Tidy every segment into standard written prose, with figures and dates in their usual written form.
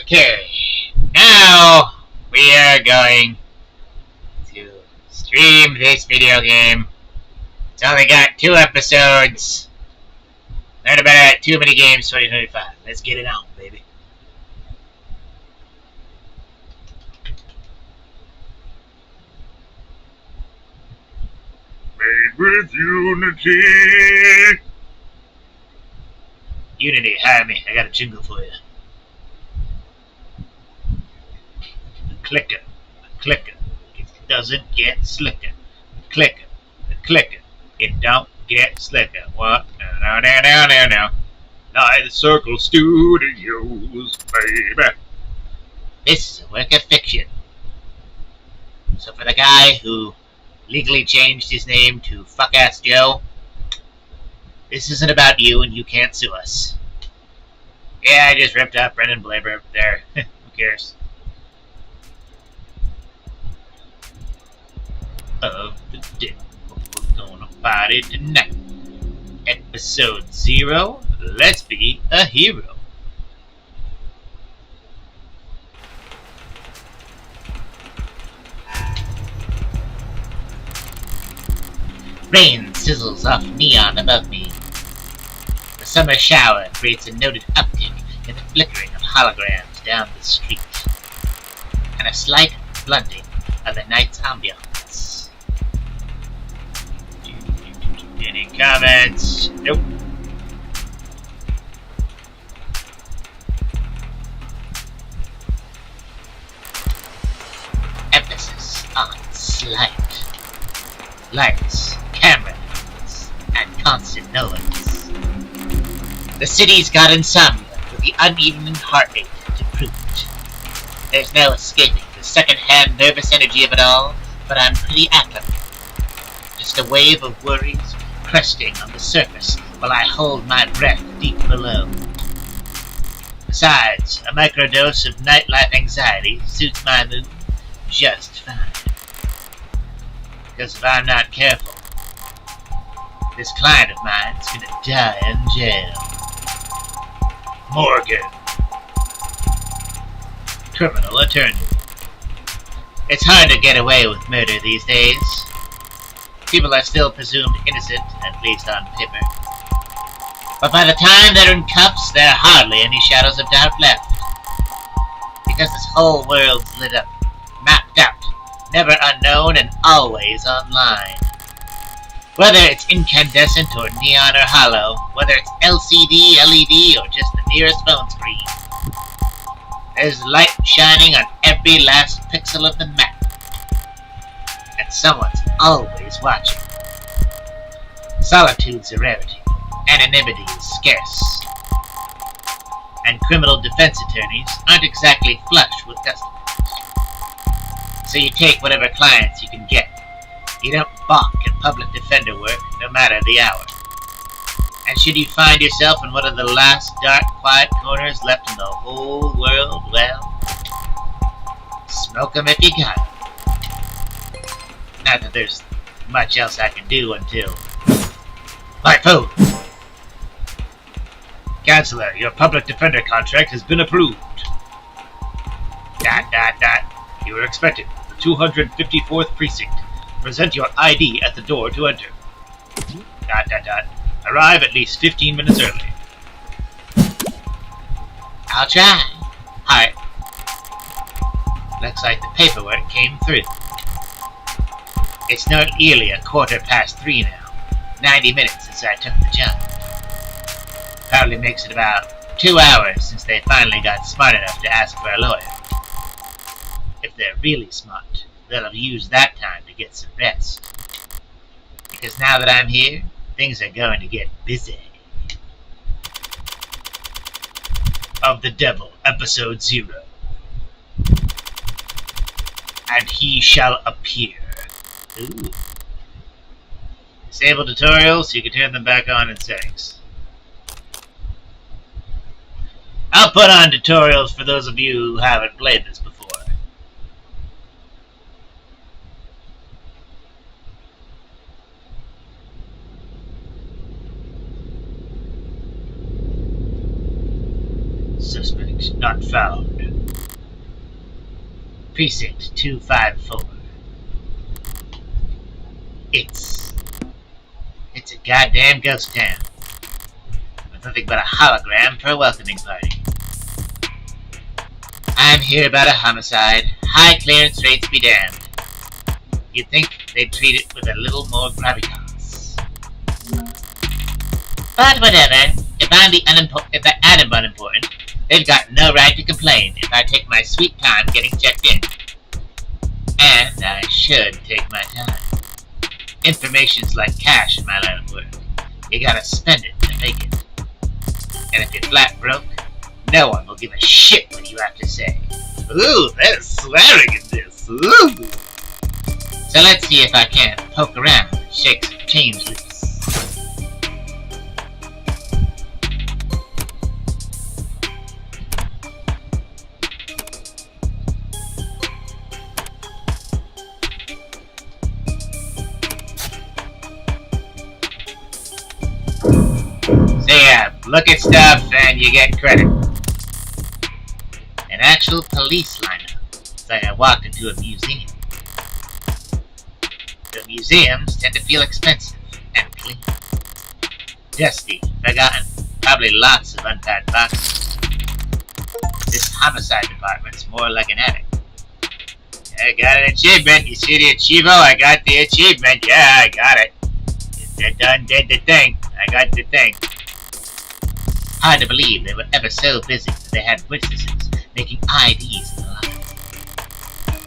Okay, now we are going to stream this video game. It's only got 2 episodes. Learn about it. Too Many Games 2025. Let's get it on, baby. Made with Unity. Unity, hire me. I got a jingle for you. The clicker. The clicker. It doesn't get slicker. The clicker. The clicker. It don't get slicker. What? No. Not the Circle Studios, baby. This is a work of fiction. So for the guy who legally changed his name to Fuck-Ass Joe, this isn't about you and you can't sue us. Yeah, I just ripped up Brendan Blaber there. Who cares? Of the Devil, we're gonna party tonight. Episode 0, let's be a hero. Rain sizzles off neon above me. The summer shower creates a noted uptick in the flickering of holograms down the street, and a slight blunting of the night's ambiance. Any comments? Nope. Emphasis on slight. Lights, camera angles, and constant noise. The city's got insomnia with the uneven heart rate to prove it. There's no escaping the second-hand nervous energy of it all, but I'm pretty acclimated. Just a wave of worries cresting on the surface while I hold my breath deep below. Besides, a microdose of nightlife anxiety suits my mood just fine. Because if I'm not careful, this client of mine's gonna die in jail. Morgan. Criminal attorney. It's hard to get away with murder these days. People are still presumed innocent, at least on paper. But by the time they're in cuffs, there are hardly any shadows of doubt left. Because this whole world's lit up, mapped out, never unknown, and always online. Whether it's incandescent or neon or hollow, whether it's LCD, LED, or just the nearest phone screen, there's light shining on every last pixel of the map. And someone's always watching. Solitude's a rarity. Anonymity is scarce. And criminal defense attorneys aren't exactly flush with customers. So you take whatever clients you can get. You don't balk at public defender work, no matter the hour. And should you find yourself in one of the last dark, quiet corners left in the whole world, well, smoke 'em if you got 'em. Not that there's much else I can do until... My phone! Counselor, your public defender contract has been approved. ... You were expected. The 254th precinct. Present your ID at the door to enter. ... Arrive at least 15 minutes early. I'll try. Hi. Looks like the paperwork came through. It's nearly 3:15 now. 90 minutes since I took the jump. Probably makes it about 2 hours since they finally got smart enough to ask for a lawyer. If they're really smart, they'll have used that time to get some rest. Because now that I'm here, things are going to get busy. Of the Devil, Episode 0. And he shall appear. Ooh. Disable tutorials so you can turn them back on in settings. I'll put on tutorials for those of you who haven't played this before. Suspect. Suspect not found. Precinct 254. It's a goddamn ghost town. With nothing but a hologram for a welcoming party. I'm here about a homicide. High clearance rates be damned. You'd think they'd treat it with a little more gravitas. But whatever. If I am unimportant, they've got no right to complain if I take my sweet time getting checked in. And I should take my time. Information's like cash in my line of work. You gotta spend it to make it. And if you're flat broke, no one will give a shit what you have to say. Ooh, there's swearing in this. Ooh. So let's see if I can't poke around and shake some change loose. So look at stuff and you get credit. An actual police lineup. It's like I walked into a museum. The museums tend to feel expensive and clean. Dusty, forgotten, probably lots of unpacked boxes. This homicide department's more like an attic. I got an achievement. You see the achievo? I got the achievement. Yeah, I got it. They're done did the thing. I got the thing. Hard to believe they were ever so busy that they had witnesses making IDs in the line.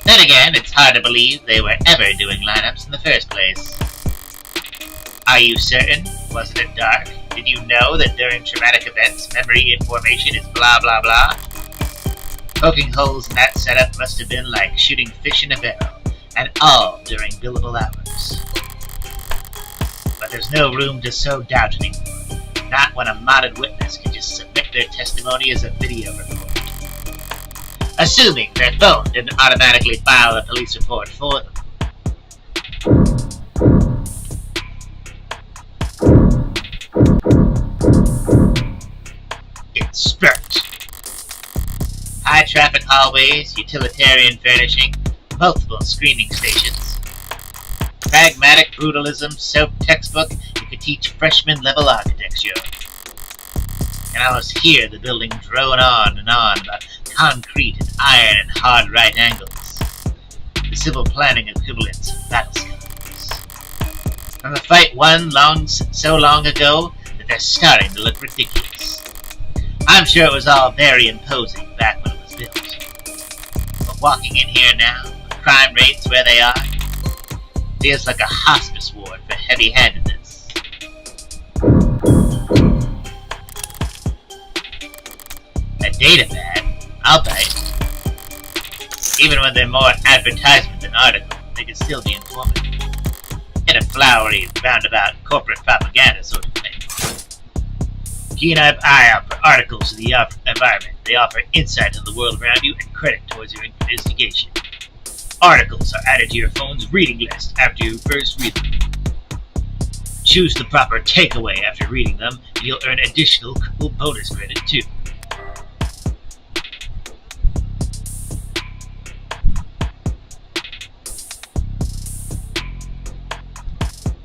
Then again, it's hard to believe they were ever doing lineups in the first place. Are you certain? Wasn't it dark? Did you know that during traumatic events, memory information is blah blah blah? Poking holes in that setup must have been like shooting fish in a barrel, and all during billable hours. But there's no room to sow doubt anymore. Not when a modded witness can just submit their testimony as a video report. Assuming their phone didn't automatically file a police report for them. Inspect. High traffic hallways, utilitarian furnishing, multiple screening stations. Pragmatic brutalism, soap textbook, you could teach freshman level architecture. You can almost hear the building drone on and on about concrete and iron and hard right angles. The civil planning equivalents of battle scars. From a fight won so long ago that they're starting to look ridiculous. I'm sure it was all very imposing back when it was built. But walking in here now, with crime rates where they are, feels like a hospice ward for heavy-handedness. A data pad? I'll bite. Even when they're more advertisement than article, they can still be informative. In a flowery, roundabout corporate propaganda sort of thing. Keen eye out for articles of the environment. They offer insight on the world around you and credit towards your investigation. Articles are added to your phone's reading list after you first read them. Choose the proper takeaway after reading them, and you'll earn additional cool bonus credit too.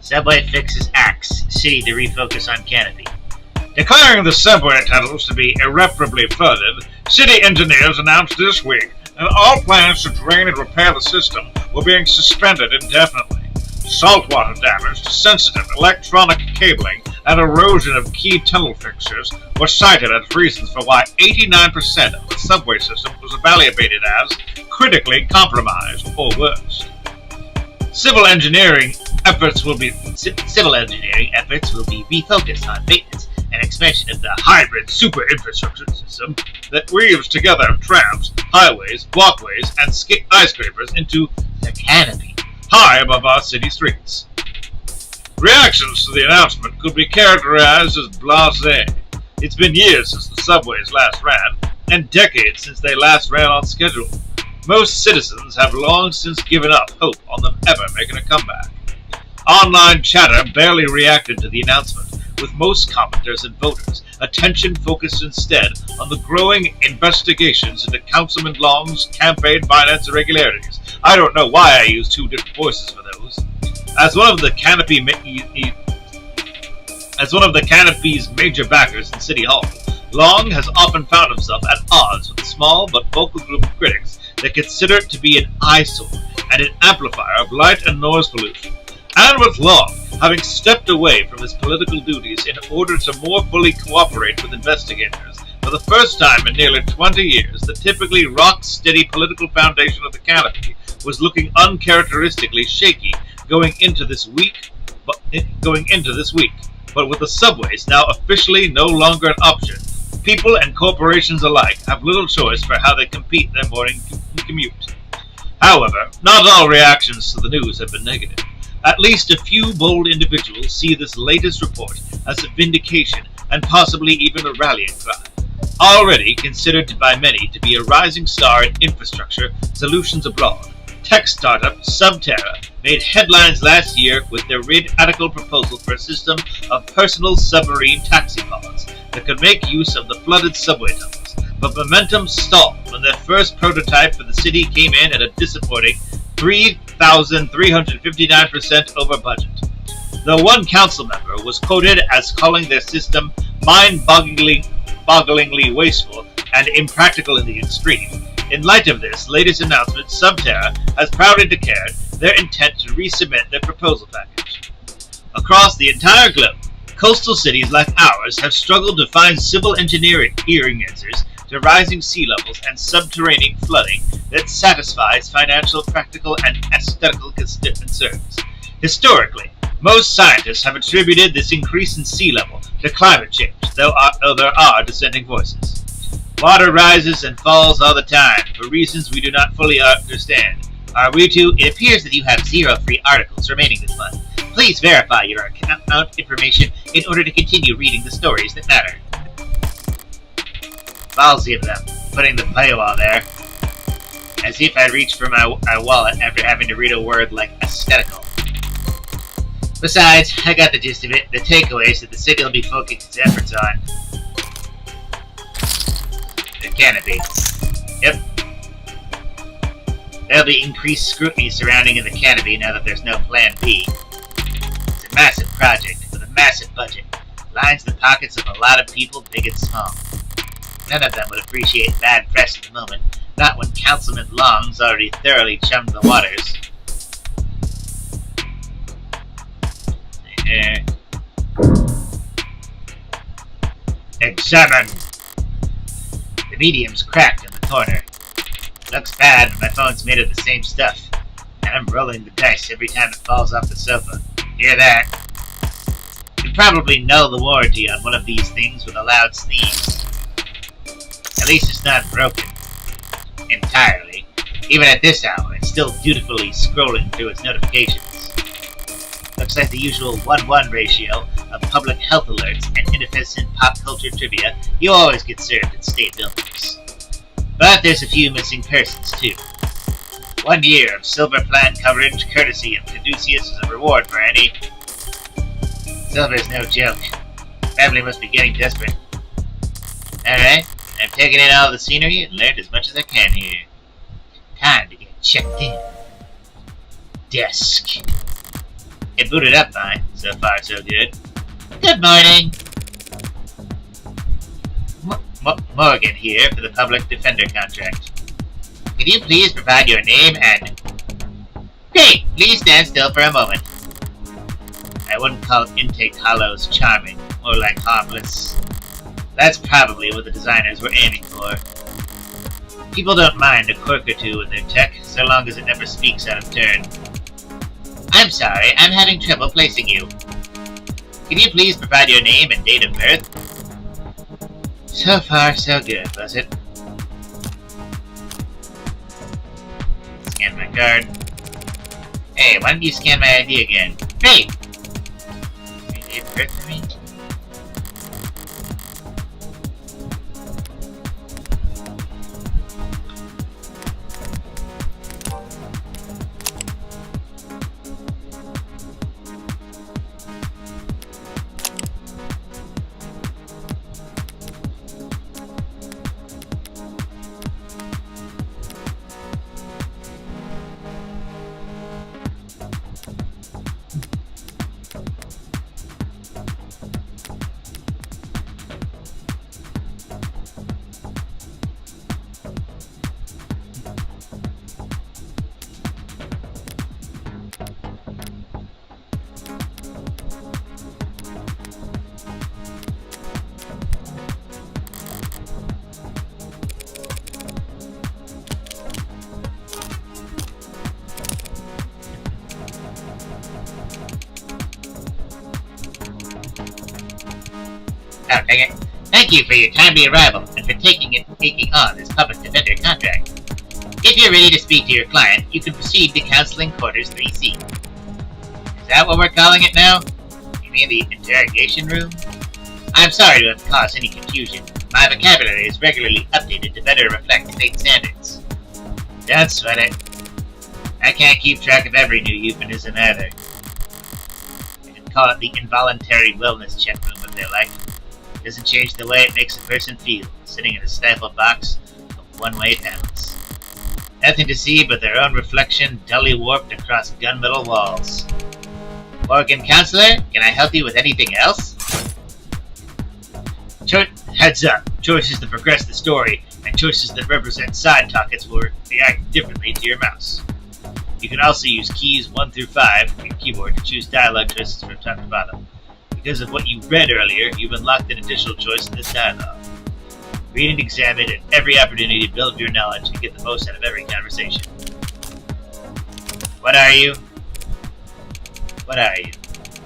Subway fixes axe. City to refocus on canopy. Declaring the subway tunnels to be irreparably flooded, city engineers announced this week that all plans to drain and repair the system were being suspended indefinitely. Saltwater damage to sensitive electronic cabling and erosion of key tunnel fixtures were cited as reasons for why 89% of the subway system was evaluated as critically compromised or worse. Civil engineering efforts will be refocused on maintenance and expansion of the hybrid super infrastructure system that weaves together trams, highways, walkways, and skyscrapers into the canopy high above our city streets. Reactions to the announcement could be characterized as blasé. It's been years since the subways last ran, and decades since they last ran on schedule. Most citizens have long since given up hope on them ever making a comeback. Online chatter barely reacted to the announcement, with most commenters and voters, attention focused instead on the growing investigations into Councilman Long's campaign finance irregularities. I don't know why I use two different voices for those. As one of the Canopy's major backers in City Hall, Long has often found himself at odds with a small but vocal group of critics that consider it to be an eyesore and an amplifier of light and noise pollution. And with Long having stepped away from his political duties in order to more fully cooperate with investigators, for the first time in nearly 20 years, the typically rock-steady political foundation of the Canopy was looking uncharacteristically shaky going into this week. But with the subways now officially no longer an option, people and corporations alike have little choice for how they compete their morning commute. However, not all reactions to the news have been negative. At least a few bold individuals see this latest report as a vindication and possibly even a rallying cry. Already considered by many to be a rising star in infrastructure solutions abroad, tech startup Subterra made headlines last year with their radical proposal for a system of personal submarine taxi pods that could make use of the flooded subway tunnels. But momentum stalled when their first prototype for the city came in at a disappointing 3,359% over budget. Though one council member was quoted as calling their system mind-bogglingly wasteful and impractical in the extreme. In light of this latest announcement, Subterra has proudly declared their intent to resubmit their proposal package. Across the entire globe, coastal cities like ours have struggled to find civil engineering answers to rising sea levels and subterranean flooding that satisfies financial, practical, and aesthetical concerns. Historically, most scientists have attributed this increase in sea level to climate change, though there are dissenting voices. Water rises and falls all the time for reasons we do not fully understand. Are we to? It appears that you have 0 free articles remaining this month. Please verify your account information in order to continue reading the stories that matter. Ballsy of them, putting the paywall there. As if I'd reach for my wallet after having to read a word like aesthetical. Besides, I got the gist of it. The takeaways that the city will be focusing its efforts on. The Canopy. Yep. There'll be increased scrutiny surrounding the Canopy now that there's no Plan B. It's a massive project with a massive budget. Lines the pockets of a lot of people, big and small. None of them would appreciate bad press at the moment, not when Councilman Long's already thoroughly chummed the waters. Examine! The medium's cracked in the corner. Looks bad, but my phone's made of the same stuff, and I'm rolling the dice every time it falls off the sofa. Hear that? You'd probably null the warranty on one of these things with a loud sneeze. At least it's not broken. Entirely. Even at this hour, it's still dutifully scrolling through its notifications. Looks like the usual 1-1 ratio of public health alerts and inefficient pop culture trivia you always get served in state buildings. But there's a few missing persons, too. 1 year of Silver Plan coverage courtesy of Caduceus as a reward for any. Silver's no joke. Family must be getting desperate. Alright, I've taken in all the scenery and learned as much as I can here. Time to get checked in. Desk. It booted up fine. So far, so good. Good morning. Morgan here for the public defender contract. Could you please provide your name and... Great! Please stand still for a moment. I wouldn't call Intake Hollows charming, more like harmless. That's probably what the designers were aiming for. People don't mind a quirk or two in their tech, so long as it never speaks out of turn. I'm sorry, I'm having trouble placing you. Can you please provide your name and date of birth? So far, so good, was it? Scan my card. Hey, why don't you scan my ID again? Great! Your date of birth for me? Oh, dang it. Thank you for your timely arrival and for taking on this public defender contract. If you're ready to speak to your client, you can proceed to Counseling Quarters 3C. Is that what we're calling it now? You mean the interrogation room? I'm sorry to have caused any confusion. My vocabulary is regularly updated to better reflect state standards. Don't sweat it. I can't keep track of every new euphemism either. You can call it the involuntary wellness check room if they like. It doesn't change the way it makes a person feel, sitting in a stifled box of one-way panels. Nothing to see but their own reflection dully warped across gunmetal walls. Morgan Counselor, can I help you with anything else? Heads up, choices that progress the story and choices that represent side targets will react differently to your mouse. You can also use keys 1 through 5 on your keyboard to choose dialogue choices from top to bottom. Because of what you read earlier, you've unlocked an additional choice in this dialogue. Read and examine at every opportunity to build your knowledge and get the most out of every conversation. What are you? What are you?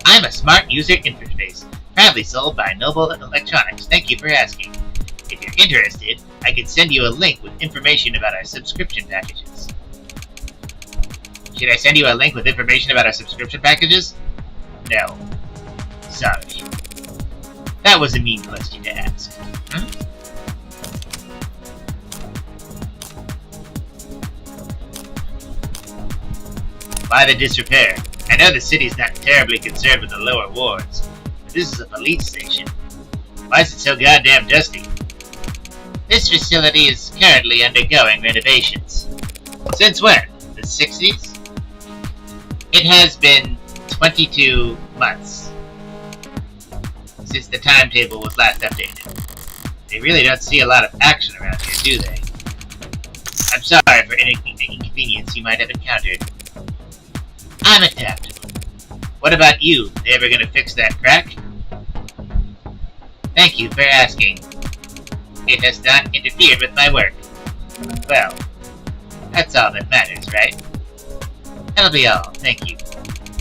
I'm a smart user interface, proudly sold by Noble Electronics. Thank you for asking. If you're interested, I can send you a link with information about our subscription packages. Should I send you a link with information about our subscription packages? No. Sorry. That was a mean question to ask. Why the disrepair? I know the city's not terribly concerned with the lower wards, but this is a police station. Why is it so goddamn dusty? This facility is currently undergoing renovations. Since when? The 60s? It has been 22 months since the timetable was last updated. They really don't see a lot of action around here, do they? I'm sorry for any inconvenience you might have encountered. I'm adaptable. What about you? They ever gonna fix that crack? Thank you for asking. It has not interfered with my work. Well, that's all that matters, right? That'll be all, thank you.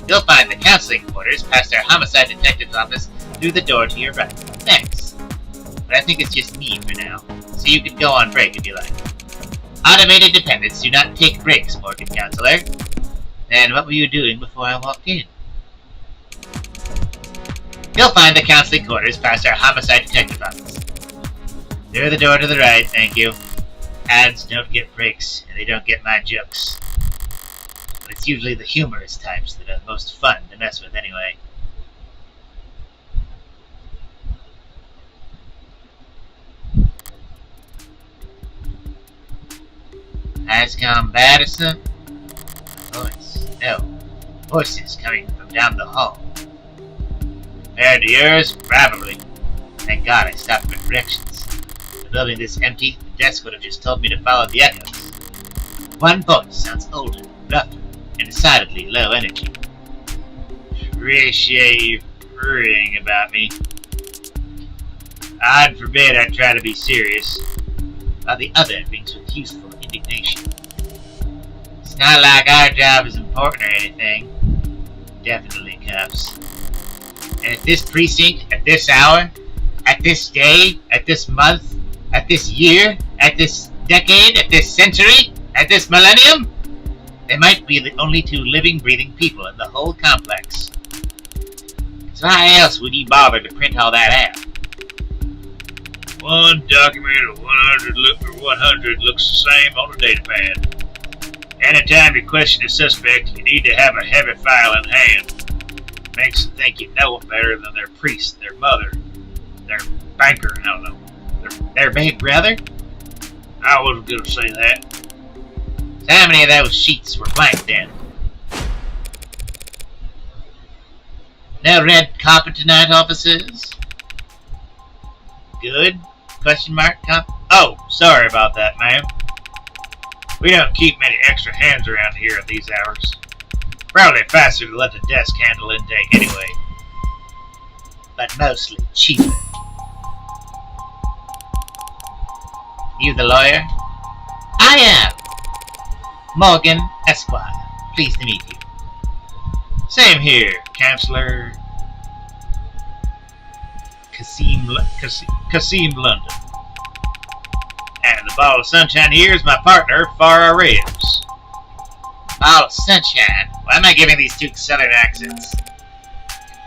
You'll find the counseling quarters past our homicide detective's office through the door to your right. Thanks. But I think it's just me for now, so you can go on break if you like. Automated dependents do not take breaks, Morgan Counselor. Then what were you doing before I walked in? You'll find the counseling quarters past our homicide detective office. Through the door to the right, thank you. Ads don't get breaks, and they don't get my jokes. But it's usually the humorous types that are most fun to mess with anyway. Eyes gone bad or something? Voice. No. Voices coming from down the hall. Compared to yours? Probably. Thank God I stopped for directions. The building this empty, the desk would have just told me to follow the echoes. One voice sounds older, rougher, and decidedly low energy. Appreciate you worrying about me. God forbid I try to be serious, while the other rings with youthful indignation. It's not like our job is important or anything. Definitely, cops. And at this precinct, at this hour, at this day, at this month, at this year, at this decade, at this century, at this millennium, they might be the only two living, breathing people in the whole complex. So why else would you bother to print all that out? One document of 100 looks the same on the datapad. Anytime you question a suspect, you need to have a heavy file in hand. Makes them think you know them better than their priest, their mother, their banker, I don't know. Their big brother? I wasn't gonna say that. So how many of those sheets were blank then? No red carpet tonight, officers? Good? Question mark? Oh, sorry about that, ma'am. We don't keep many extra hands around here at these hours. Probably faster to let the desk handle intake anyway. But mostly cheaper. You the lawyer? I am! Morgan Esquire. Pleased to meet you. Same here, Counselor. Kasim, London. And the bottle of sunshine here is my partner, Farah Reyes. Bottle of sunshine? Why am I giving these two southern accents?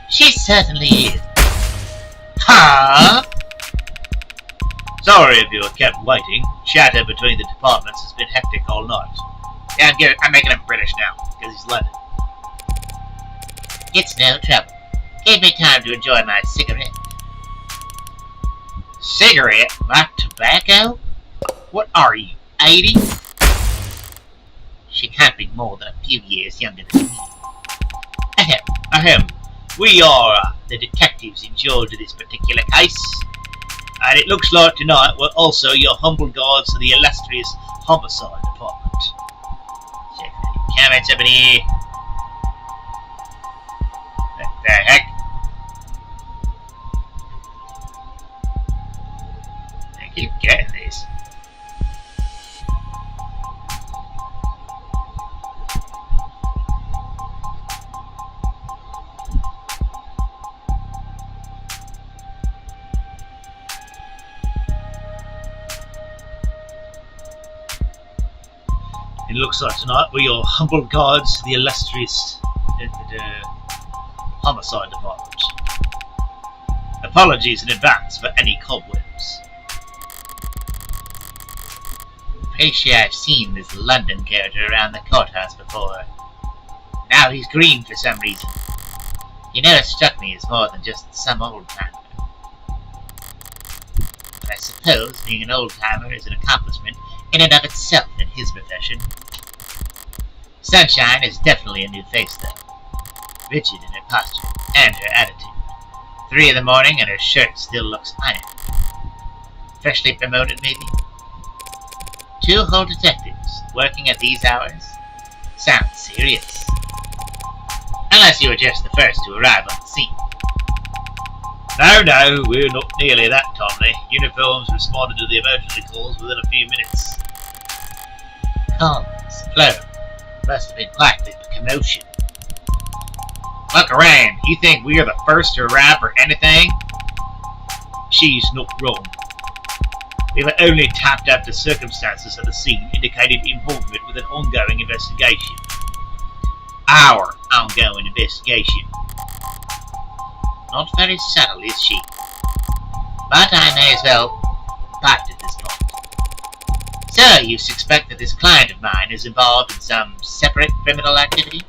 She certainly is. Huh? Sorry if you were kept waiting. Chatter between the departments has been hectic all night. Yeah, I'm making him British now, because he's London. It's no trouble. Give me time to enjoy my cigarette. Cigarette? Like tobacco? What are you, 80? She can't be more than a few years younger than me. Ahem. We are the detectives in charge of this particular case. And it looks like tonight we're also your humble guards to the illustrious homicide department. Check the comments up in here. What the heck? I keep getting these. It looks like tonight we're your humble guards to the illustrious homicide department. Apologies in advance for any cobwebs. Pretty sure I've seen this London character around the courthouse before. Now he's green for some reason. He never struck me as more than just some old-timer. But I suppose being an old-timer is an accomplishment in and of itself in his profession. Sunshine is definitely a new face, though. Rigid in her posture and her attitude. 3 in the morning and her shirt still looks ironed. Freshly promoted, maybe? 2 whole detectives working at these hours? Sounds serious. Unless you were just the first to arrive on the scene. No, we're not nearly that timely. Uniforms responded to the emergency calls within a few minutes. Calls, plural. Must have been quite the commotion. Look around. You think we are the first to arrive for anything? She's not wrong. We were only tapped up the circumstances of the scene indicated involvement with an ongoing investigation. Our ongoing investigation. Not very subtle, is she? But I may as well bite at this point. So, you suspect that this client of mine is involved in some separate criminal activity?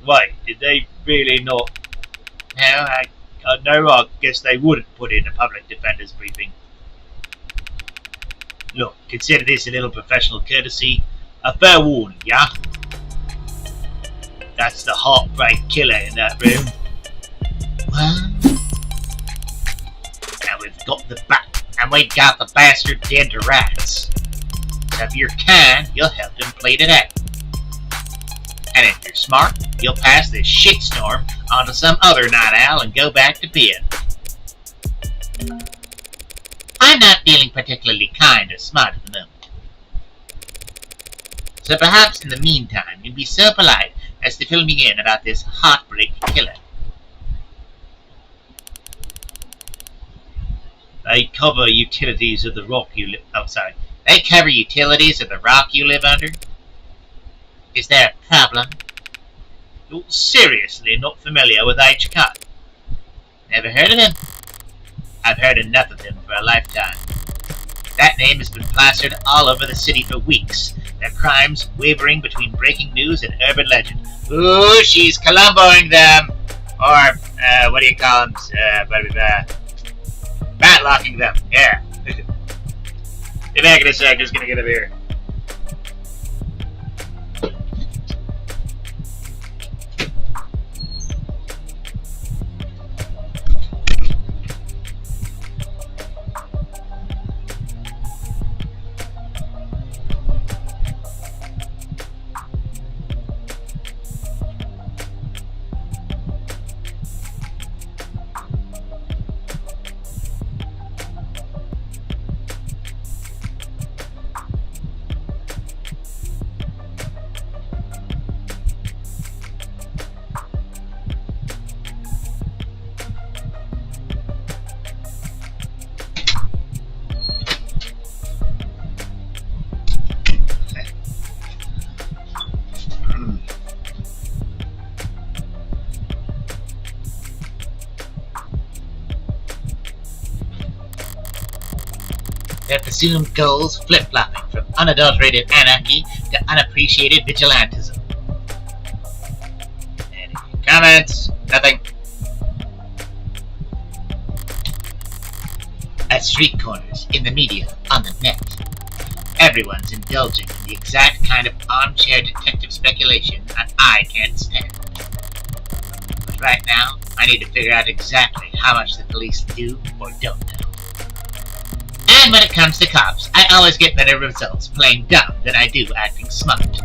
Wait, did they really not? No, I guess they wouldn't put in a public defender's briefing. Look, consider this a little professional courtesy. A fair warning, yeah? That's the heartbreak killer in that room. What? And we've got the bat, and we've got the bastard dead to rights. So if you're kind, you'll help him plead it out. And if you're smart, you'll pass this shitstorm onto some other night owl and go back to bed. I'm not feeling particularly kind or smart at the moment. So perhaps in the meantime, you'd be so polite as to fill me in about this heartbreak killer. They cover utilities of the rock you live... They cover utilities of the rock you live under? Is there a problem? You're seriously not familiar with H. Cut? Never heard of him. I've heard enough of him for a lifetime. That name has been plastered all over the city for weeks. Their crimes wavering between breaking news and urban legend. Ooh, she's Columboing them! Or, what do you call them? Batlocking them, yeah. Be back in a sec, just gonna get a beer. Their presumed goals flip-flopping from unadulterated anarchy to unappreciated vigilantism. Any comments? Nothing? At street corners, in the media, on the net, everyone's indulging in the exact kind of armchair detective speculation that I can't stand. But right now, I need to figure out exactly how much the police do or don't know. And when it comes to cops, I always get better results playing dumb than I do acting smart.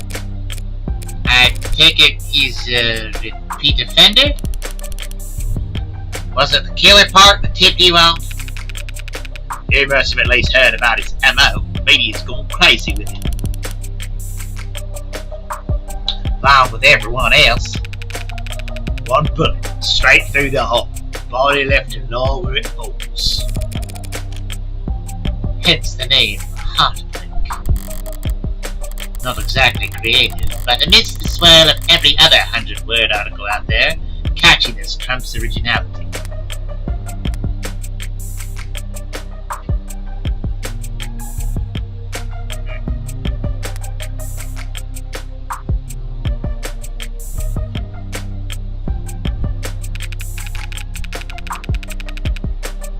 I take it he's a repeat offender? Was it the killer part that tipped you off? You must have at least heard about his MO. Maybe he's gone crazy with it. Along with everyone else. One bullet, straight through the heart. Body left to lie where it falls. Hence the name Heartbreak. Not exactly creative, but amidst the swirl of every other 100-word article out there, catchiness trumps originality.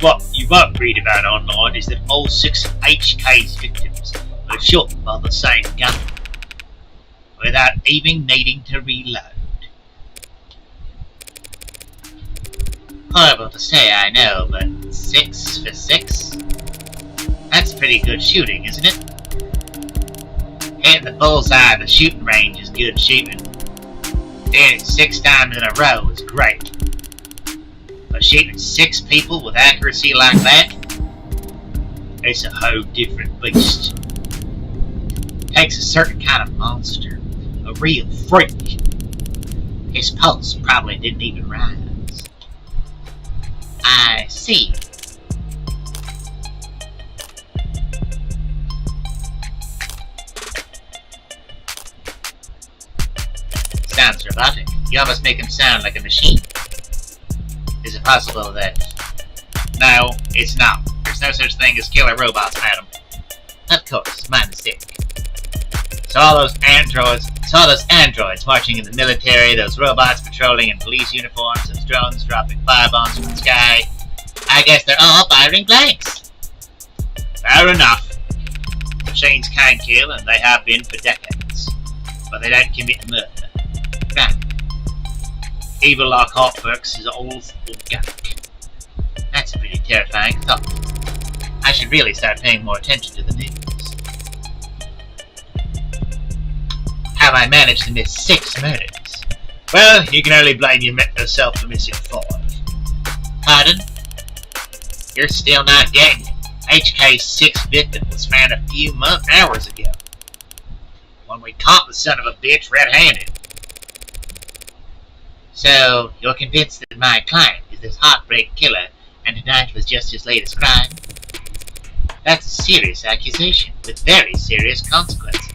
What you won't read about online is that all 6 of HK's victims were shot by the same gun, without even needing to reload. Horrible to say, I know, but 6 for 6? That's pretty good shooting, isn't it? Hitting the bullseye at the shooting range is good shooting. Doing it 6 times in a row is great. But shooting 6 people with accuracy like that, it's a whole different beast. Takes a certain kind of monster, a real freak. His pulse probably didn't even rise. I see. Sounds robotic. You almost make him sound like a machine. Is it possible that... No, it's not. There's no such thing as killer robots, madam. Of course, my mistake. So all those androids marching in the military, those robots patrolling in police uniforms, those drones dropping firebombs from the sky, I guess they're all firing blanks. Fair enough. Machines can kill, and they have been for decades. But they don't commit murder. Right. Evil like Heartbreaks is all organic. That's a pretty terrifying thought. I should really start paying more attention to the news. Have I managed to miss 6 murders? Well, you can only blame yourself for missing 5. Pardon? You're still not getting it. HK's 6th victim was found a few hours ago, when we caught the son of a bitch red-handed. So, you're convinced that my client is this heartbreak killer and tonight was just his latest crime? That's a serious accusation with very serious consequences.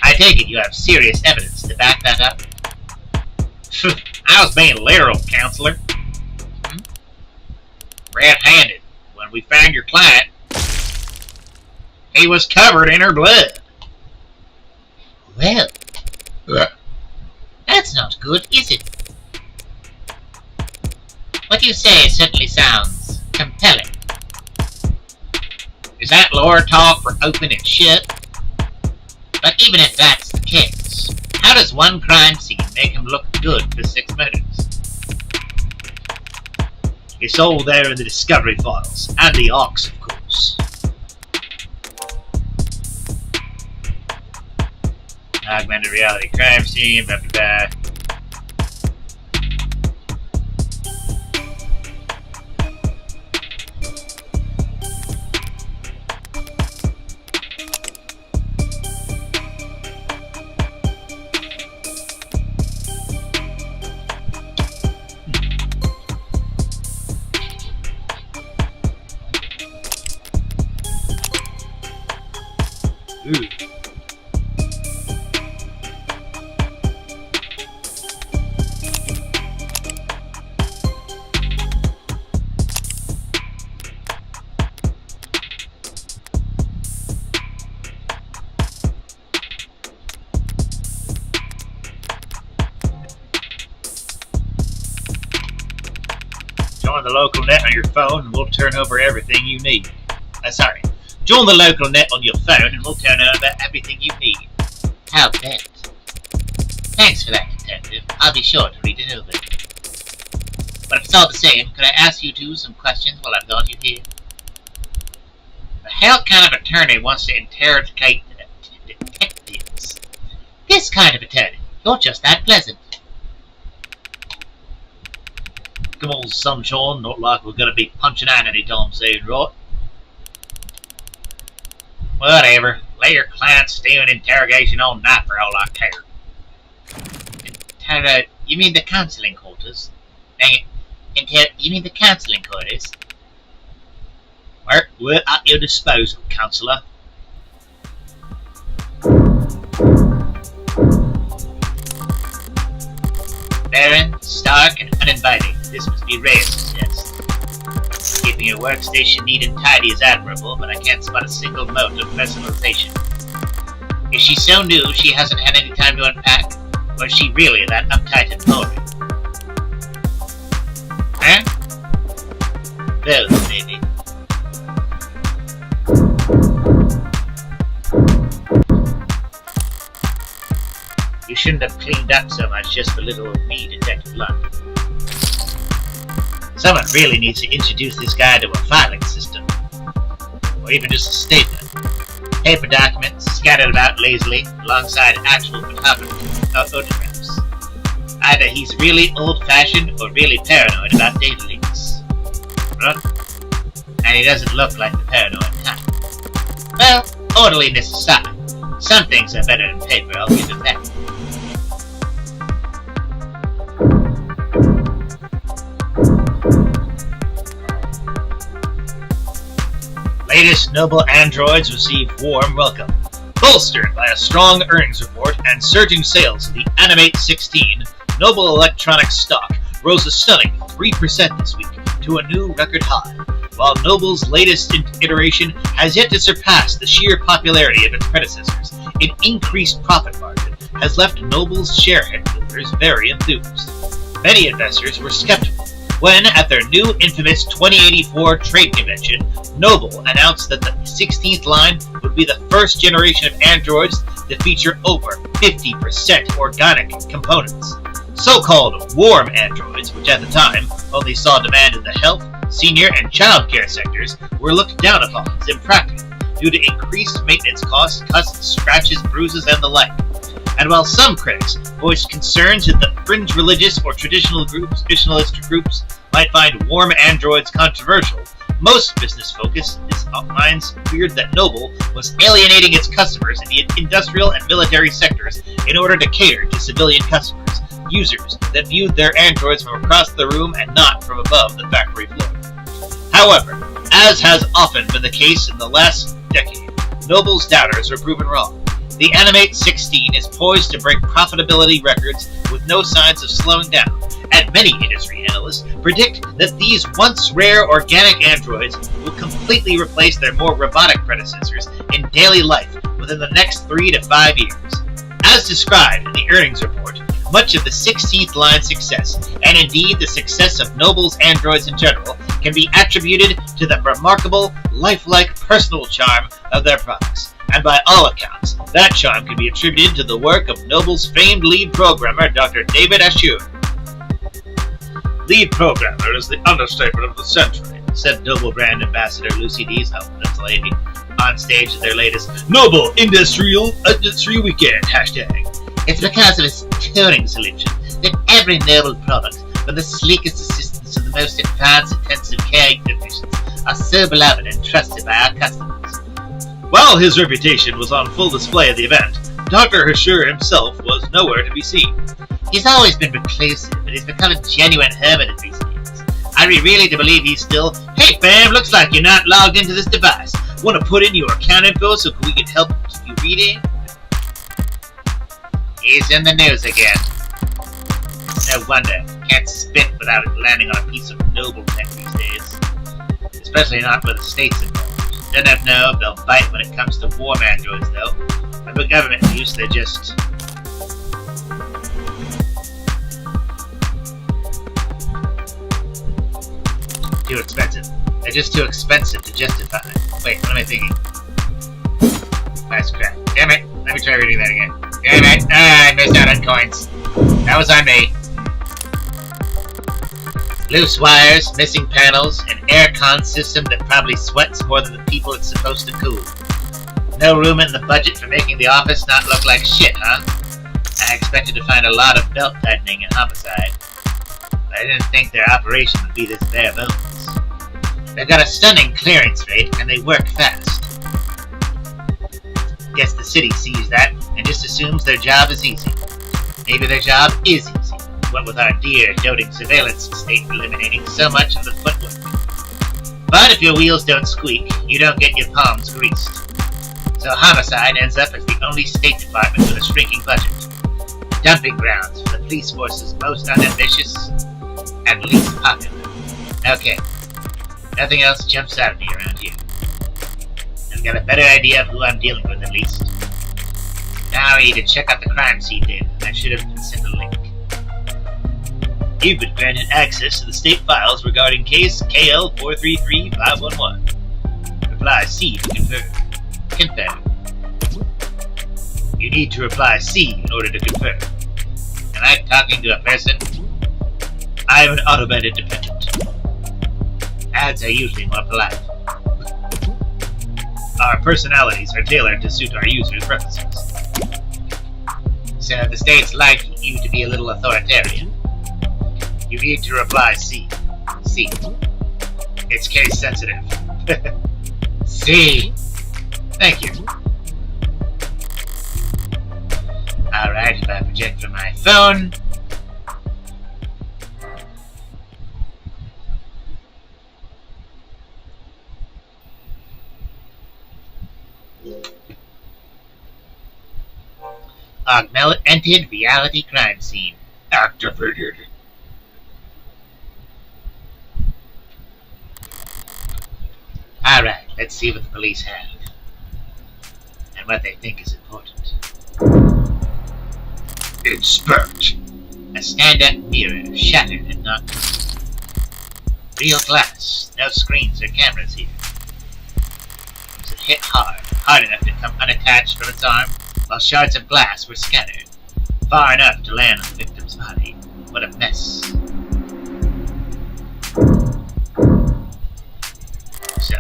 I take it you have serious evidence to back that up? I was being literal, counselor. Red-handed. When we found your client, he was covered in her blood. Well, that's not good, is it? What you say certainly sounds compelling. Is that lore talk for open and shut? But even if that's the case, how does one crime scene make him look good for 6 murders? It's all there in the discovery files, and the ARCs, of course. Augmented reality crime scene, blah blah blah. Ooh. Join the local net on your phone and we'll turn over everything you need. Join the local net on your phone and we'll turn over everything you need. How bet? Thanks for that, Detective. I'll be sure to read it over. But if it's all the same, could I ask you two some questions while I've got you here? The hell kind of attorney wants to interrogate detectives? This kind of attorney. You're just that pleasant. Come on, sunshine. Not like we're gonna be punching out anytime soon, right? Whatever. Let your client stay in interrogation all night for all I care. You mean the counseling quarters? Dang it. You mean the counseling quarters? We're at your disposal, counsellor. Barren, stark, and uninviting. This must be rare success. Keeping your workstation neat and tidy is admirable, but I can't spot a single mote of personalization. Is she so new she hasn't had any time to unpack? Or is she really that uptight and boring? Huh? Both, maybe. You shouldn't have cleaned up so much just for little old me, Detective Blunt. Someone really needs to introduce this guy to a filing system. Or even just a statement. Paper documents scattered about lazily alongside actual photographs. Either he's really old-fashioned or really paranoid about data leaks. And he doesn't look like the paranoid kind. Well, orderliness aside, some things are better than paper, I'll give him that. Latest Noble androids receive warm welcome. Bolstered by a strong earnings report and surging sales of the Animate 16, Noble Electronics stock rose a stunning 3% this week to a new record high, while Noble's latest iteration has yet to surpass the sheer popularity of its predecessors. An increased profit margin has left Noble's shareholders very enthused. Many investors were skeptical when, at their new infamous 2084 trade convention, Noble announced that the 16th line would be the first generation of androids to feature over 50% organic components. So-called warm androids, which at the time only saw demand in the health, senior, and child care sectors, were looked down upon as impractical due to increased maintenance costs, cuts, scratches, bruises, and the like. And while some critics voiced concerns that the fringe religious or traditionalist groups might find warm androids controversial, most business focused minds feared that Noble was alienating its customers in the industrial and military sectors in order to cater to civilian customers, users that viewed their androids from across the room and not from above the factory floor. However, as has often been the case in the last decade, Noble's doubters were proven wrong. The Animate 16 is poised to break profitability records with no signs of slowing down, and many industry analysts predict that these once rare organic androids will completely replace their more robotic predecessors in daily life within the next 3 to 5 years. As described in the earnings report, much of the 16th line success, and indeed the success of Noble's androids in general, can be attributed to the remarkable, lifelike personal charm of their products. And by all accounts, that charm can be attributed to the work of Noble's famed lead programmer, Dr. David Ashur. Lead programmer is the understatement of the century, said Noble brand ambassador Lucy D's helpless lady on stage at their latest Noble Industry Weekend hashtag. It's because of its tuning solution that every Noble product, from the sleekest assistants to the most advanced intensive care efficiencies, are so beloved and trusted by our customers. While his reputation was on full display at the event, Dr. Ashur himself was nowhere to be seen. He's always been reclusive, but he's become a genuine hermit in recent years. Are we really to believe he's still, "Hey fam, looks like you're not logged into this device. Want to put in your account info so we can help keep you reading?" He's in the news again. No wonder. Can't spit without it landing on a piece of Noble tech these days. Especially not with the states involved. Don't know if they'll bite when it comes to warm androids, though. But with government use, they're just... Too expensive. They're just too expensive to justify. Wait, what am I thinking? That's crap. Damn it! Let me try reading that again. Damn it! I missed out on coins. That was on me. Loose wires, missing panels, an aircon system that probably sweats more than the people it's supposed to cool. No room in the budget for making the office not look like shit, huh? I expected to find a lot of belt tightening and homicide. But I didn't think their operation would be this bare bones. They've got a stunning clearance rate, and they work fast. Guess the city sees that, and just assumes their job is easy. Maybe their job is easy, what with our dear, doting surveillance state eliminating so much of the footwork. But if your wheels don't squeak, you don't get your palms greased. So homicide ends up as the only State Department with a shrinking budget. Dumping grounds for the police force's most unambitious and least popular. Okay, nothing else jumps out at me around here. I've got a better idea of who I'm dealing with at least. Now I need to check out the crime scene data. I should have been sent a link. You've been granted access to the state files regarding case KL433511. Reply C to confirm. Confirm. You need to reply C in order to confirm. Am I talking to a person? I am an automated dependent. Ads are usually more polite. Our personalities are tailored to suit our users' preferences. So the state's like you to be a little authoritarian. You need to reply C. C. It's case sensitive. C. Thank you. Alright, if I project from my phone. Augmented reality crime scene. Activated. Alright, let's see what the police have. And what they think is important. Inspect. A stand-up mirror, shattered and knocked loose. Real glass, no screens or cameras here. It was hit hard enough to come unattached from its arm, while shards of glass were scattered, far enough to land on the victim's body. What a mess. So,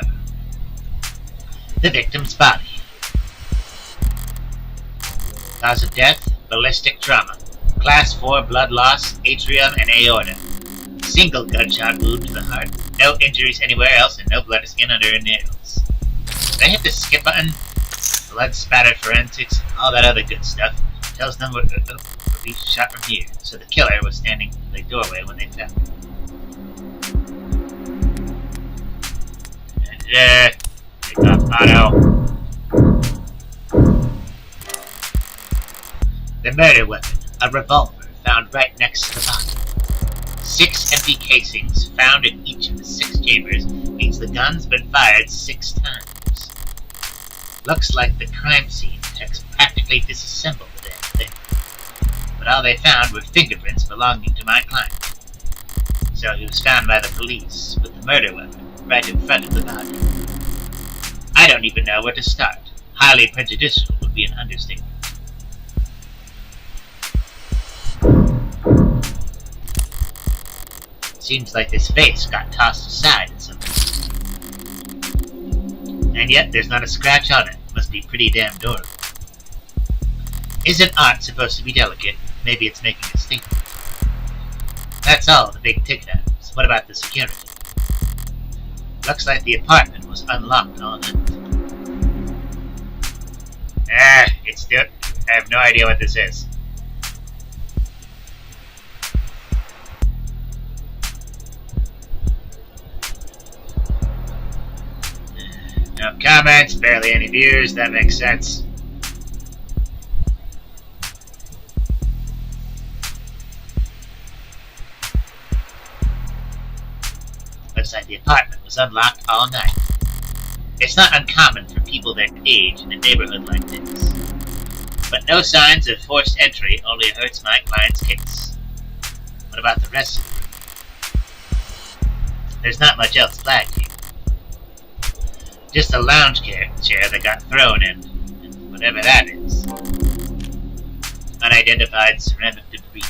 the victim's body. Cause of death, ballistic trauma. Class 4 blood loss, atrium and aorta. Single gunshot wound to the heart. No injuries anywhere else and no blood or skin under her nails. Did I hit the skip button? Blood spatter forensics, all that other good stuff. Tells them what we shot from here. So the killer was standing in the doorway when they found him. And take off auto. The murder weapon, a revolver found right next to the body. 6 empty casings found in each of the 6 chambers means the gun's been fired 6 times. Looks like the crime scene techs practically disassembled the damn thing. But all they found were fingerprints belonging to my client. So he was found by the police with the murder weapon right in front of the body. I don't even know where to start. Highly prejudicial would be an understatement. Seems like this face got tossed aside in some way. And yet there's not a scratch on it. Must be pretty damn durable. Isn't art supposed to be delicate? Maybe it's making a statement. That's all the big ticket items. What about the security? Looks like the apartment was unlocked all night. It's still... I have no idea what this is. No comments, barely any views, that makes sense. Looks like the apartment was unlocked all night. It's not uncommon for people their age in a neighborhood like this. But no signs of forced entry only hurts my client's case. What about the rest of the room? there's not much else flagged here. Just a lounge chair that got thrown in, and whatever that is. Unidentified ceramic debris.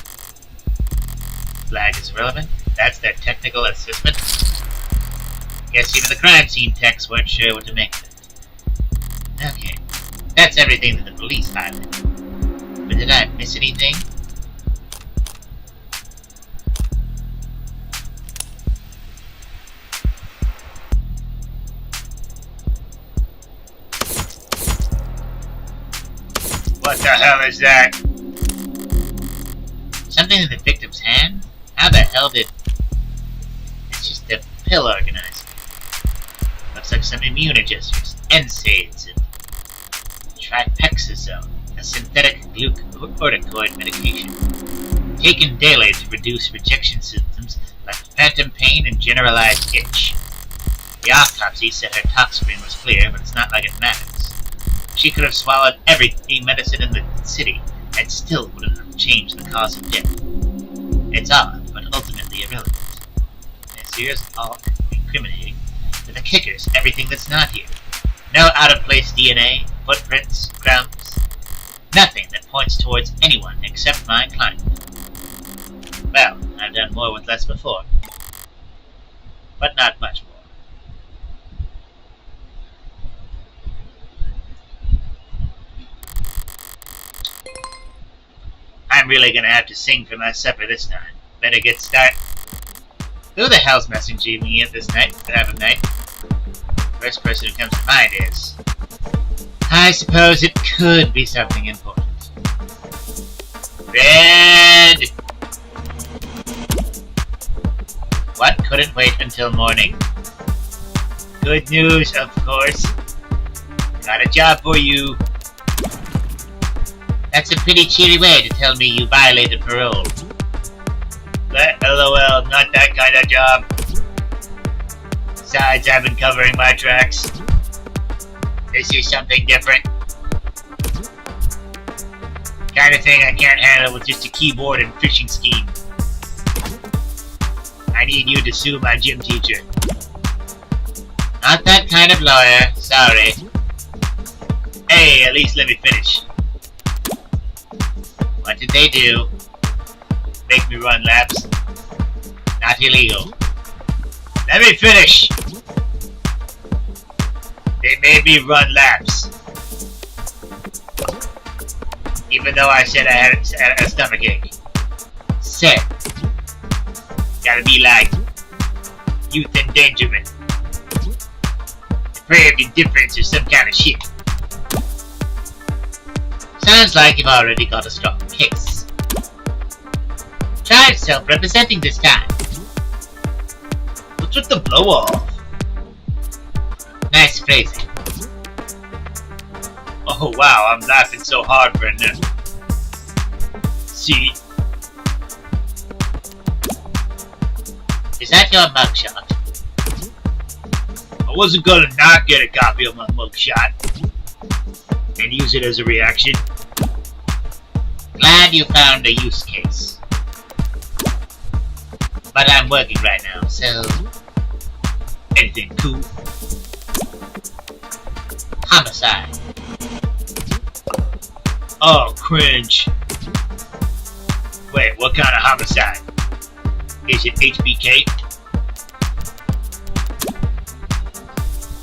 Flag is irrelevant. That's their technical assessment. Guess even the crime scene techs weren't sure what to make of it. Okay, that's everything that the police highlighted. But did I miss anything? What the hell is that? Something in the victim's hand? How the hell did... It's just a pill organizer. Looks like some immune adjusters, NSAIDs, and tripexazone, a synthetic glucocorticoid medication. Taken daily to reduce rejection symptoms like phantom pain and generalized itch. The autopsy said her tox screen was clear, but it's not like it matters. She could have swallowed every medicine in the city and still wouldn't have changed the cause of death. It's odd, but ultimately irrelevant. This here's all incriminating, but the kicker's everything that's not here. No out-of-place DNA, footprints, crumbs, nothing that points towards anyone except my client. Well, I've done more with less before, but not much more. I'm really gonna have to sing for my supper this time. Better get started. Who the hell's messaging me at this time of night? First person who comes to mind is... I suppose it could be something important. Red! What couldn't wait until morning? Good news, of course. Got a job for you. That's a pretty cheery way to tell me you violated parole. LOL, not that kind of job. Besides, I've been covering my tracks. This is something different. Kind of thing I can't handle with just a keyboard and phishing scheme. I need you to sue my gym teacher. Not that kind of lawyer, sorry. Hey, at least let me finish. What did they do? Make me run laps? Not illegal. Let me finish! They made me run laps. Even though I said I had a stomach ache. Said. Gotta be like youth endangerment. Depraved indifference or some kind of shit. Sounds like you've already got a strong case. Try self-representing this time. What's with the blow-off? Nice phrasing. Oh wow, I'm laughing so hard for a minute. See? Is that your mugshot? I wasn't gonna not get a copy of my mugshot and use it as a reaction. Glad you found a use case. But I'm working right now, so... Anything cool? Homicide. Oh, cringe. Wait, what kind of homicide? Is it HBK?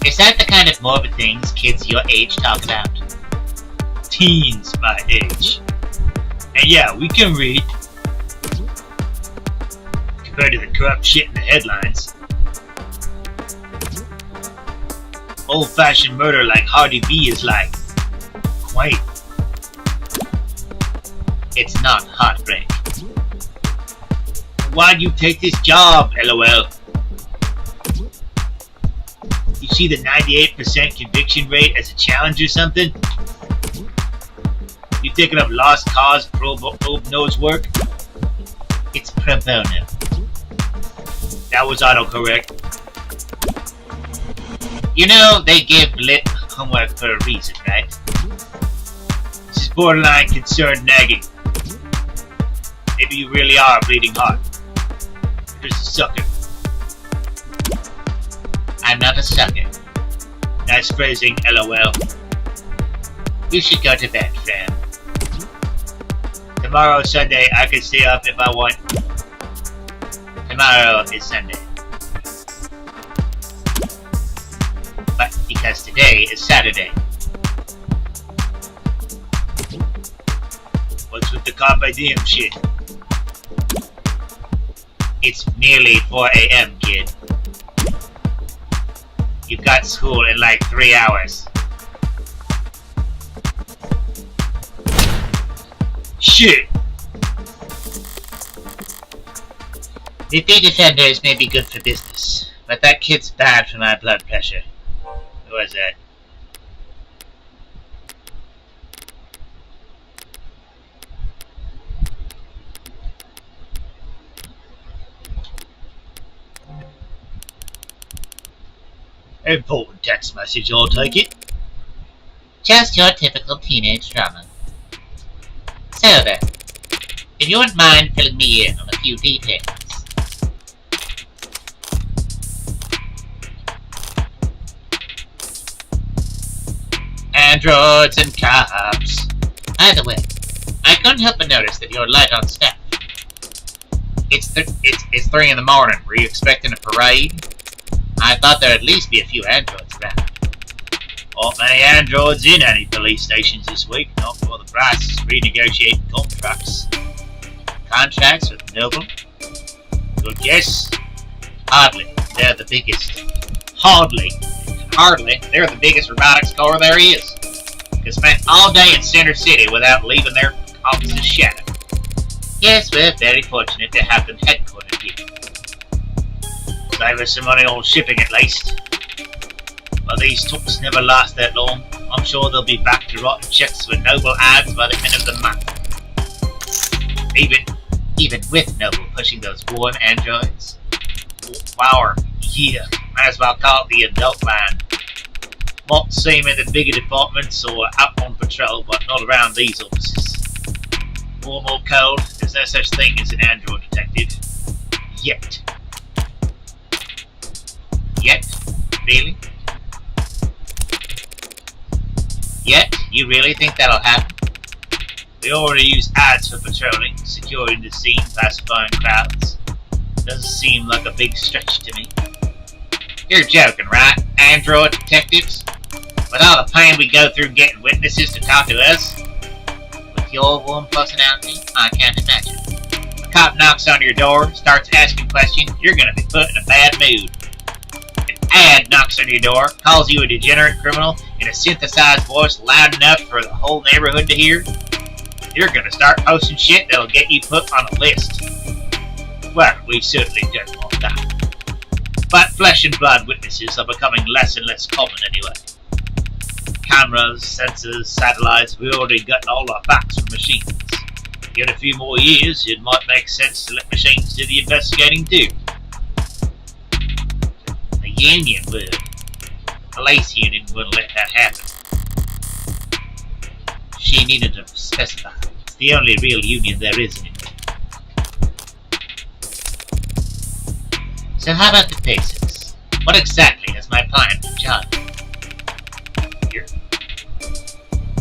Is that the kind of morbid things kids your age talk about? Teens my age. And yeah, we can read. Compared to the corrupt shit in the headlines. Old-fashioned murder like Hardy B is like... quaint. It's not heartbreak. Why'd you take this job, LOL? You see the 98% conviction rate as a challenge or something? You thinking of lost cause pro bono's work? It's pro bono. That was autocorrect. You know, they give lit homework for a reason, right? This is borderline concerned nagging. Maybe you really are bleeding heart. You're just a sucker. I'm not a sucker. Nice phrasing, LOL. You should go to bed, friend. Tomorrow is Sunday. I can stay up if I want. Tomorrow is Sunday. But because today is Saturday. What's with the carpe diem shit? It's nearly 4 a.m., kid. You've got school in like 3 hours. Shit! The big defenders may be good for business, but that kid's bad for my blood pressure. Who was that? Important text message, I'll take it. Just your typical teenage drama. So then, if you wouldn't mind filling me in on a few details. Androids and cops. By the way, I couldn't help but notice that you're light on staff. It's 3 in the morning. Were you expecting a parade? I thought there'd at least be a few androids around. Not many androids in any police stations this week, not for the prices renegotiating contracts. Contracts with Noble? Good guess. Hardly. They're the biggest. Hardly. They're the biggest robotics core there is. They spent all day in Center City without leaving their office's shadow. Yes, we're very fortunate to have them headquartered here. Save us some money on shipping at least. But these trucks never last that long. I'm sure they'll be back to writing checks for Noble ads by the end of the month. Even with Noble pushing those warm androids. Wow, yeah, might as well call it the adult line. Won't see him in the bigger departments or out on patrol, but not around these offices. Warm or cold, there's no such thing as an android detective. Yet. Yet? Really? Yet? You really think that'll happen? We already use ads for patrolling, securing the scene, pacifying crowds. Doesn't seem like a big stretch to me. You're joking, right? Android detectives? With all the pain we go through getting witnesses to talk to us? With your warm personality, I can't imagine. A cop knocks on your door, starts asking questions, you're gonna be put in a bad mood. Ad knocks on your door, calls you a degenerate criminal in a synthesized voice loud enough for the whole neighborhood to hear, you're gonna start posting shit that'll get you put on a list. Well, we certainly don't want that. But flesh and blood witnesses are becoming less and less common anyway. Cameras, sensors, satellites, we've already gotten all our facts from machines. In a few more years, it might make sense to let machines do the investigating too. Union would. Police union wouldn't let that happen. She needed to specify. It's the only real union there is anymore. So how about the basics? What exactly is my client for job?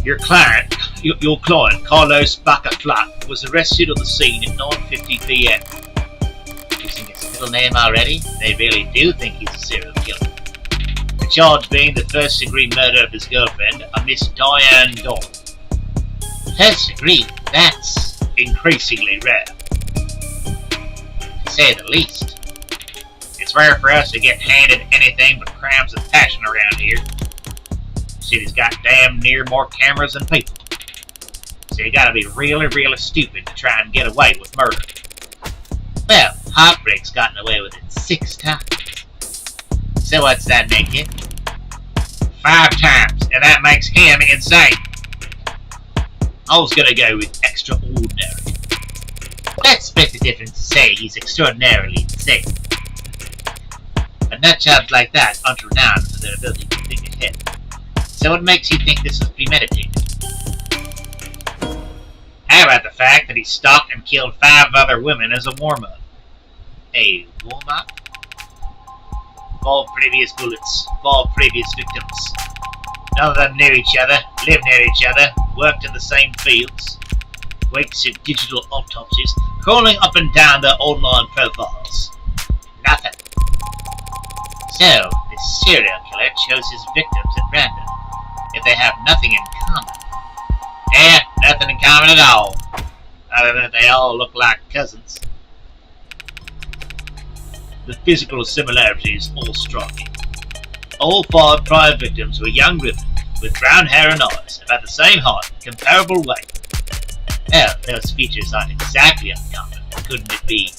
Your client, Carlos Bacaflat, was arrested on the scene at 9:50 p.m. Using his middle name already, they really do think he's a serial killer. The charge being the first-degree murder of his girlfriend, a Miss Diane Dawn. First-degree? That's increasingly rare. To say the least. It's rare for us to get handed anything but crimes of passion around here. City's got damn near more cameras than people. So you gotta be really, really stupid to try and get away with murder. Well, Heartbreak's gotten away with it 6 times. So what's that make it? 5 times, and that makes him insane. I was gonna go with extraordinary. Let's split the difference to say he's extraordinarily insane. But nutjobs like that aren't renowned for their ability to think ahead. So what makes you think this was premeditated? How about the fact that he stalked and killed 5 other women as a warm-up? A warm-up? 4 previous bullets, 4 previous victims. None of them knew each other, lived near each other, worked in the same fields. Weeks of digital autopsies, crawling up and down their online profiles. Nothing. So, this serial killer chose his victims at random, if they have nothing in common. Yeah, nothing in common at all, other than that they all look like cousins. The physical similarities all striking. All 5 prior victims were young women with brown hair and eyes, about the same height, comparable weight. Well, those features aren't exactly uncommon. Couldn't it be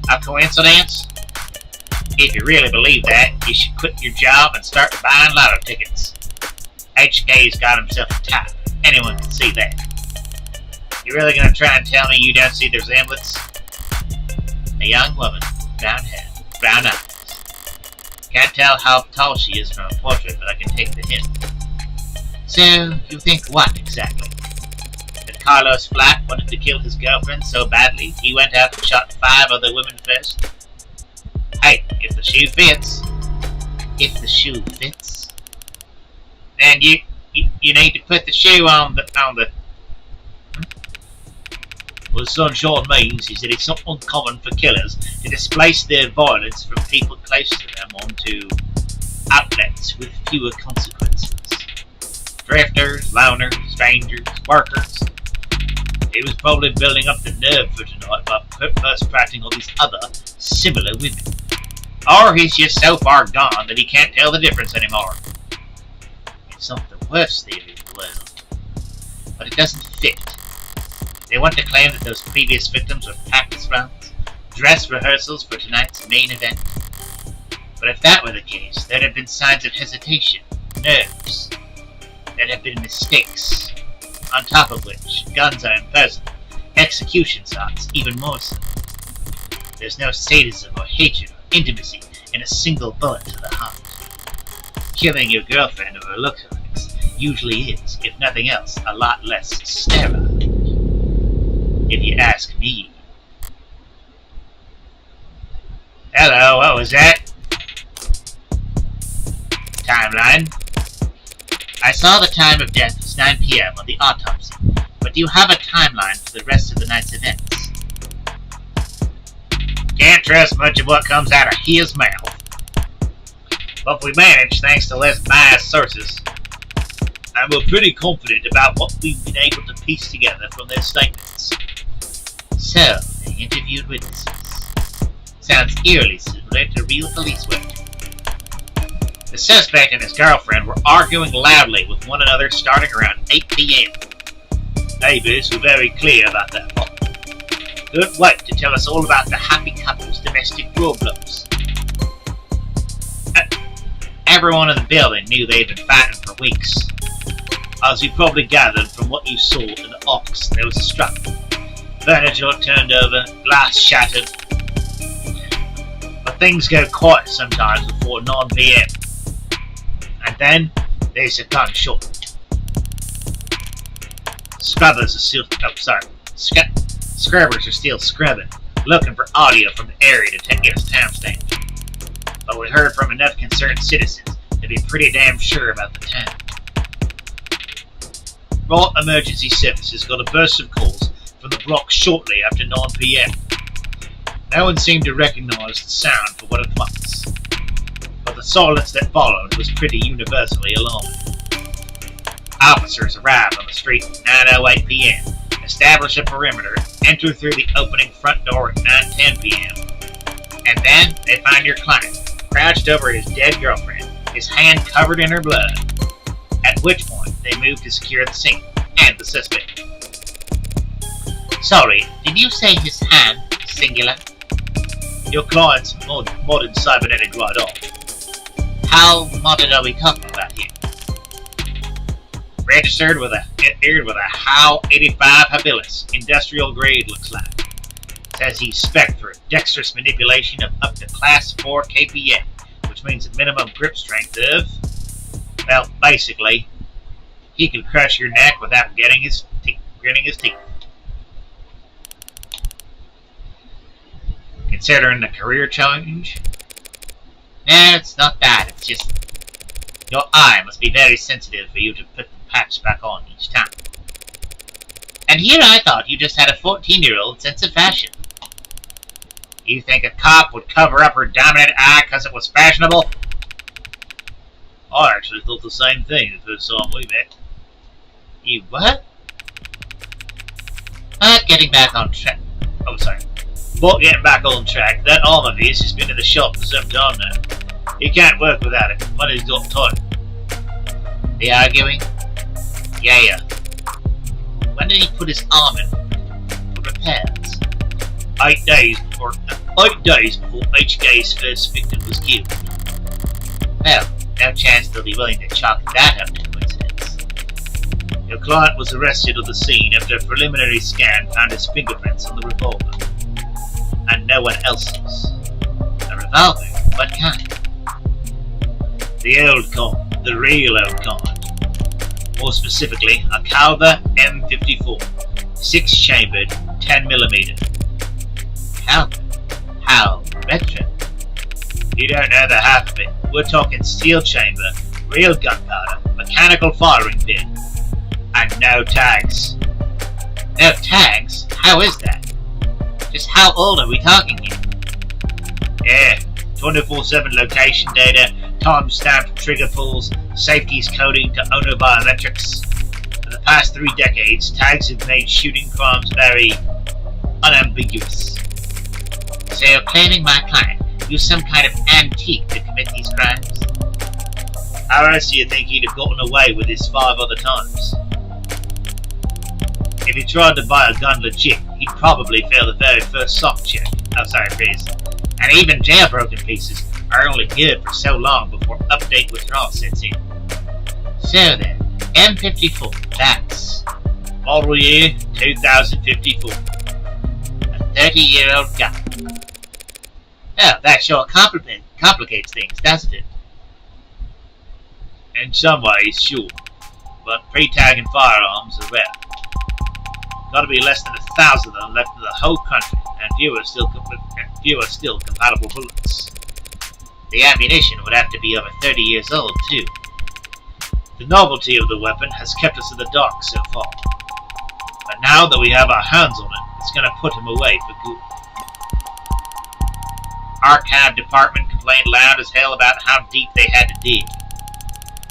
a coincidence? If you really believe that, you should quit your job and start buying lotto tickets. HK's got himself a type. Anyone can see that. You really gonna try and tell me you don't see the resemblance? A young woman, brown hair, brown eyes. Can't tell how tall she is from a portrait, but I can take the hint. So, you think what exactly? That Carlos Flack wanted to kill his girlfriend so badly he went out and shot 5 other women first? Hey, if the shoe fits. If the shoe fits. Then you need to put the shoe on the. What Sunshine means is that it's not uncommon for killers to displace their violence from people close to them onto outlets with fewer consequences. Drifters, loners, strangers, workers. He was probably building up the nerve for tonight by first practicing all these other similar women. Or he's just so far gone that he can't tell the difference anymore. It's not the worst theory in the world, but it doesn't fit. They want to claim that those previous victims were practice runs, dress rehearsals for tonight's main event. But if that were the case, there'd have been signs of hesitation, nerves. There'd have been mistakes. On top of which, guns are impersonal, execution sites even more so. There's no sadism or hatred or intimacy in a single bullet to the heart. Killing your girlfriend or her lookalikes usually is, if nothing else, a lot less sterile. If you ask me. Hello, what was that? Timeline. I saw the time of death was 9 p.m. on the autopsy, but do you have a timeline for the rest of the night's events? Can't trust much of what comes out of his mouth. But we managed thanks to less biased sources. And we're pretty confident about what we've been able to piece together from their statements. So, they interviewed witnesses. Sounds eerily similar to real police work. The suspect and his girlfriend were arguing loudly with one another starting around 8 p.m. Neighbors were very clear about that part. Couldn't wait to tell us all about the happy couple's domestic problems. Everyone in the building knew they'd been fighting for weeks. As you probably gathered from what you saw in the office, there was a struggle. Furniture turned over, glass shattered. But things go quiet sometimes before 9 p.m. And then there's a gunshot. Scrubbers are still scrubbing, looking for audio from the area to get us timestamp. But we heard from enough concerned citizens to be pretty damn sure about the time. Right emergency services got a burst of calls from the block shortly after 9 p.m. No one seemed to recognize the sound for what it was, but the silence that followed was pretty universally alarming. Officers arrived on the street at 9:08 p.m., establish a perimeter, enter through the opening front door at 9:10 p.m., and then they find your client crouched over his dead girlfriend, his hand covered in her blood, at which point they moved to secure the scene and the suspect. Sorry, did you say his hand, singular? Your client's modern cybernetic right arm. How modern are we talking about here? Registered with a HAL 85 habilis, industrial grade looks like. Says he's spec'd for dexterous manipulation of up to class 4 kPa, which means a minimum grip strength of, well, basically, he can crush your neck without gritting his teeth. Considering the career change, No, it's not that. It's just your eye must be very sensitive for you to put the patch back on each time. And here I thought you just had a 14-year-old sense of fashion. You think a cop would cover up her dominant eye because it was fashionable? I actually thought the same thing the first time we met. You what? But getting back on track. Oh, sorry. But getting back on track, that arm of his has been in the shop for some time now. He can't work without it. Money's got tight. The arguing? Yeah. When did he put his arm in for repairs? 8 days before HK's first victim was killed. Well, no chance they'll be willing to chalk that up to coincidence. Your client was arrested on the scene after a preliminary scan found his fingerprints on the revolver. And no one else's. A revolver? What kind? The old kind. The real old kind. More specifically, a Calver M54. 6-chambered, 10mm. Calver? How retro? You don't know the half of it. We're talking steel chamber, real gunpowder, mechanical firing pin, and no tags. No tags? How is that? Just how old are we talking here? Yeah, 24/7 location data, time-stamped trigger pulls, safeties coding to owner biometrics. For the past 3 decades, tags have made shooting crimes very unambiguous. So you're claiming my client used some kind of antique to commit these crimes? How else do you think he'd have gotten away with this 5 other times? If he tried to buy a gun legit, he'd probably fail the very first soft check. Oh, sorry, please. And even jailbroken pieces are only good for so long before update withdrawal sets in. So then, M54, that's model year 2054. A 30-year-old gun. Well, that sure complicates things, doesn't it? In some ways, sure. But pre-tagging firearms are rare. Got to be less than 1,000 of them left in the whole country, and fewer still compatible bullets. The ammunition would have to be over 30 years old, too. The novelty of the weapon has kept us in the dark so far. But now that we have our hands on it, it's going to put him away for good. Archive department complained loud as hell about how deep they had to dig.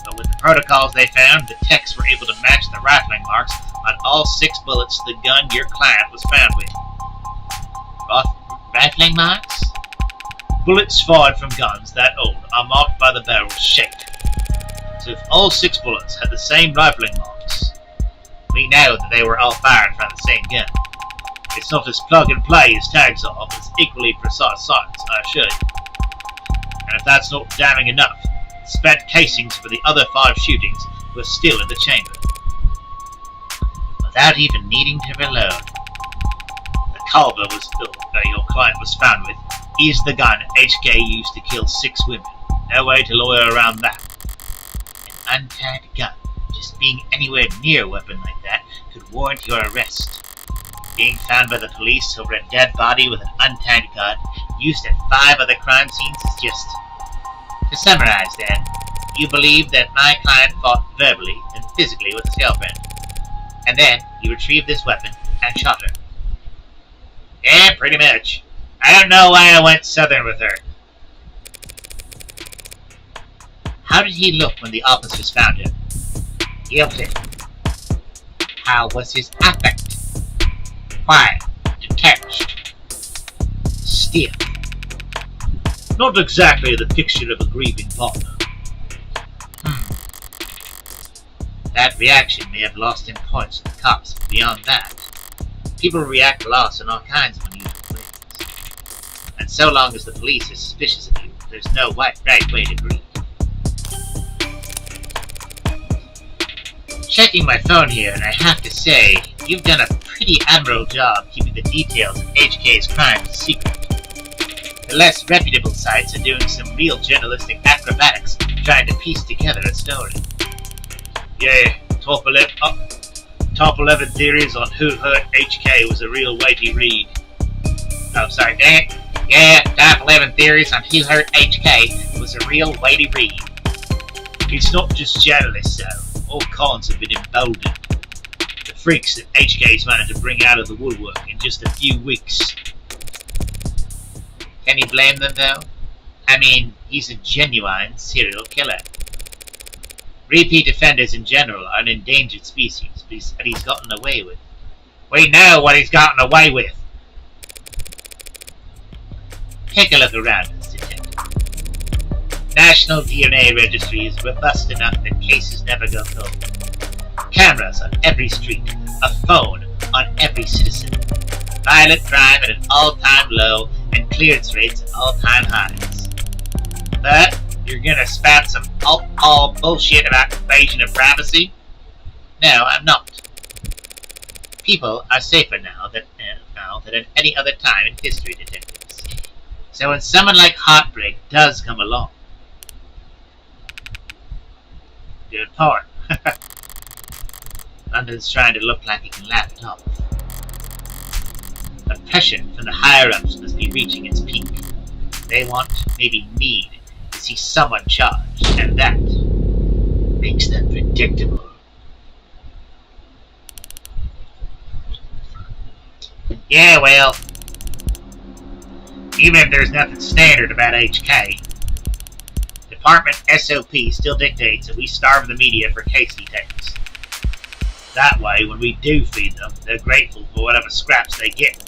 But with the protocols they found, the techs were able to match the rifling marks on all 6 bullets to the gun your client was found with. Rifling marks? Bullets fired from guns that old are marked by the barrel's shape. So if all 6 bullets had the same rifling marks, we know that they were all fired from the same gun. It's not as plug and play as tags are, but it's equally precise science, I assure you. And if that's not damning enough, spent casings for the other 5 shootings were still in the chamber. Without even needing to reload. The Calver your client was found with is the gun HK used to kill 6 women. No way to lawyer around that. An untagged gun, just being anywhere near a weapon like that, could warrant your arrest. Being found by the police over a dead body with an untagged gun used at 5 other crime scenes is just... To summarize then, you believe that my client fought verbally and physically with his girlfriend, and then he retrieved this weapon and shot her. Yeah, pretty much. I don't know why I went southern with her. How did he look when the officers found him? Guilty. How was his affect? Quiet, detached, stiff. Not exactly the picture of a grieving partner. That reaction may have lost him points with the cops, but beyond that, people react to loss in all kinds of unusual ways. And so long as the police are suspicious of you, there's no right way to grieve. Checking my phone here, and I have to say, you've done a pretty admirable job keeping the details of HK's crimes secret. The less reputable sites are doing some real journalistic acrobatics trying to piece together a story. Yeah, top 11 theories on who hurt HK was a real weighty read. Oh, sorry, dang it. Yeah, top 11 theories on who hurt HK was a real weighty read. It's not just journalists though, all kinds have been emboldened. The freaks that HK's managed to bring out of the woodwork in just a few weeks. Can you blame them though? I mean, he's a genuine serial killer. Repeat offenders in general are an endangered species, but he's gotten away with. We know what he's gotten away with. Take a look around us, Detective. National DNA Registry is robust enough that cases never go cold. Cameras on every street, a phone on every citizen. Violent crime at an all-time low and clearance rates at all-time highs. But you're gonna spout some all bullshit about invasion of privacy? No, I'm not. People are safer now than at any other time in history, detectives. So when someone like Heartbreak does come along, good point. London's trying to look like he can laugh it off. The pressure from the higher-ups must be reaching its peak. They want, maybe need, to see someone charged, and that makes them predictable. Yeah, well, even if there's nothing standard about HK, Department SOP still dictates that we starve the media for case details. That way, when we do feed them, they're grateful for whatever scraps they get.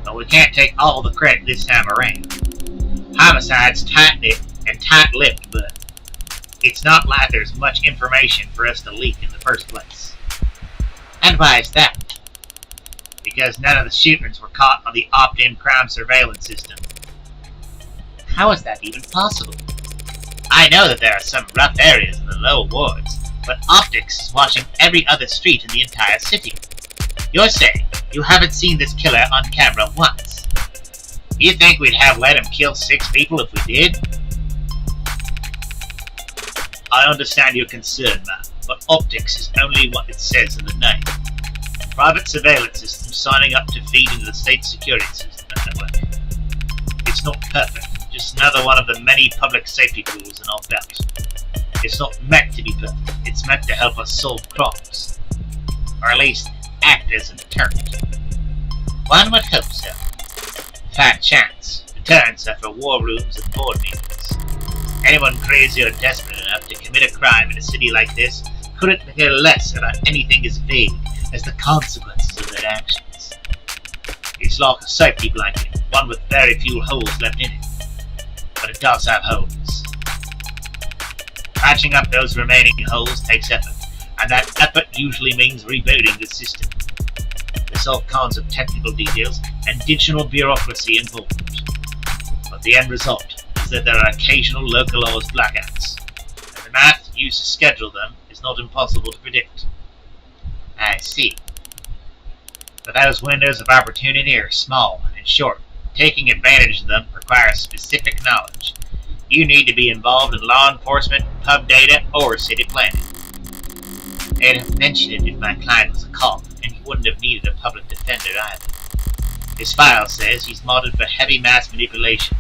But we can't take all the credit this time around. Homicide's tight-knit and tight-lipped, but it's not like there's much information for us to leak in the first place. And why is that? Because none of the shooters were caught on the opt-in crime surveillance system. How is that even possible? I know that there are some rough areas in the lower wards, but optics is watching every other street in the entire city. You're saying you haven't seen this killer on camera once. Do you think we'd have let him kill 6 people if we did? I understand your concern, man, but optics is only what it says in the name. Private surveillance system signing up to feed into the state security system network. It's not perfect, just another one of the many public safety tools in our belt. It's not meant to be perfect, it's meant to help us solve crimes. Or at least act as a deterrent. One would hope so. Fat chance. Deterrents are for war rooms and board meetings. Anyone crazy or desperate enough to commit a crime in a city like this couldn't care less about anything as vague as the consequences of their actions. It's like a safety blanket, one with very few holes left in it. But it does have holes. Patching up those remaining holes takes effort, and that effort usually means rebooting the system. There's all kinds of technical details and digital bureaucracy involved. But the end result is that there are occasional localized blackouts, and the math used to schedule them is not impossible to predict. I see. But those windows of opportunity are small and short. Taking advantage of them requires specific knowledge. You need to be involved in law enforcement, pub data, or city planning. They'd have mentioned it if my client was a cop, and he wouldn't have needed a public defender either. His file says he's modded for heavy mass manipulation,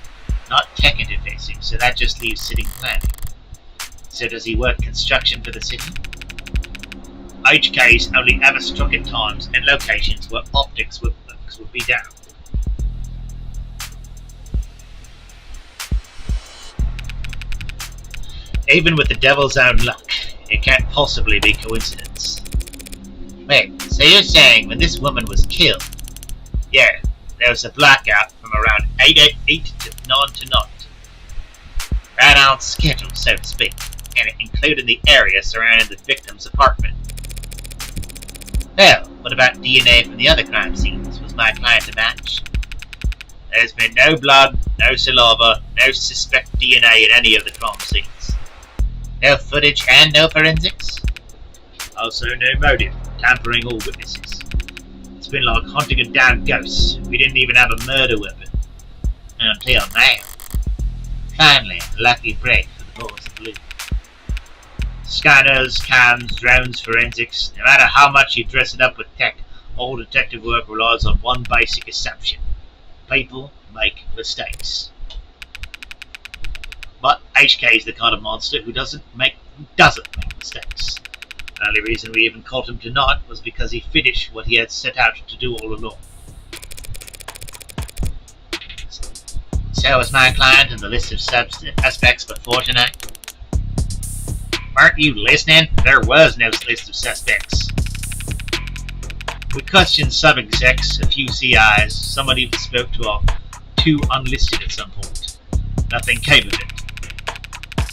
not tech interfacing, so that just leaves city planning. So does he work construction for the city? HK's only ever struck at times and locations where optics would be down. Even with the devil's own luck, it can't possibly be coincidence. Wait, so you're saying when this woman was killed? Yeah, there was a blackout from around 8 to 9 tonight. Right on schedule, so to speak, and it included the area surrounding the victim's apartment. Well, what about DNA from the other crime scenes? Was my client a match? There's been no blood, no saliva, no suspect DNA at any of the crime scenes. No footage and no forensics? Also no motive, tampering or witnesses. It's been like hunting a damn ghost. We didn't even have a murder weapon. Until now. Finally, a lucky break for the boys of blue. Scanners, cams, drones, forensics. No matter how much you dress it up with tech, all detective work relies on one basic assumption. People make mistakes. But HK is the kind of monster who doesn't make mistakes. The only reason we even caught him tonight was because he finished what he had set out to do all along. So was my client in the list of suspects before tonight? Weren't you listening? There was no list of suspects. We questioned sub-execs, a few CIs, someone even spoke to our two unlisted at some point. Nothing came of it.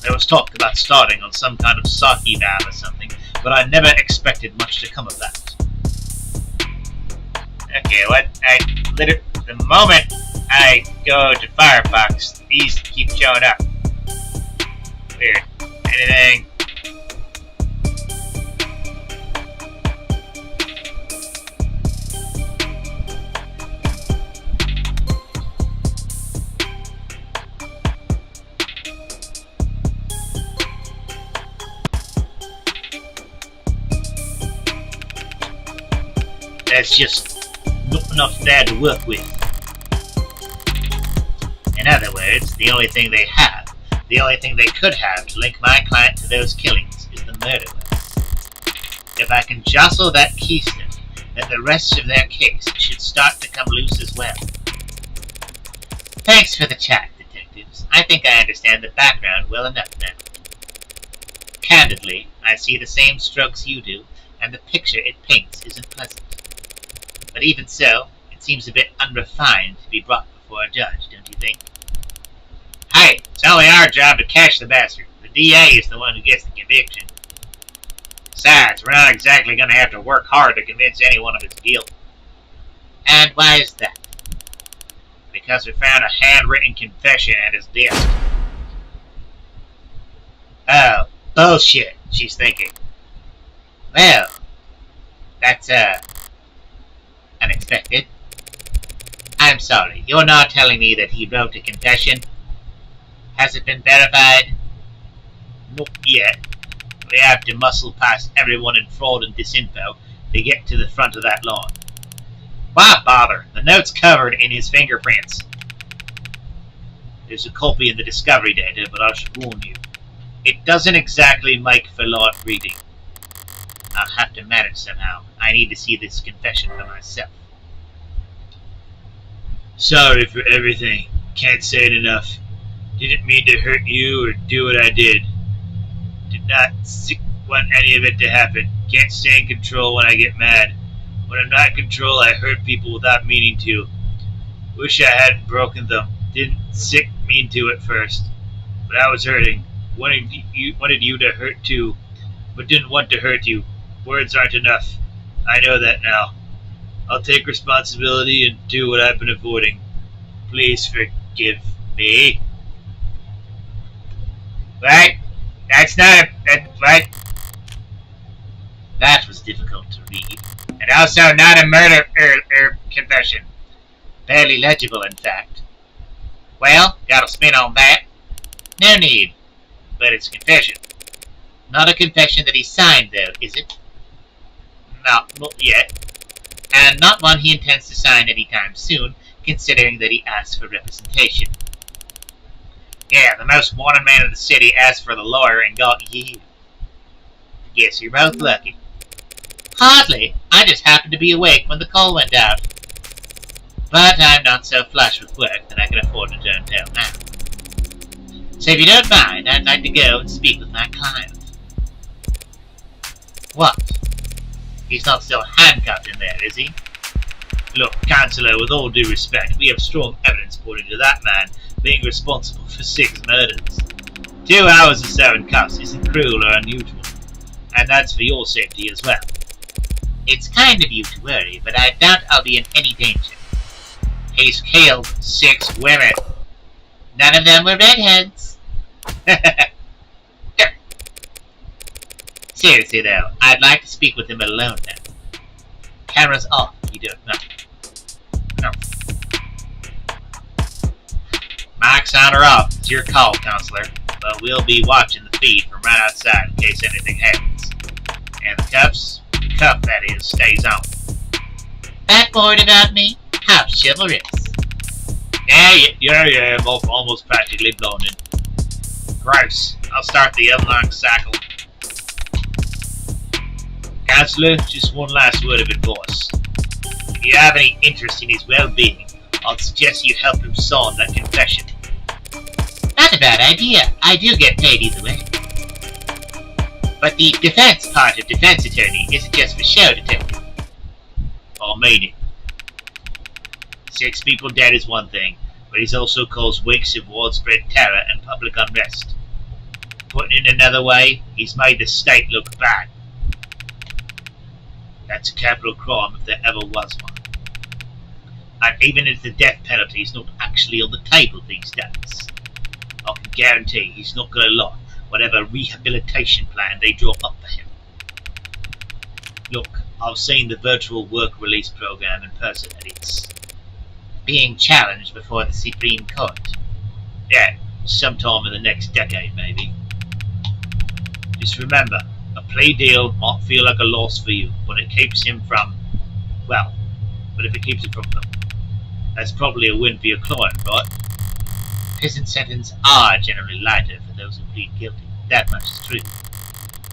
There was talk about starting on some kind of sake valve or something, but I never expected much to come of that. Okay, the moment I go to Firefox, these keep showing up. Weird. Anything? There's just not enough there to work with. In other words, the only thing they could have to link my client to those killings is the murder weapon. If I can jostle that keystone, then the rest of their case should start to come loose as well. Thanks for the chat, detectives. I think I understand the background well enough now. Candidly, I see the same strokes you do, and the picture it paints isn't pleasant. But even so, it seems a bit unrefined to be brought before a judge, don't you think? Hey, it's only our job to catch the bastard. The DA is the one who gets the conviction. Besides, we're not exactly going to have to work hard to convince anyone of his guilt. And why is that? Because we found a handwritten confession at his desk. Oh, bullshit, she's thinking. Well, that's, unexpected. I'm sorry, you're not telling me that he wrote a confession? Has it been verified? Not yet. We have to muscle past everyone in fraud and disinfo to get to the front of that lawn. Why bother? The note's covered in his fingerprints. There's a copy in the discovery data, but I should warn you. It doesn't exactly make for light reading. I'll have to manage somehow. I need to see this confession for myself. Sorry for everything. Can't say it enough. Didn't mean to hurt you or do what I did. Did not want any of it to happen. Can't stay in control when I get mad. When I'm not in control, I hurt people without meaning to. Wish I hadn't broken them. Didn't mean to at first. But I was hurting. Wanted you to hurt too. But didn't want to hurt you. Words aren't enough. I know that now. I'll take responsibility and do what I've been avoiding. Please forgive me. Right? That's not right? That was difficult to read. And also not a murder confession. Barely legible, in fact. Well, got a spin on that? No need. But it's a confession. Not a confession that he signed, though, is it? Not yet. And not one he intends to sign anytime soon, considering that he asked for representation. Yeah, the most wanted man in the city asked for the lawyer and got you. Guess you're both lucky. Hardly. I just happened to be awake when the call went out. But I'm not so flush with work that I can afford to turn tail now. So if you don't mind, I'd like to go and speak with my client. What? He's not still handcuffed in there, is he? Look, Counselor, with all due respect, we have strong evidence pointing to that man being responsible for 6 murders. 2 hours and 7 cuffs isn't cruel or unusual, and that's for your safety as well. It's kind of you to worry, but I doubt I'll be in any danger. He's killed 6 women. None of them were redheads. Seriously though, I'd like to speak with him alone now. Camera's off, you don't know. No. Mic's on or off, it's your call, Counselor. But we'll be watching the feed from right outside in case anything happens. And the cuff that is, stays on. That bored about me? How chivalrous. Yeah, I'm almost practically blown in. Gross. I'll start the unlock cycle. Counselor, just one last word of advice. If you have any interest in his well-being, I'd suggest you help him solve that confession. Not a bad idea. I do get paid either way. But the defense part of defense attorney isn't just for show, detective. I mean it. 6 people dead is one thing, but he's also caused weeks of widespread terror and public unrest. Put in another way, he's made the state look bad. That's a capital crime if there ever was one. And even if the death penalty is not actually on the table these days, I can guarantee he's not going to like whatever rehabilitation plan they draw up for him. Look, I've seen the virtual work release program in person, and it's being challenged before the Supreme Court. Yeah, sometime in the next decade, maybe. Just remember, a plea deal might feel like a loss for you, but it keeps him from, well, but if it keeps him from them, that's probably a win for your client, right? Prison sentences are generally lighter for those who plead guilty. That much is true.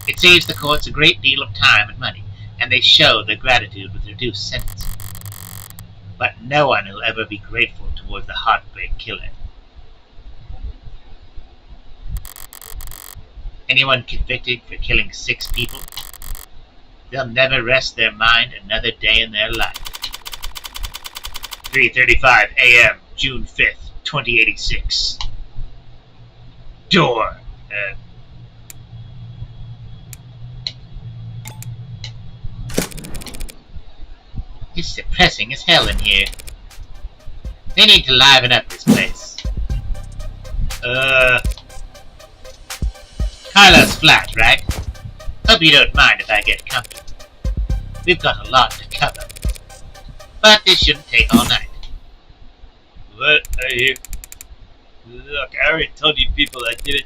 It saves the courts a great deal of time and money, and they show their gratitude with reduced sentencing. But no one will ever be grateful towards the heartbreak killer. Anyone convicted for killing 6 people, they'll never rest their mind another day in their life. 3:35 a.m., June 5th, 2086. Door. It's depressing as hell in here. They need to liven up this place. Carlos flat, right? Hope you don't mind if I get comfortable. We've got a lot to cover. But this shouldn't take all night. What are you? Look, I already told you people I did it.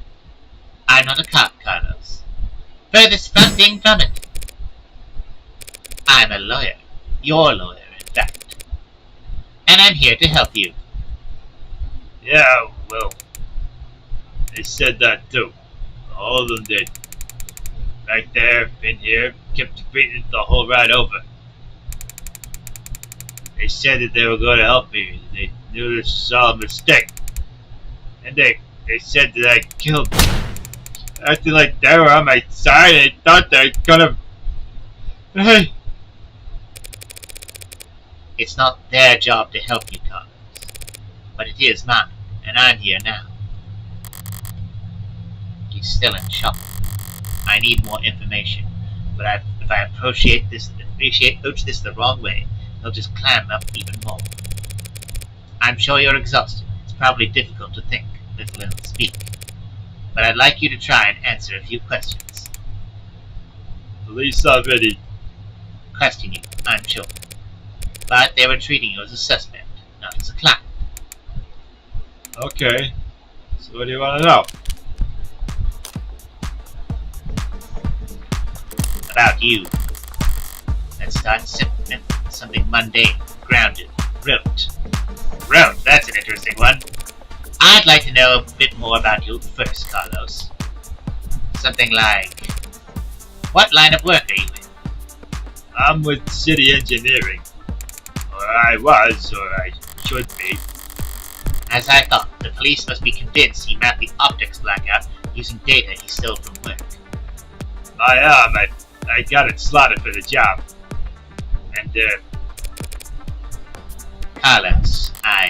I'm not a cop, Carlos. Furthest thing from it. I'm a lawyer. Your lawyer, in fact. And I'm here to help you. Yeah, well, they said that too. All of them did. Right there, been here, kept repeating it the whole ride over. They said that they were going to help me. They knew this was all a mistake. And they said that I killed them. Acting like they were on my side and thought they were gonna... Hey! It's not their job to help you, Carlos. But it is mine, and I'm here now. He's still in shock. I need more information, but if I approach this the wrong way, he'll just clam up even more. I'm sure you're exhausted. It's probably difficult to think, little and speak. But I'd like you to try and answer a few questions. Police already Question you, I'm sure. But they were treating you as a suspect, not as a client. Okay. So what do you want to know? About you. Let's start simple. Something mundane, grounded, rote. Rote, that's an interesting one. I'd like to know a bit more about you first, Carlos. Something like, what line of work are you in? I'm with city engineering. Or I was, or I should be. As I thought, the police must be convinced he mapped the optics blackout using data he stole from work. I got it slotted for the job. And, Carlos, I'm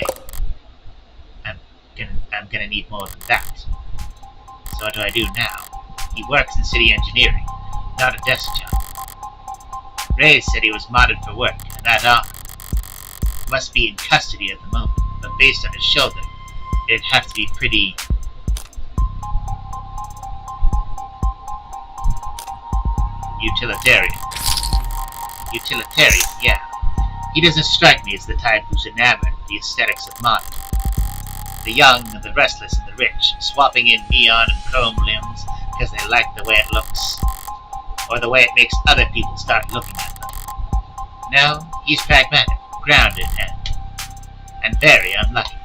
gonna need more than that. So what do I do now? He works in city engineering, not a desk job. Ray said he was modded for work, and that arm must be in custody at the moment, but based on his shoulder, it'd have to be pretty... utilitarian. Utilitarian, yeah. He doesn't strike me as the type who's enamored with the aesthetics of modern. The young, and the restless, and the rich, swapping in neon and chrome limbs because they like the way it looks, or the way it makes other people start looking at them. No, he's pragmatic, grounded, and very unlucky.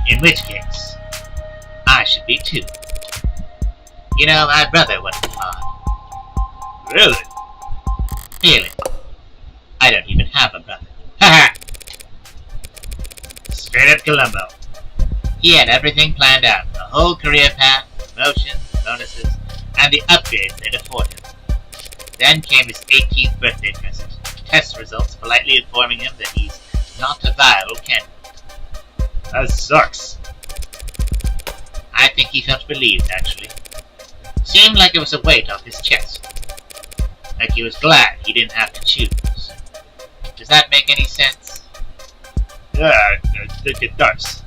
In which case, I should be too. You know, my brother went hard. Really? Really? I don't even have a brother. Haha! Straight up Columbo. He had everything planned out. The whole career path, promotions, bonuses, and the upgrades they'd afford him. Then came his 18th birthday present. Test results politely informing him that he's not a viable candidate. That sucks. I think he felt relieved, actually. Seemed like it was a weight off his chest. Like he was glad he didn't have to choose. Does that make any sense? Yeah, I think it does.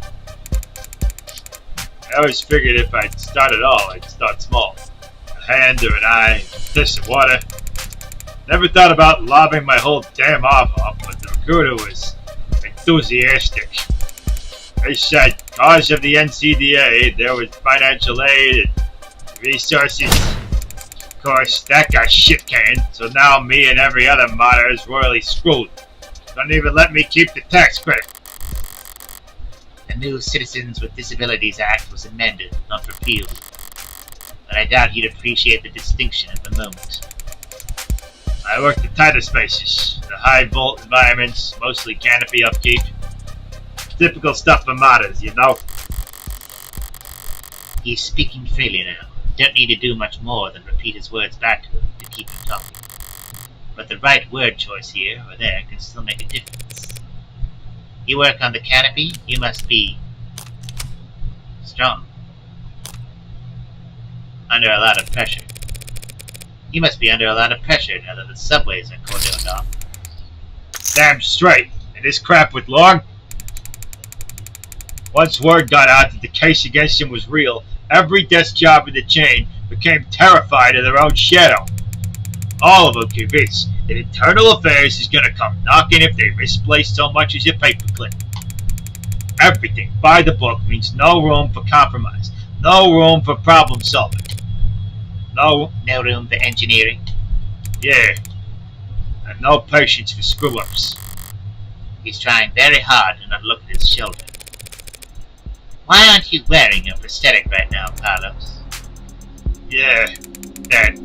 I always figured if I'd start at all, I'd start small. A hand or an eye, a dish of water. Never thought about lobbing my whole damn arm off, but the recruiter was enthusiastic. They said, cause of the NCDA, there was financial aid and resources. Of course, that got shit canned, so now me and every other martyr is royally screwed. Don't even let me keep the tax credit. The new Citizens with Disabilities Act was amended, not repealed. But I doubt he'd appreciate the distinction at the moment. I worked the tighter spaces, the high volt environments, mostly canopy upkeep. Typical stuff for martyrs, you know. He's speaking freely now. Don't need to do much more than repeat his words back to him to keep him talking. But the right word choice here or there can still make a difference. You work on the canopy, you must be strong. Under a lot of pressure. You must be under a lot of pressure now that the subways are cordoned off. Damn straight. And this crap went long? Once word got out that the case against him was real, every desk job in the chain became terrified of their own shadow. All of them convinced that internal affairs is gonna come knocking if they misplace so much as a paperclip. Everything by the book means no room for compromise, no room for problem solving. No room for engineering. Yeah. And no patience for screw-ups. He's trying very hard to not look at his shoulder. Why aren't you wearing your prosthetic right now, Carlos? Yeah, that.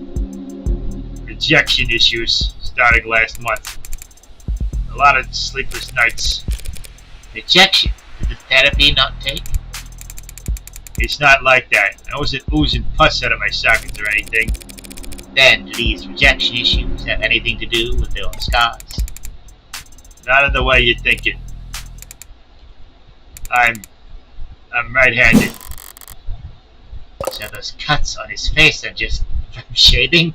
Rejection issues starting last month. A lot of sleepless nights. Rejection? Did the therapy not take? It's not like that. I wasn't oozing pus out of my sockets or anything. Then, do these rejection issues have anything to do with their own scars? Not in the way you're thinking. I'm right-handed. So those cuts on his face are just from shaving?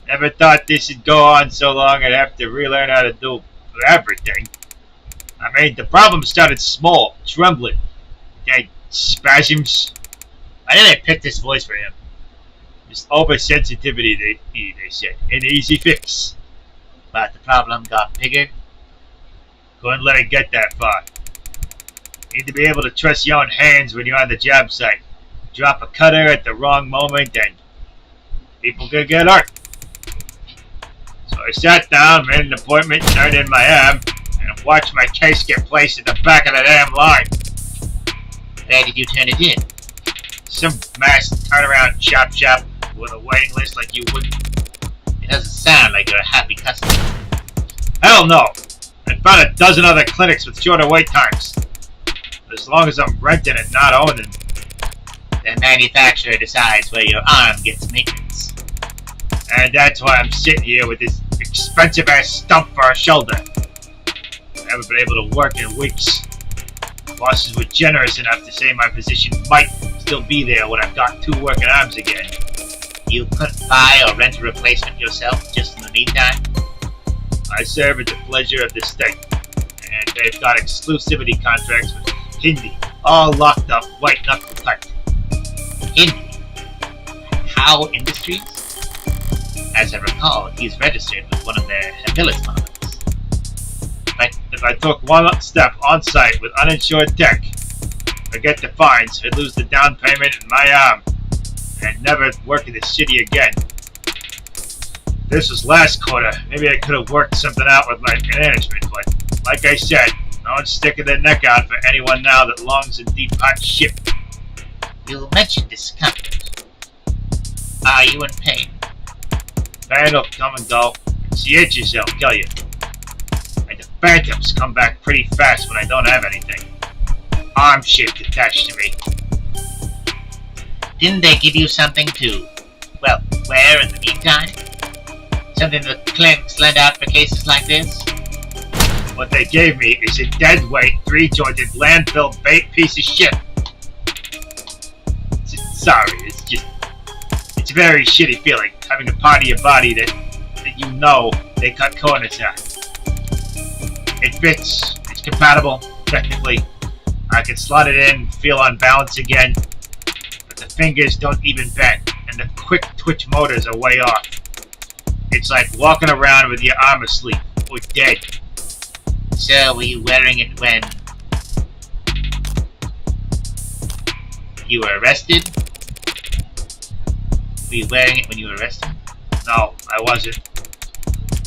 Never thought this would go on so long I'd have to relearn how to do everything. I mean, the problem started small, trembling. Had spasms. Why did I pick this voice for him? Just oversensitivity, they said. An easy fix. But the problem got bigger? Couldn't let it get that far. Need to be able to trust your own hands when you're on the job site. Drop a cutter at the wrong moment and people could get hurt. So I sat down, made an appointment, turned in my arm, and watched my case get placed at the back of the damn line. Where did you turn it in? Some mass turnaround shop with a waiting list like you wouldn't. It doesn't sound like you're a happy customer. Hell no! I found a dozen other clinics with shorter wait times. As long as I'm renting and not owning. The manufacturer decides where your arm gets maintenance. And that's why I'm sitting here with this expensive-ass stump for a shoulder. I haven't been able to work in weeks. Bosses were generous enough to say my position might still be there when I've got 2 working arms again. You couldn't buy or rent a replacement yourself just in the meantime? I serve at the pleasure of the state, and they've got exclusivity contracts with Hindi, all locked up, white-knuckle tight. Hindi? How Industries? As I recall, he's registered with one of their Habilis models. If I took one step on-site with uninsured tech, forget the fines, I'd lose the down payment in my arm, and never work in the city again. This was last quarter. Maybe I could have worked something out with my management, but like I said, No one's sticking their neck out for anyone now that longs in deep hot shit. You mentioned discomfort. Are you in pain? Pain will come and go. It's the itches that'll kill you. And the phantoms come back pretty fast when I don't have anything. Arm shaped attached to me. Didn't they give you something to, well, wear in the meantime? Something that clinks lend out for cases like this? What they gave me is a dead-weight, three-jointed, landfill bait piece of shit. Sorry, it's a very shitty feeling, having a part of your body that you know they cut corners at. It fits, it's compatible, technically. I can slot it in, feel on balance again, but the fingers don't even bend, and the quick twitch motors are way off. It's like walking around with your arm asleep, or dead. So, were you wearing it when you were arrested? Were you wearing it when you were arrested? No, I wasn't.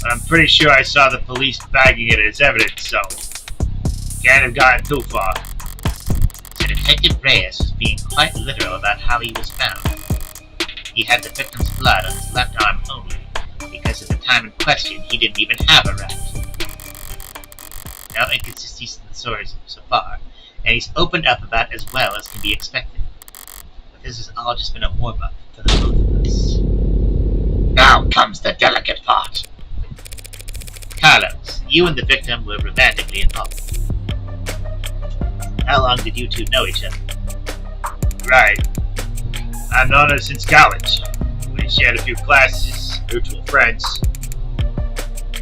But I'm pretty sure I saw the police bagging it as evidence, so can't have gotten too far. So Detective Reyes was being quite literal about how he was found. He had the victim's blood on his left arm only, because at the time in question he didn't even have a rat. No inconsistencies in the story so far, and he's opened up about as well as can be expected. But this has all just been a warm-up for the both of us. Now comes the delicate part. Carlos, you and the victim were romantically involved. How long did you two know each other? Right. I've known her since college. We shared a few classes, mutual friends.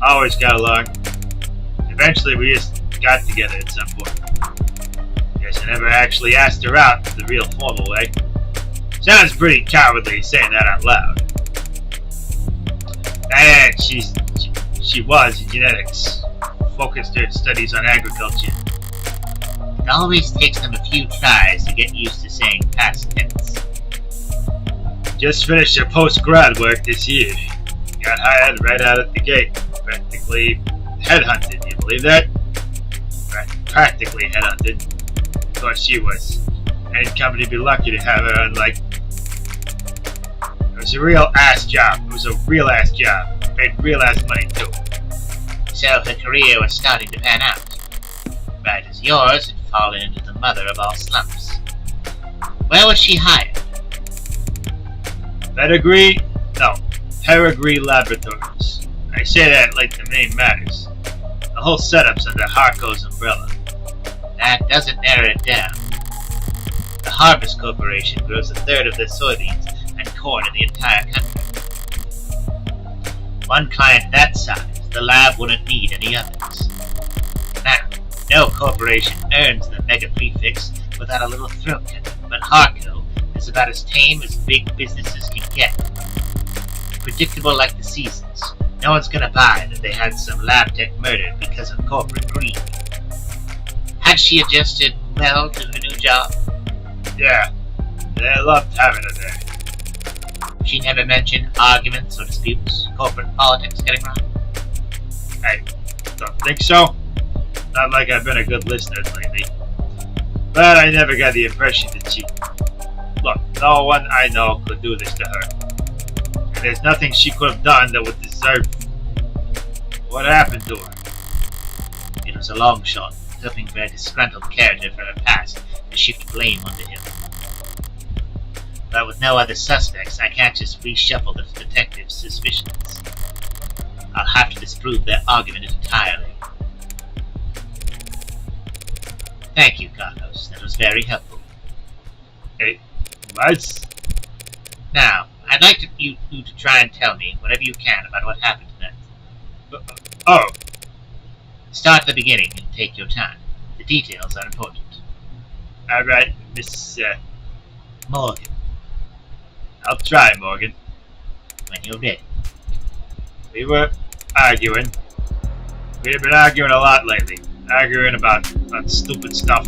Always got along. Eventually we just got together at some point. Guess I never actually asked her out the real formal way. Sounds pretty cowardly saying that out loud. And she was in genetics. Focused her studies on agriculture. It always takes them a few tries to get used to saying past tense. Just finished her post-grad work this year. Got hired right out at the gate. Practically headhunted, you believe that? Practically headhunted. Of course she was. Any company would be lucky to have her, unlike... It was a real ass job. It was a real ass job. Paid real ass money too. So her career was starting to pan out. Right as yours had fallen into the mother of all slumps. Where was she hired? Pedigree? No. Peregree Laboratories. I say that like the name matters. The whole setup's under Harco's umbrella. That doesn't narrow it down. The Harvest Corporation grows a third of their soybeans and corn in the entire country. One client that size, the lab wouldn't need any others. Now, no corporation earns the mega prefix without a little throat cutting, but Harco is about as tame as big businesses can get. Predictable like the seasons. No one's gonna buy that they had some lab tech murdered because of corporate greed. Had she adjusted well to the new job? Yeah, they loved having her there. She never mentioned arguments or disputes, corporate politics getting wrong? I don't think so. Not like I've been a good listener lately. But I never got the impression that she... Look, no one I know could do this to her. And there's nothing she could have done that would deserve what happened to her. It was a long shot, hoping for a disgruntled character for her past to shift blame onto him. But with no other suspects, I can't just reshuffle the detective's suspicions. I'll have to disprove their argument entirely. Thank you, Carlos. That was very helpful. Hey, what? Now, I'd like you to try and tell me whatever you can about what happened tonight. Oh. Start at the beginning and take your time. The details are important. Alright, Miss, Morgan. I'll try, Morgan. When you're ready. We were arguing. We have been arguing a lot lately. Arguing about stupid stuff.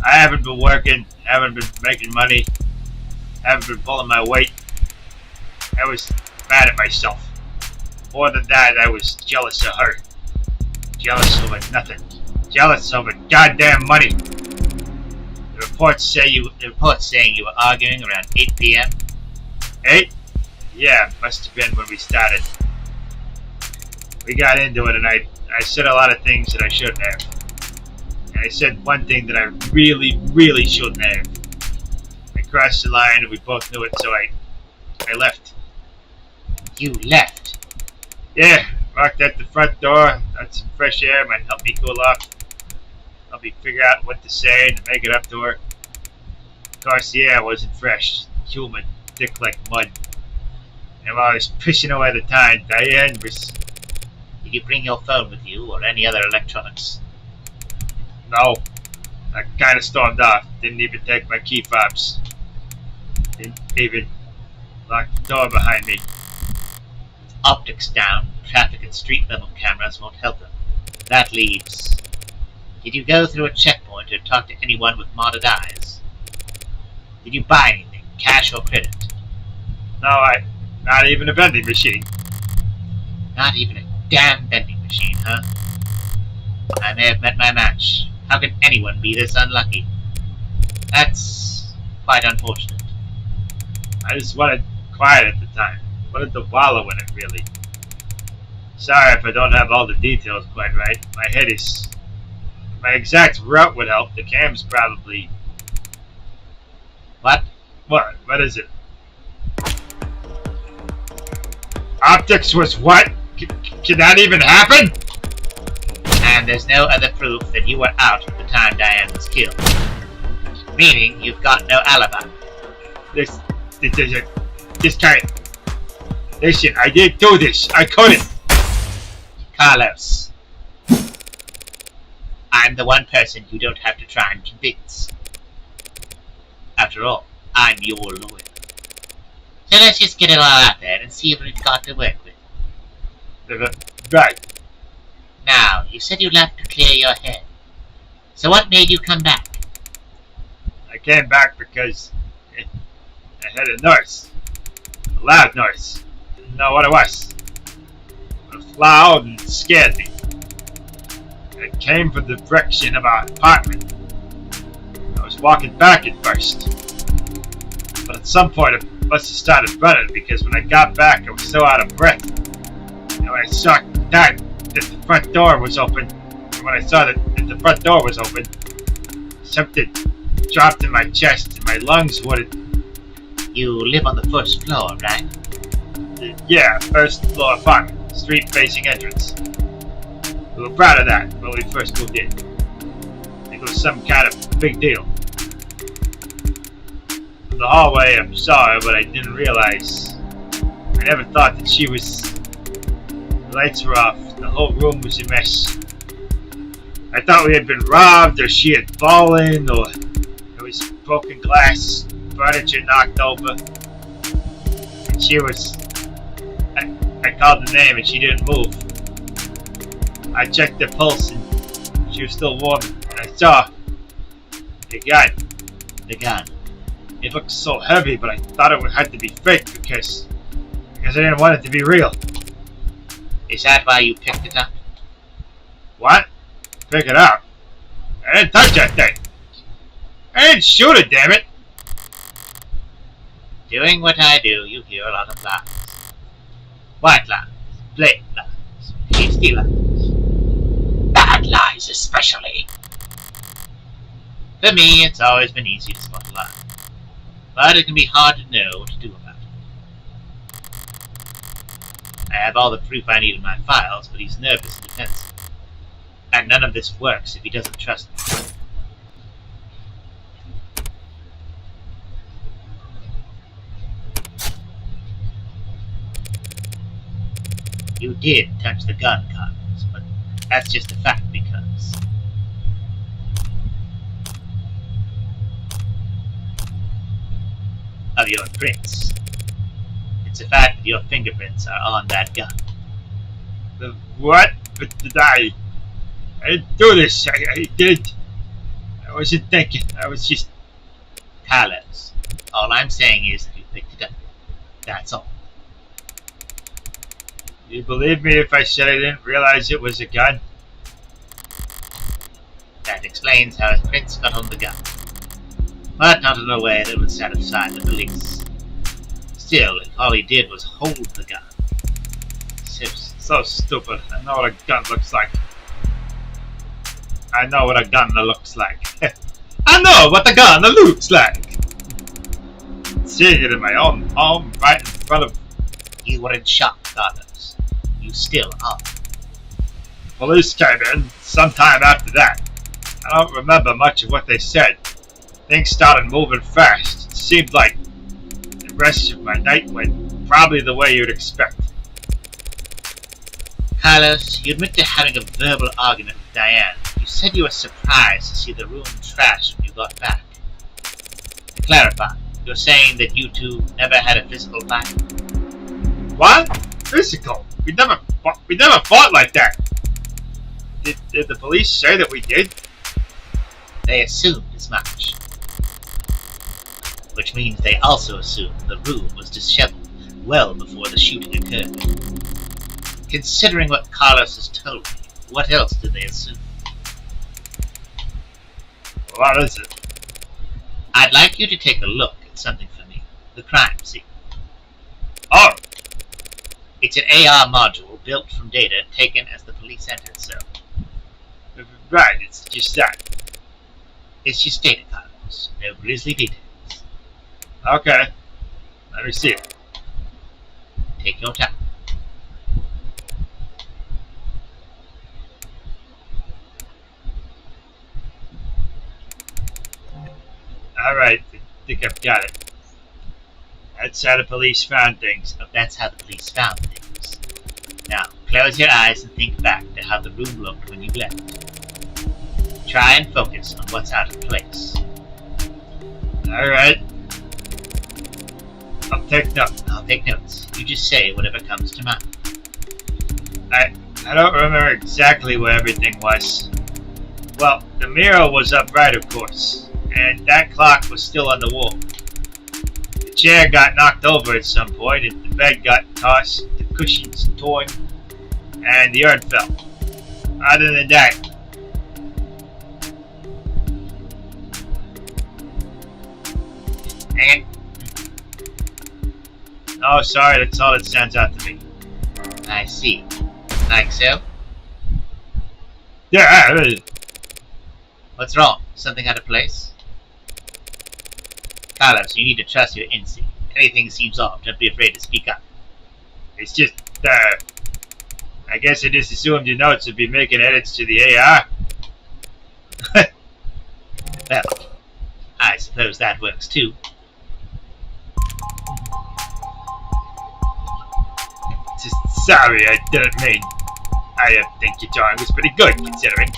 I haven't been working, haven't been making money, haven't been pulling my weight. I was mad at myself. More than that, I was jealous of her. Jealous over nothing. jealous over goddamn money. The reports saying you were arguing around 8 p.m. 8? Yeah, must have been when we started. We got into it and I said a lot of things that I shouldn't have. And I said one thing that I really, really shouldn't have. I crossed the line and we both knew it, so I left. You left? Yeah, walked out the front door, got some fresh air, might help me cool off. Help me figure out what to say and make it up to her. Of course, the air wasn't fresh, humid, thick like mud. And while I was pissing away the time, Diane was... Did you bring your phone with you or any other electronics? No. I kind of stormed off. Didn't even take my key fobs. Didn't even lock the door behind me. With optics down, traffic and street level cameras won't help them. That leaves... Did you go through a checkpoint or talk to anyone with modded eyes? Did you buy anything, cash or credit? No, not even a vending machine. Not even a damn vending machine, huh? I may have met my match. How can anyone be this unlucky? That's quite unfortunate. I just wanted quiet at the time. Wanted to wallow in it, really. Sorry if I don't have all the details quite right. My head is... My exact route would help. The cam's probably... What? What? What is it? Optics was what? Can that even happen? And there's no other proof that you were out at the time Diane was killed. Meaning you've got no alibi. This can't... Listen, I didn't do this. I couldn't. Carlos. I'm the one person you don't have to try and convince. After all, I'm your lawyer. So let's just get it all out there and see what we've got to work with. Right. Now, you said you left to clear your head. So what made you come back? I came back because I had a noise. A loud noise. Didn't know what it was. It was loud and scared me. It came from the direction of our apartment. I was walking back at first. But at some point it must have started running because when I got back I was so out of breath. And when I saw that the front door was open, something dropped in my chest and my lungs would... You live on the first floor, right? Yeah, first floor apartment, street facing entrance. We were proud of that when we first moved in. I think it was some kind of big deal. From the hallway I saw her, but I didn't realize. I never thought that she was... The lights were off, the whole room was a mess. I thought we had been robbed, or she had fallen, or there was broken glass, furniture knocked over. And she was... I called her name and she didn't move. I checked her pulse and she was still warm. And I saw the gun. The gun. It looked so heavy, but I thought it would have to be fake because I didn't want it to be real. Is that why you picked it up? What? Pick it up? I didn't touch that thing. I didn't shoot it, damn it. Doing what I do, you hear a lot of lies. White lies, blatant lies, hasty lies. Bad lies especially. For me, it's always been easy to spot a lie. But it can be hard to know what to do about it. I have all the proof I need in my files, but he's nervous and defensive. And none of this works if he doesn't trust me. You did touch the gun, Carlos, but that's just a fact because... of your prints. It's a fact that your fingerprints are on that gun. The what? But I didn't do this. I did. I wasn't thinking. I was just... Carlos, all I'm saying is that you picked it up. That's all. You believe me if I said I didn't realize it was a gun? explains how his prince got on the gun, but not in a way that would satisfy the police. Still, if all he did was hold the gun... So stupid. I know what a gun looks like. I know what a gun looks like. I know what a gun looks like! Seeing it in my own home, right in front of... You weren't shocked, Carlos. You still are. Police came in sometime after that. I don't remember much of what they said. Things started moving fast. It seemed like the rest of my night went probably the way you'd expect. Carlos, you admit to having a verbal argument with Diane. You said you were surprised to see the room trashed when you got back. To clarify, you're saying that you two never had a physical fight? What? Physical? We never fought like that. Did the police say that we did? They assumed as much. Which means they also assumed the room was disheveled well before the shooting occurred. Considering what Carlos has told me, what else did they assume? What is it? I'd like you to take a look at something for me. The crime scene. Oh! It's an AR module built from data taken as the police entered, so... Right, it's just that. It's just data, Carlos. No grisly details. Okay. Let me see it. Take your time. Alright, I think I've got it. That's how the police found things. That's how the police found things. Now, close your eyes and think back to how the room looked when you left. Try and focus on what's out of place. Alright. I'll take notes. I'll take notes. You just say whatever comes to mind. I don't remember exactly where everything was. Well, the mirror was upright, of course, and that clock was still on the wall. The chair got knocked over at some point, and the bed got tossed, the cushions torn, and the urn fell. Other than that, oh, sorry, that's all it stands out to me. I see. Like so? Yeah. What's wrong? Something out of place? Carlos, you need to trust your instinct. If anything seems off, don't be afraid to speak up. It's just, I guess I just assumed your notes would be making edits to the AR. Well, I suppose that works too. Just sorry, I didn't mean. I think your drawing was pretty good, considering.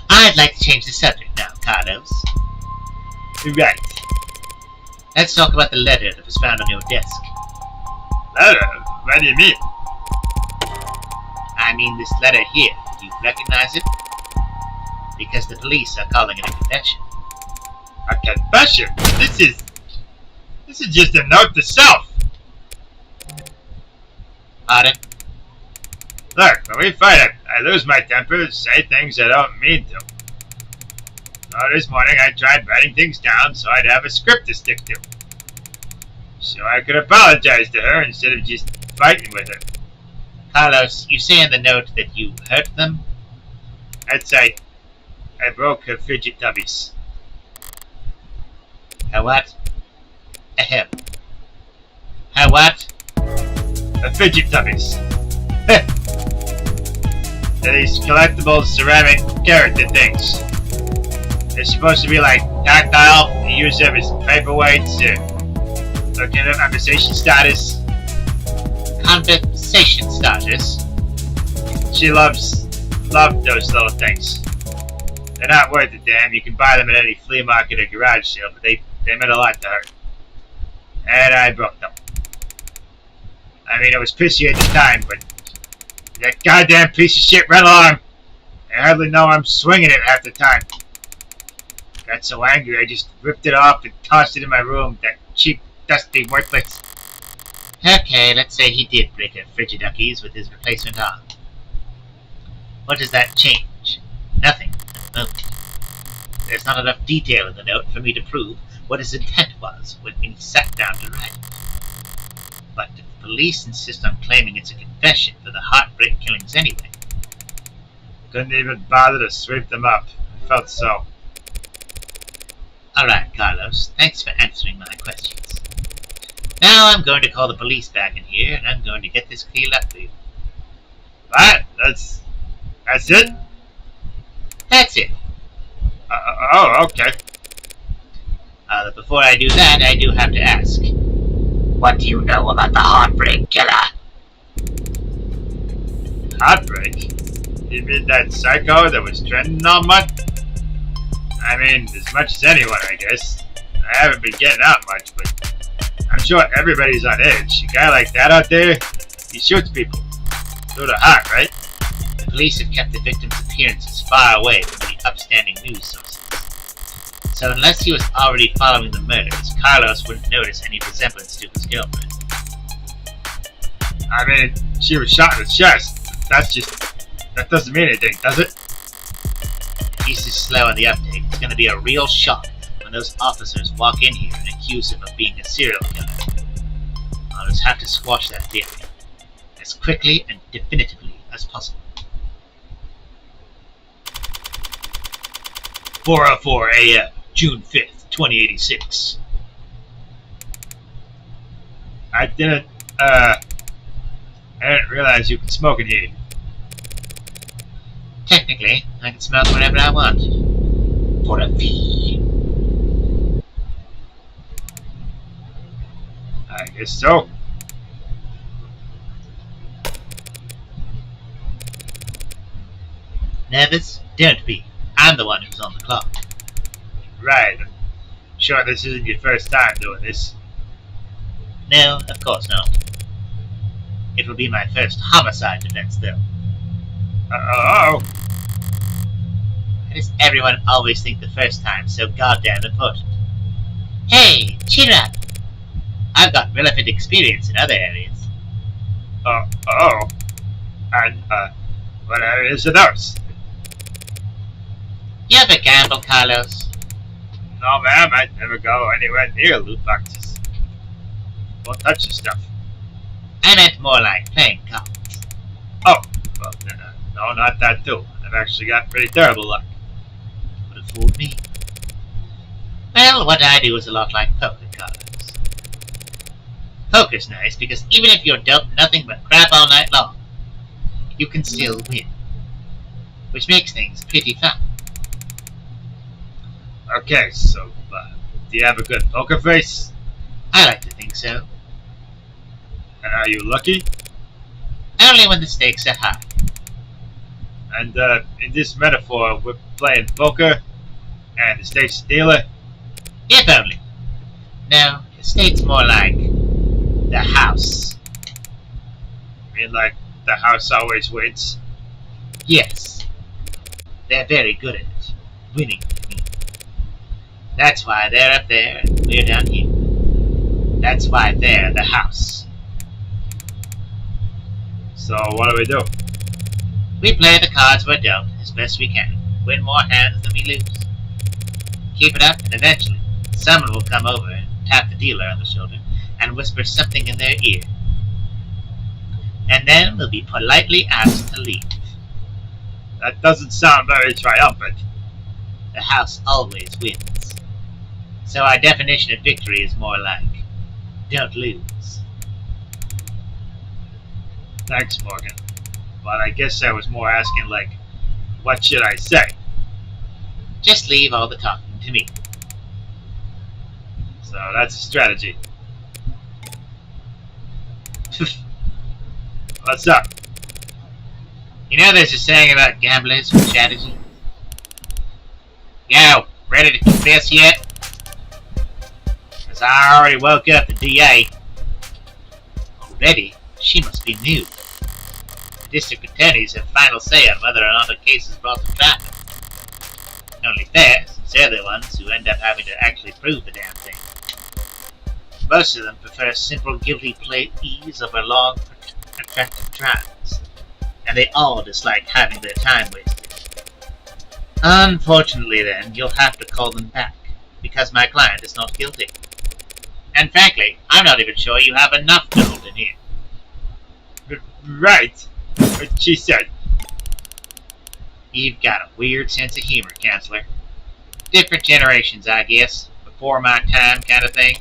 I'd like to change the subject now, Carlos. Right. Let's talk about the letter that was found on your desk. Letter? What do you mean? I mean this letter here. Do you recognize it? Because the police are calling it a confession. A confession? This is just a note to self. Pardon? Look, when we fight, I lose my temper, say things I don't mean to. So this morning I tried writing things down so I'd have a script to stick to. So I could apologize to her instead of just fighting with her. Carlos, you say in the note that you hurt them? I'd say I broke her fidget tubbies. Her what? Ahem. Her what? Her fidget tubbies. They're these collectible ceramic character things. They're supposed to be like tactile. You use them as paperweights to look at conversation status. Conversation starters? She loved those little things. They're not worth a damn. You can buy them at any flea market or garage sale, but they meant a lot to her. And I broke them. I mean, I was pissy at the time, but that goddamn piece of shit red alarm. I hardly know I'm swinging it half the time. Got so angry, I just ripped it off and tossed it in my room. That cheap, dusty, worthless. Okay, let's say he did break her frigiduckies with his replacement arm. What does that change? Nothing. moment. There's not enough detail in the note for me to prove what his intent was when he sat down to write it. But if the police insist on claiming it's a confession for the heartbreak killings anyway. Couldn't even bother to sweep them up. I felt so. Alright, Carlos, thanks for answering my questions. Now I'm going to call the police back in here, and I'm going to get this cleared up for you. What? That's it? That's it. Oh, okay. But before I do that, I do have to ask. What do you know about the Heartbreak Killer? Heartbreak? You mean that psycho that was trending all month? I mean, as much as anyone, I guess. I haven't been getting out much, but I'm sure everybody's on edge. A guy like that out there, he shoots people. Through the heart, right? The police have kept the victim's appearances far away from the upstanding news sources. So unless he was already following the murders, Carlos wouldn't notice any resemblance to his girlfriend. I mean, she was shot in the chest. That doesn't mean anything, does it? He's just slow on the uptake. It's going to be a real shock when those officers walk in here and accuse him of being a serial killer. I'll just have to squash that theory as quickly and definitively as possible. 4:04 a.m., June 5th, 2086. I didn't realize you could smoke in here. Technically, I can smoke whenever I want. For a fee. I guess so. Nervous? Don't be. I'm the one who's on the clock. Right. I'm sure this isn't your first time doing this. No, of course not. It will be my first homicide defense, though. Oh. Why does everyone always think the first time's so goddamn important? Hey, cheer up! I've got relevant experience in other areas. Oh. And, what areas are those? You ever gamble, Carlos? No, ma'am, I'd never go anywhere near loot boxes. Won't touch the stuff. I meant more like playing cards. Oh, well, no, not that too. I've actually got pretty terrible luck. Would have fooled me. Well, what I do is a lot like poker, Carlos. Poker's nice because even if you're dealt nothing but crap all night long, you can still win. Which makes things pretty fun. Okay, so, do you have a good poker face? I like to think so. And are you lucky? Only when the stakes are high. And, in this metaphor, we're playing poker, and the state's a dealer? If only. No, the state's more like the house. I mean, like, the house always wins? Yes. They're very good at it. Winning, I mean. That's why they're up there and we're down here. That's why they're the house. So, what do we do? We play the cards we're dealt as best we can. Win more hands than we lose. Keep it up, and eventually, someone will come over and tap the dealer on the shoulder and whisper something in their ear. And then we'll be politely asked to leave. That doesn't sound very triumphant. The house always wins. So our definition of victory is more like, don't lose. Thanks, Morgan. But I guess I was more asking, like, what should I say? Just leave all the talking to me. So that's a strategy. What's up? You know there's a saying about gamblers with strategy? Yo, ready to confess yet? Cause I already woke up the DA. Already? She must be new. The district attorneys have final say on whether or not a case is brought to trial. Only fair, since they're the ones who end up having to actually prove the damn thing. Most of them prefer simple guilty pleas over long, protracted trials, and they all dislike having their time wasted. Unfortunately then, you'll have to call them back, because my client is not guilty. And frankly, I'm not even sure you have enough gold in here. Right. What she said. You've got a weird sense of humor, Counselor. Different generations, I guess. Before my time kind of thing.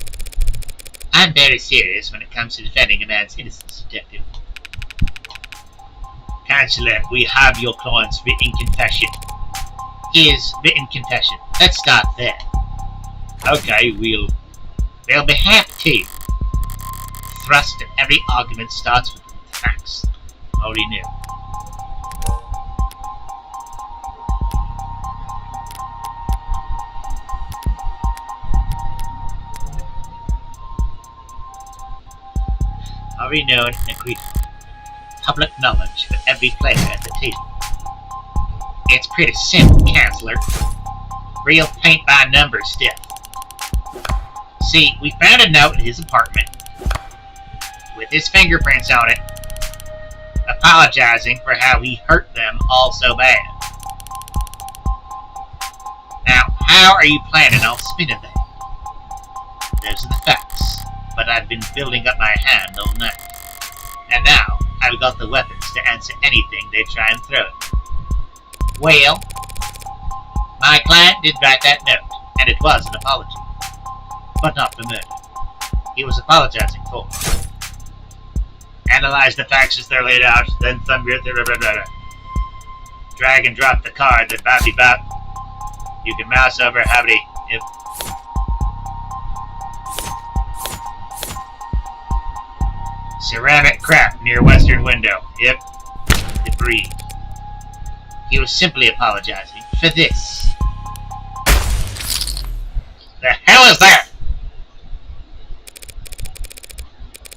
I'm very serious when it comes to defending a man's innocence, Detective. Counselor, we have your client's written confession. His written confession. Let's start there. Okay, They'll be happy to. The thrust of every argument starts with the facts. Already knew. Already known and agreed upon. Public knowledge for every player at the table. It's pretty simple, Counselor. Real paint-by-numbers stuff. See, we found a note in his apartment with his fingerprints on it, apologizing for how he hurt them all so bad. Now, how are you planning on spinning that? Those are the facts, but I've been building up my hand all night. And now, I've got the weapons to answer anything they try and throw at me. Well, my client did write that note, and it was an apology. But not for murder. He was apologizing for it. Analyze the facts as they're laid out, then thumb your drag and drop the card, then boppy bop. You can mouse over howdy if ceramic crack near western window. Yep. Debris. He was simply apologizing for this. The hell is that?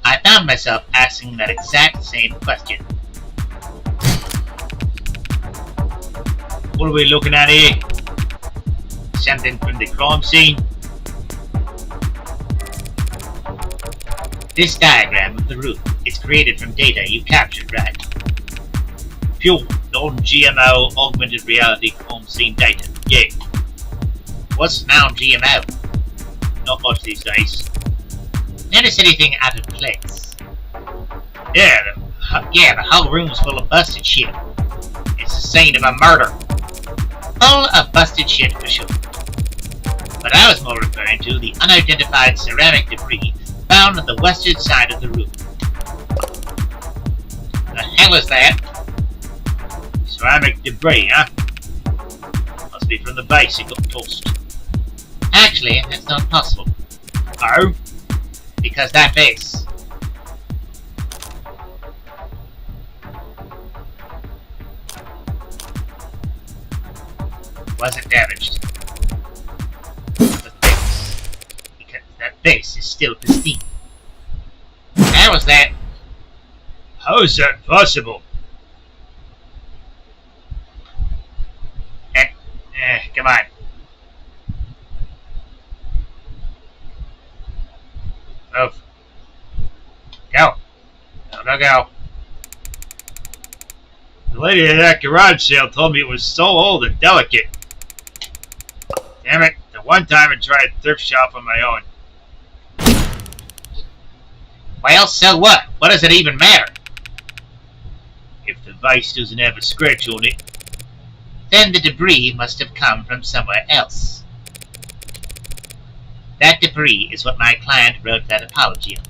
I found myself asking that exact same question. What are we looking at here? Something from the crime scene? This diagram of the room is created from data you captured, right? Pure, non-GMO, augmented reality crime scene data. Yeah. What's non-GMO? Not much these days. Notice anything out of place? Yeah, the whole room's full of busted shit. It's the scene of a murder. Full of busted shit for sure. But I was more referring to the unidentified ceramic debris found on the western side of the room. The hell is that? Ceramic debris, huh? Must be from the base it got tossed. Actually, that's not possible. Oh? Because that base wasn't damaged. Because that base is still pristine. How is that? How is that possible? Come on. Move. Go. Go. The lady at that garage sale told me it was so old and delicate. Damn it, the one time I tried thrift shop on my own. Well, so what? What does it even matter? If the vase doesn't have a scratch on it, then the debris must have come from somewhere else. That debris is what my client wrote that apology over.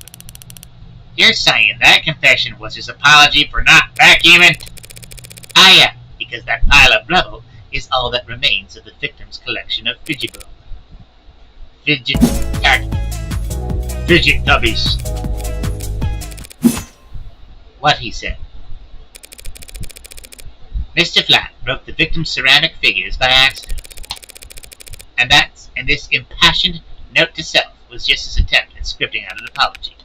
You're saying that confession was his apology for not vacuuming? Ah, yeah, because that pile of rubble is all that remains of the victim's collection of fidget tubbies. What he said. Mr. Flat broke the victim's ceramic figures by accident. And this impassioned note to self was just his attempt at scripting out an apology.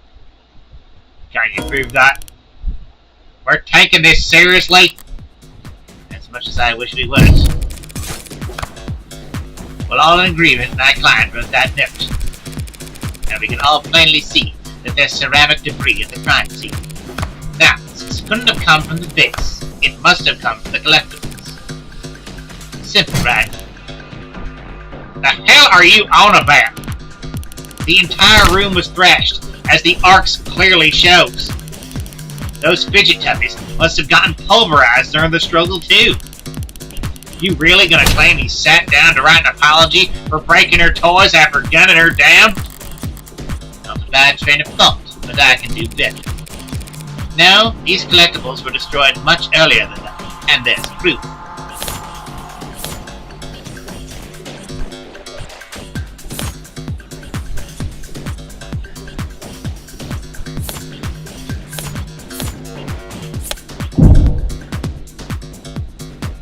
Can you prove that? We're taking this seriously? As much as I wish we would. We're all in agreement my client wrote that note. And we can all plainly see that there's ceramic debris at the crime scene. Now, since it couldn't have come from the base, it must have come from the collectibles. Simple, right? The hell are you on about? The entire room was thrashed, as the arcs clearly shows. Those fidget tubbies must have gotten pulverized during the struggle too. You really gonna claim he sat down to write an apology for breaking her toys after gunning her down? Not a bad train of thought, but I can do better. No, these collectibles were destroyed much earlier than that, and there's proof.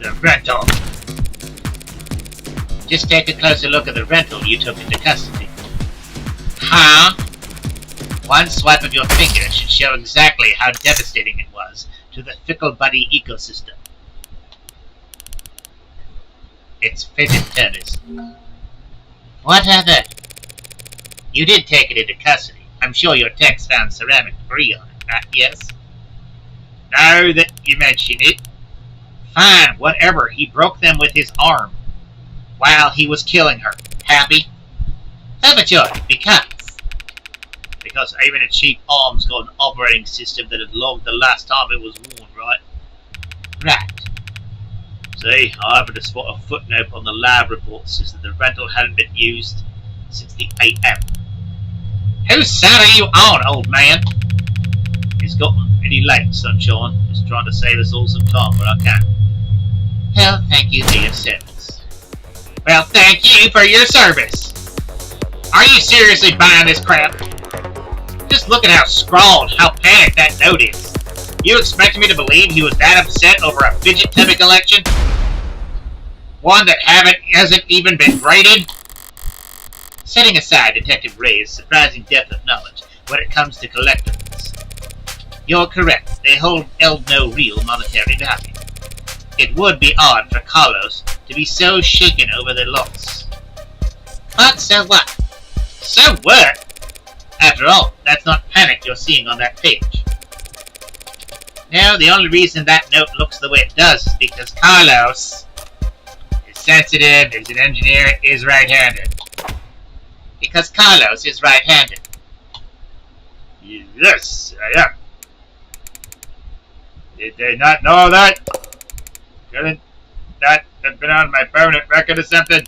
The rental. Just take a closer look at the rental you took into custody. Huh? One swipe of your finger should show exactly how devastating it was to the Fickle Buddy ecosystem. It's fidget tobbers. Whatever. You did take it into custody. I'm sure your techs found ceramic debris on it, right? Yes? Now that you mention it. Fine, whatever. He broke them with his arm while he was killing her. Happy? Overjoyed, because even a cheap arm's got an operating system that had logged the last time it was worn, right? Right. See, I happened to spot a footnote on the lab report says that the rental hadn't been used since the AM. Whose side are you on, old man? It's gotten pretty late, Sunshine. Just trying to save us all some time where I can. Well, thank you for your service. Well, thank you for your service. Are you seriously buying this crap? Just look at how scrawled, how panicked that note is. You expect me to believe he was that upset over a fidget tubby collection? One that hasn't even been graded? Setting aside Detective Ray's surprising depth of knowledge when it comes to collectibles, you're correct. They held no real monetary value. It would be odd for Carlos to be so shaken over their loss. But so what? So what? After all, that's not panic you're seeing on that page. No, the only reason that note looks the way it does is because Carlos is sensitive, is an engineer, is right-handed. Because Carlos is right-handed. Yes, I am. Did they not know that? Couldn't that have been on my permanent record or something?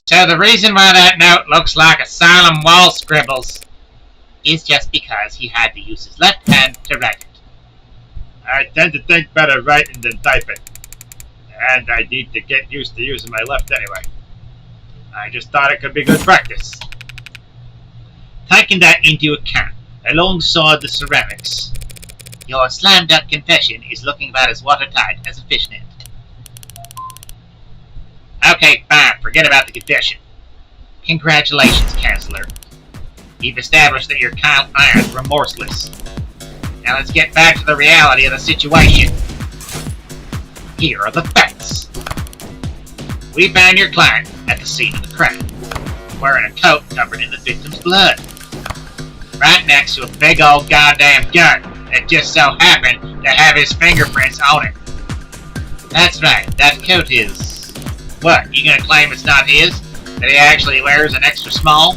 So the reason why that note looks like asylum wall scribbles is just because he had to use his left hand to write it. I tend to think better writing than typing, and I need to get used to using my left anyway. I just thought it could be good practice. Taking that into account, alongside the ceramics, your slam-dunk confession is looking about as watertight as a fishnet. Okay, fine, forget about the confession. Congratulations, Counselor. You've established that your client is remorseless. Now let's get back to the reality of the situation. Here are the facts. We found your client at the scene of the crime, wearing a coat covered in the victim's blood, right next to a big old goddamn gun that just so happened to have his fingerprints on it. That's right, that coat is... What, you gonna claim it's not his? That he actually wears an extra small?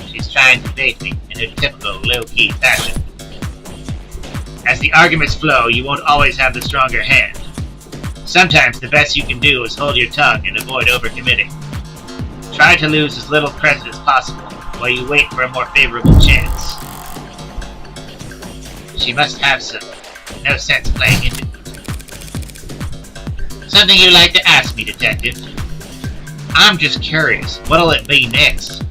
She's trying to bait me in her typical low-key fashion. As the arguments flow, you won't always have the stronger hand. Sometimes the best you can do is hold your tongue and avoid overcommitting. Try to lose as little credit as possible while you wait for a more favorable chance. She must have some. No sense playing into it. Something you'd like to ask me, Detective? I'm just curious. What'll it be next?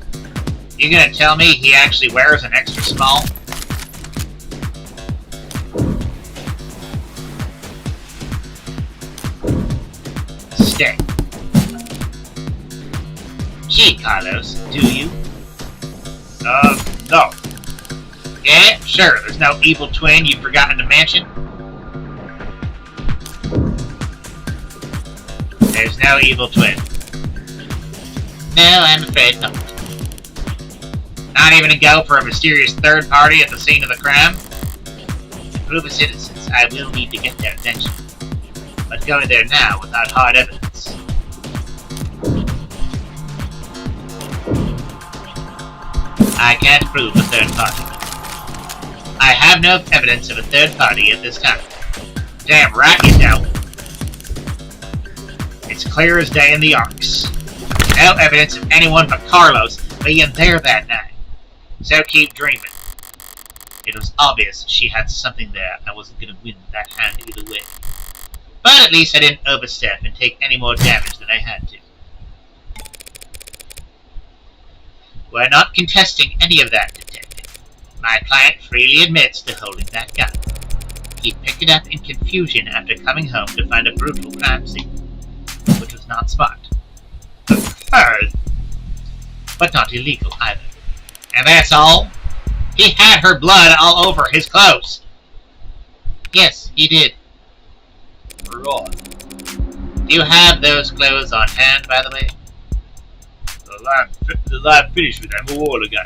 You gonna tell me he actually wears an extra small? Stay. Gee, Carlos, do you? No. Yeah, sure, there's no evil twin you've forgotten to mention? There's no evil twin. No, I'm afraid not. Not even a go for a mysterious third party at the scene of the crime? To prove his innocence, I will need to get their attention. but going there now without hard evidence. I can't prove a third party. I have no evidence of a third party at this time. Damn right you don't. It's clear as day in the arcs. No evidence of anyone but Carlos being there that night. So keep dreaming. It was obvious she had something there. I wasn't going to win that hand either way. But at least I didn't overstep and take any more damage than I had to. We're not contesting any of that, Detective. My client freely admits to holding that gun. He picked it up in confusion after coming home to find a brutal crime scene, which was not smart. Absurd, but not illegal either. And that's all? He had her blood all over his clothes. Yes, he did. Right. Do you have those clothes on hand, by the way? The line finished with them a while ago.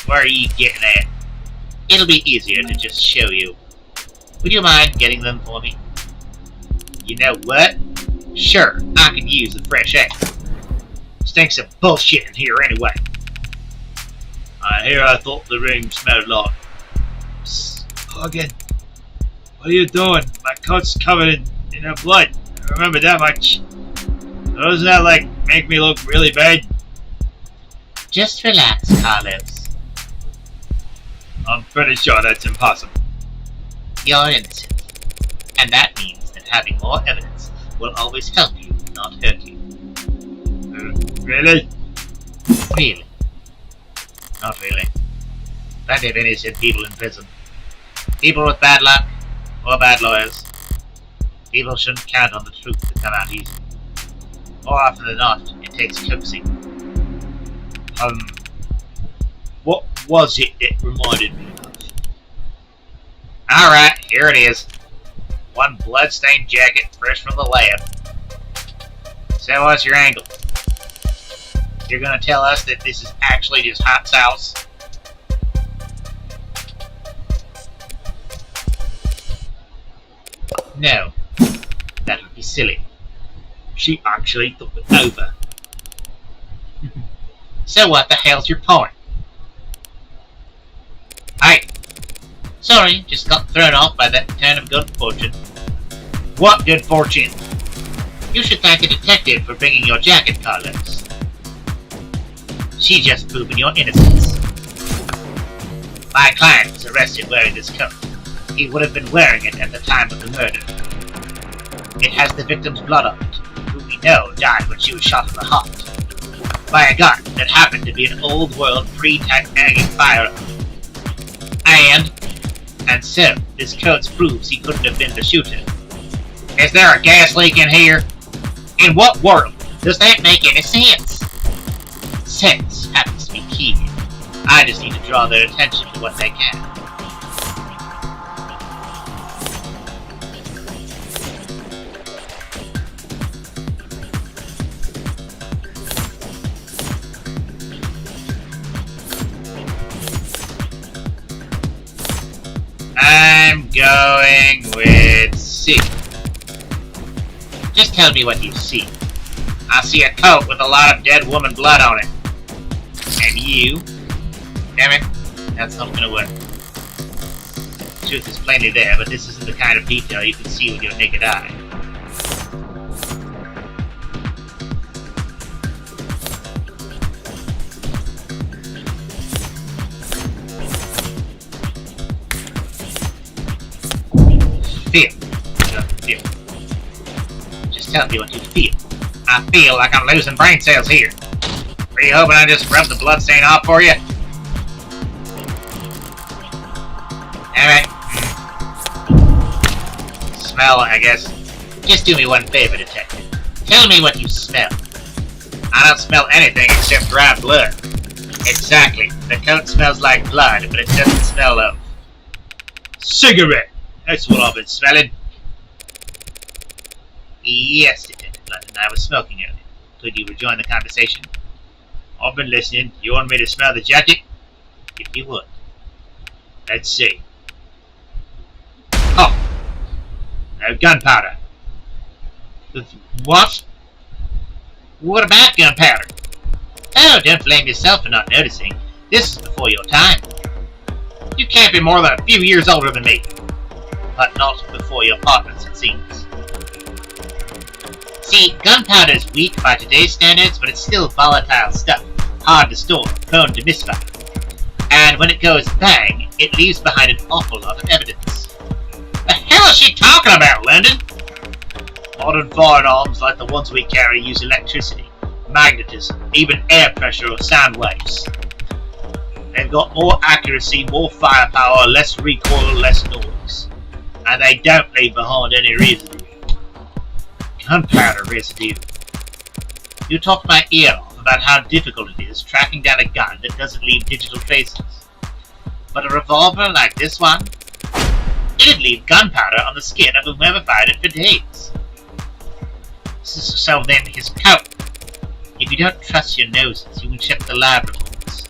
Where are you getting at? It'll be easier to just show you. Would you mind getting them for me? You know what? Sure, I could use the fresh air. Stinks of bullshit in here anyway. I thought the room smelled like. Again. What are you doing? My coat's covered in her blood. I remember that much. Doesn't that, make me look really bad? Just relax, Carlos. I'm pretty sure that's impossible. You're innocent. And that means that having more evidence will always help you, not hurt you. Really? Really? Not really. Plenty of innocent people in prison. People with bad luck, or bad lawyers. People shouldn't count on the truth to come out easy. More often than not, it takes coaxing. What was it that reminded me of? Alright, here it is. One blood-stained jacket fresh from the lab. So what's your angle? You're gonna tell us that this is actually just hot sauce? No. That would be silly. She actually thought it over. So what the hell's your point? Hey! Sorry, just got thrown off by that turn of good fortune. What good fortune? You should thank a detective for bringing your jacket, Carlos. She just proven your innocence. My client was arrested wearing this coat. He would have been wearing it at the time of the murder. It has the victim's blood on it, who we know died when she was shot in the heart. By a gun that happened to be an old-world pre-tagging firearm. And so, this coat proves he couldn't have been the shooter. Is there a gas leak in here? In what world does that make any sense? Sense happens to be key. I just need to draw their attention to what they can. I'm going with C. Just tell me what you see. I see a coat with a lot of dead woman blood on it. And you? Damn it, that's not gonna work. The truth is plainly there, but this isn't the kind of detail you can see with your naked eye. Feel. Just tell me what you feel. I feel like I'm losing brain cells here. Are you hoping I just rub the blood stain off for you? Alright. Smell, I guess. Just do me one favor, detective. Tell me what you smell. I don't smell anything except dry blood. Exactly. The coat smells like blood, but it doesn't smell of... Cigarette! That's what I've been smelling. Yes, Detective London, I was smoking earlier. Could you rejoin the conversation? I've been listening. You want me to smell the jacket? If you would. Let's see. Oh! Gunpowder. What? What about gunpowder? Oh, don't blame yourself for not noticing. This is before your time. You can't be more than a few years older than me. But not before your partners, it seems. See, gunpowder is weak by today's standards, but it's still volatile stuff, hard to store, prone to misfire. And when it goes bang, it leaves behind an awful lot of evidence. The hell is she talking about, London? Modern firearms like the ones we carry use electricity, magnetism, even air pressure or sound waves. They've got more accuracy, more firepower, less recoil, less noise. And they don't leave behind any residue. Gunpowder residue. You talked my ear off about how difficult it is tracking down a gun that doesn't leave digital traces. But a revolver like this one? It'd leave gunpowder on the skin of whomever fired it for days. So then his coat. If you don't trust your noses, you can check the lab reports.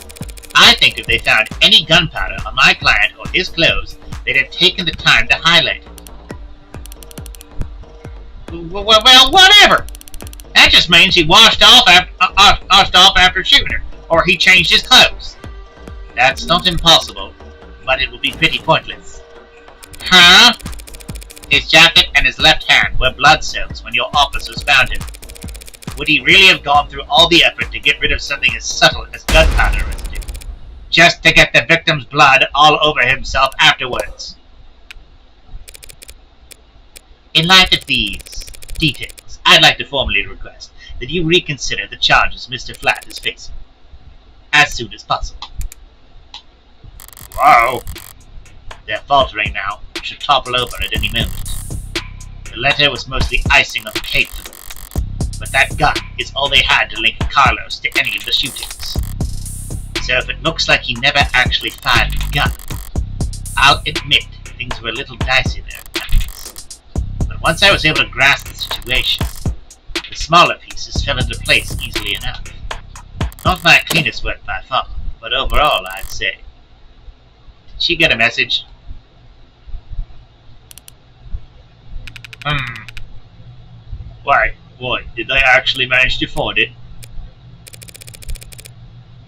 I think if they found any gunpowder on my client or his clothes, they'd have taken the time to highlight it. Well, whatever. That just means he washed off after shooting her, or he changed his clothes. That's not impossible, but it would be pretty pointless. Huh? His jacket and his left hand were blood soaks when your officers found him. Would he really have gone through all the effort to get rid of something as subtle as gunpowder residue, just to get the victim's blood all over himself afterwards? In light of these details, I'd like to formally request that you reconsider the charges Mr. Flatt is facing, as soon as possible. Whoa. They're faltering now, should topple over at any moment. The letter was mostly icing on the cake for them, but that gun is all they had to link Carlos to any of the shootings. So if it looks like he never actually fired the gun, I'll admit things were a little dicey there at times. But once I was able to grasp the situation, the smaller pieces fell into place easily enough. Not my cleanest work by far, but overall I'd say. Did she get a message? Why, did they actually manage to find it?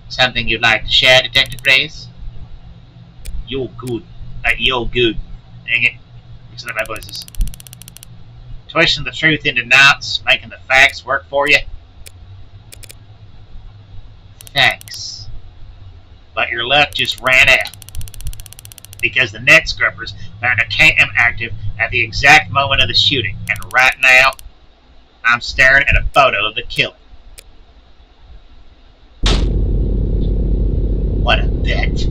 Something you'd like to share, Detective Reyes? You're good. You're good. Dang it. Mixing up my voices. Twisting the truth into knots, making the facts work for you? Thanks. But your luck just ran out. Because the net scrubbers found a cam active at the exact moment of the shooting, and right now, I'm staring at a photo of the killer. What a bet.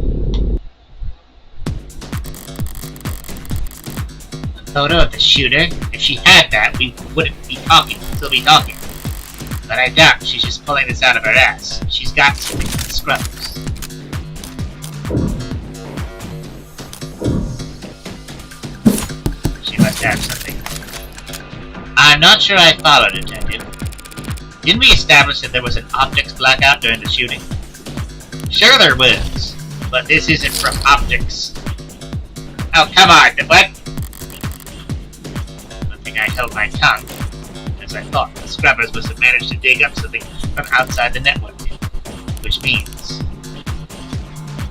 A photo of the shooter? If she had that, we wouldn't be talking, still be talking. But I doubt she's just pulling this out of her ass. She's got something with the scrubbers. She must have something. I'm not sure I followed, Detective. Didn't we establish that there was an optics blackout during the shooting? Sure there was, but this isn't from optics. Oh, come on, what? Good thing I held my tongue, as I thought the scrubbers must have managed to dig up something from outside the network. Which means...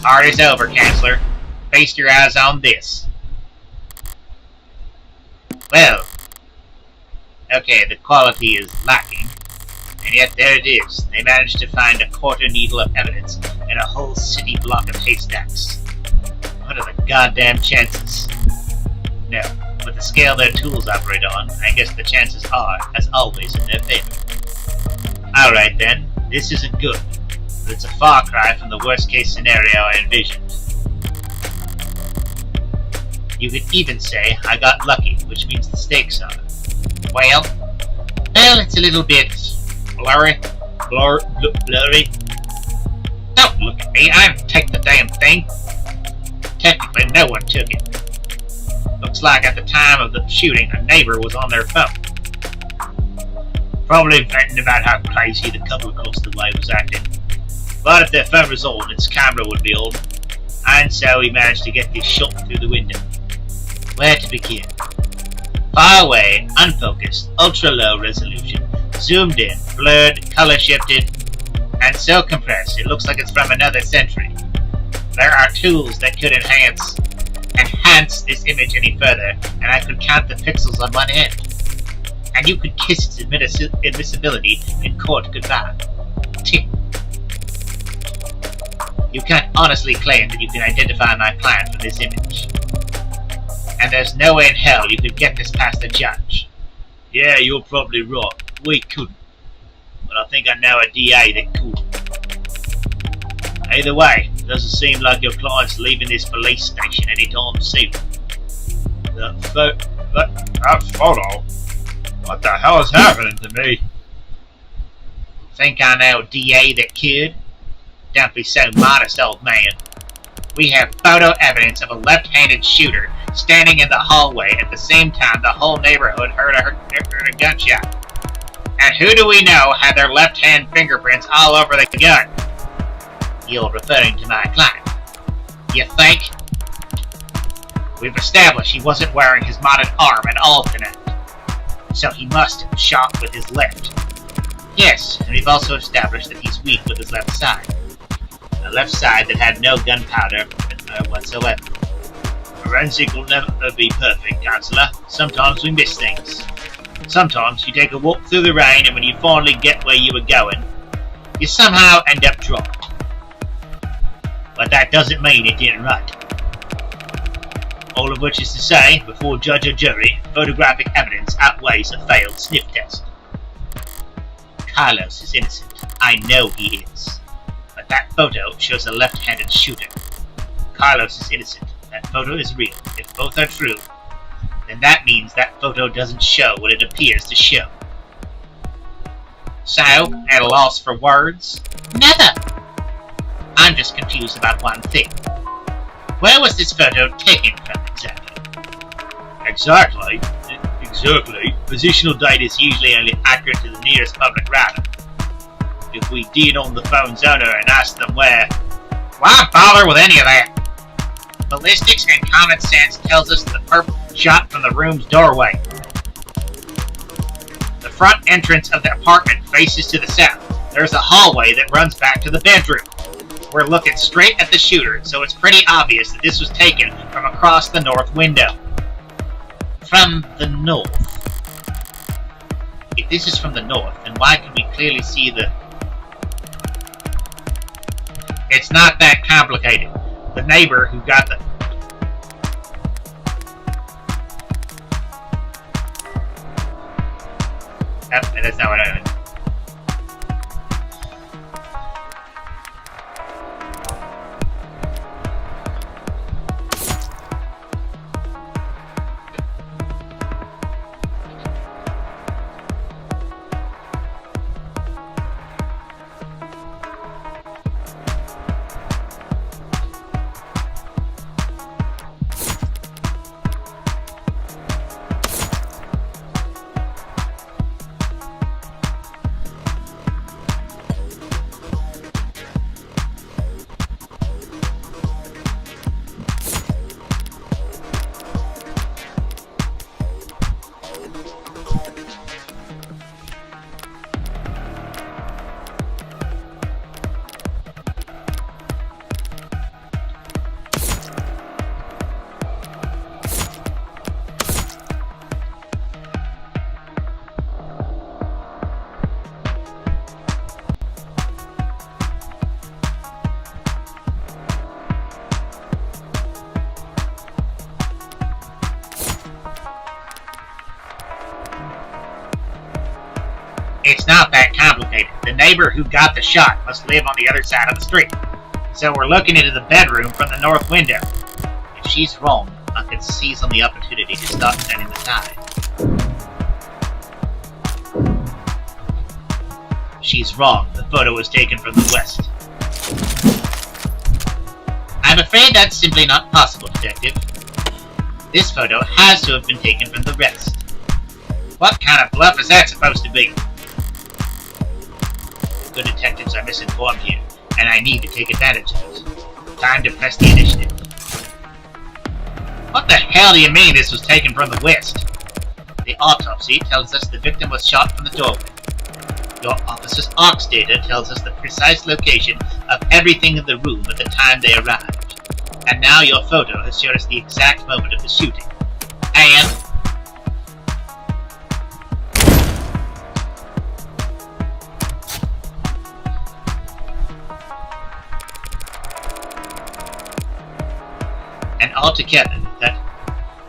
Party's over, Chancellor. Feast your eyes on this. Well, okay, the quality is lacking, and yet there it is. They managed to find a quarter needle of evidence in a whole city block of haystacks. What are the goddamn chances? No, with the scale their tools operate on, I guess the chances are, as always, in their favor. Alright then, this isn't good, but it's a far cry from the worst case scenario I envisioned. You could even say I got lucky, which means the stakes are. Well, it's a little bit blurry. Blurry. Don't look at me, I didn't take the damn thing. Technically, no one took it. Looks like at the time of the shooting, a neighbor was on their phone. Probably venting about how crazy the couple across the way was acting. But if their phone was on, its camera would be on. And so he managed to get this shot through the window. Where to begin? Far away, unfocused, ultra-low resolution, zoomed in, blurred, color-shifted, and so compressed it looks like it's from another century. There are tools that could enhance this image any further, and I could count the pixels on one end. And you could kiss its admissibility in court goodbye. Tick. You can't honestly claim that you can identify my client from this image. And there's no way in hell you could get this past the judge. Yeah, you're probably right. We couldn't. But I think I know a DA that could. Either way, it doesn't seem like your client's leaving this police station anytime soon. That photo? What the hell is happening to me? Think I know DA that could? Don't be so modest, old man. We have photo evidence of a left-handed shooter standing in the hallway at the same time the whole neighborhood heard a gunshot. And who do we know had their left-hand fingerprints all over the gun? You're referring to my client. You think? We've established he wasn't wearing his modded arm at all tonight. So he must have shot with his left. Yes, and we've also established that he's weak with his left side. A left side that had no gunpowder whatsoever. Forensic will never be perfect, Counselor. Sometimes we miss things. Sometimes you take a walk through the rain, and when you finally get where you were going, you somehow end up dry. But that doesn't mean it didn't right. All of which is to say, before judge or jury, photographic evidence outweighs a failed sniff test. Carlos is innocent. I know he is. But that photo shows a left-handed shooter. Carlos is innocent. That photo is real. If both are true, then that means that photo doesn't show what it appears to show. So, at a loss for words? Never! I'm just confused about one thing. Where was this photo taken from exactly? Exactly. Positional data is usually only accurate to the nearest public router. If we did on the phone's owner and asked them where, why bother with any of that? Ballistics and common sense tells us the perp shot from the room's doorway. The front entrance of the apartment faces to the south. There's a hallway that runs back to the bedroom. We're looking straight at the shooter, so it's pretty obvious that this was taken from across the north window. From the north. If this is from the north, then why can we clearly see the... It's not that complicated. The neighbor who got the... Oh, that's not what I meant. It's not that complicated. The neighbor who got the shot must live on the other side of the street. So we're looking into the bedroom from the north window. If she's wrong, I can seize on the opportunity to start turning the tide. She's wrong. The photo was taken from the west. I'm afraid that's simply not possible, Detective. This photo has to have been taken from the west. What kind of bluff is that supposed to be? Good detectives are misinformed here, and I need to take advantage of it. Time to press the initiative. What the hell do you mean this was taken from the west? The autopsy tells us the victim was shot from the doorway. Your officer's ARCS data tells us the precise location of everything in the room at the time they arrived. And now your photo has shown us the exact moment of the shooting. And altogether, that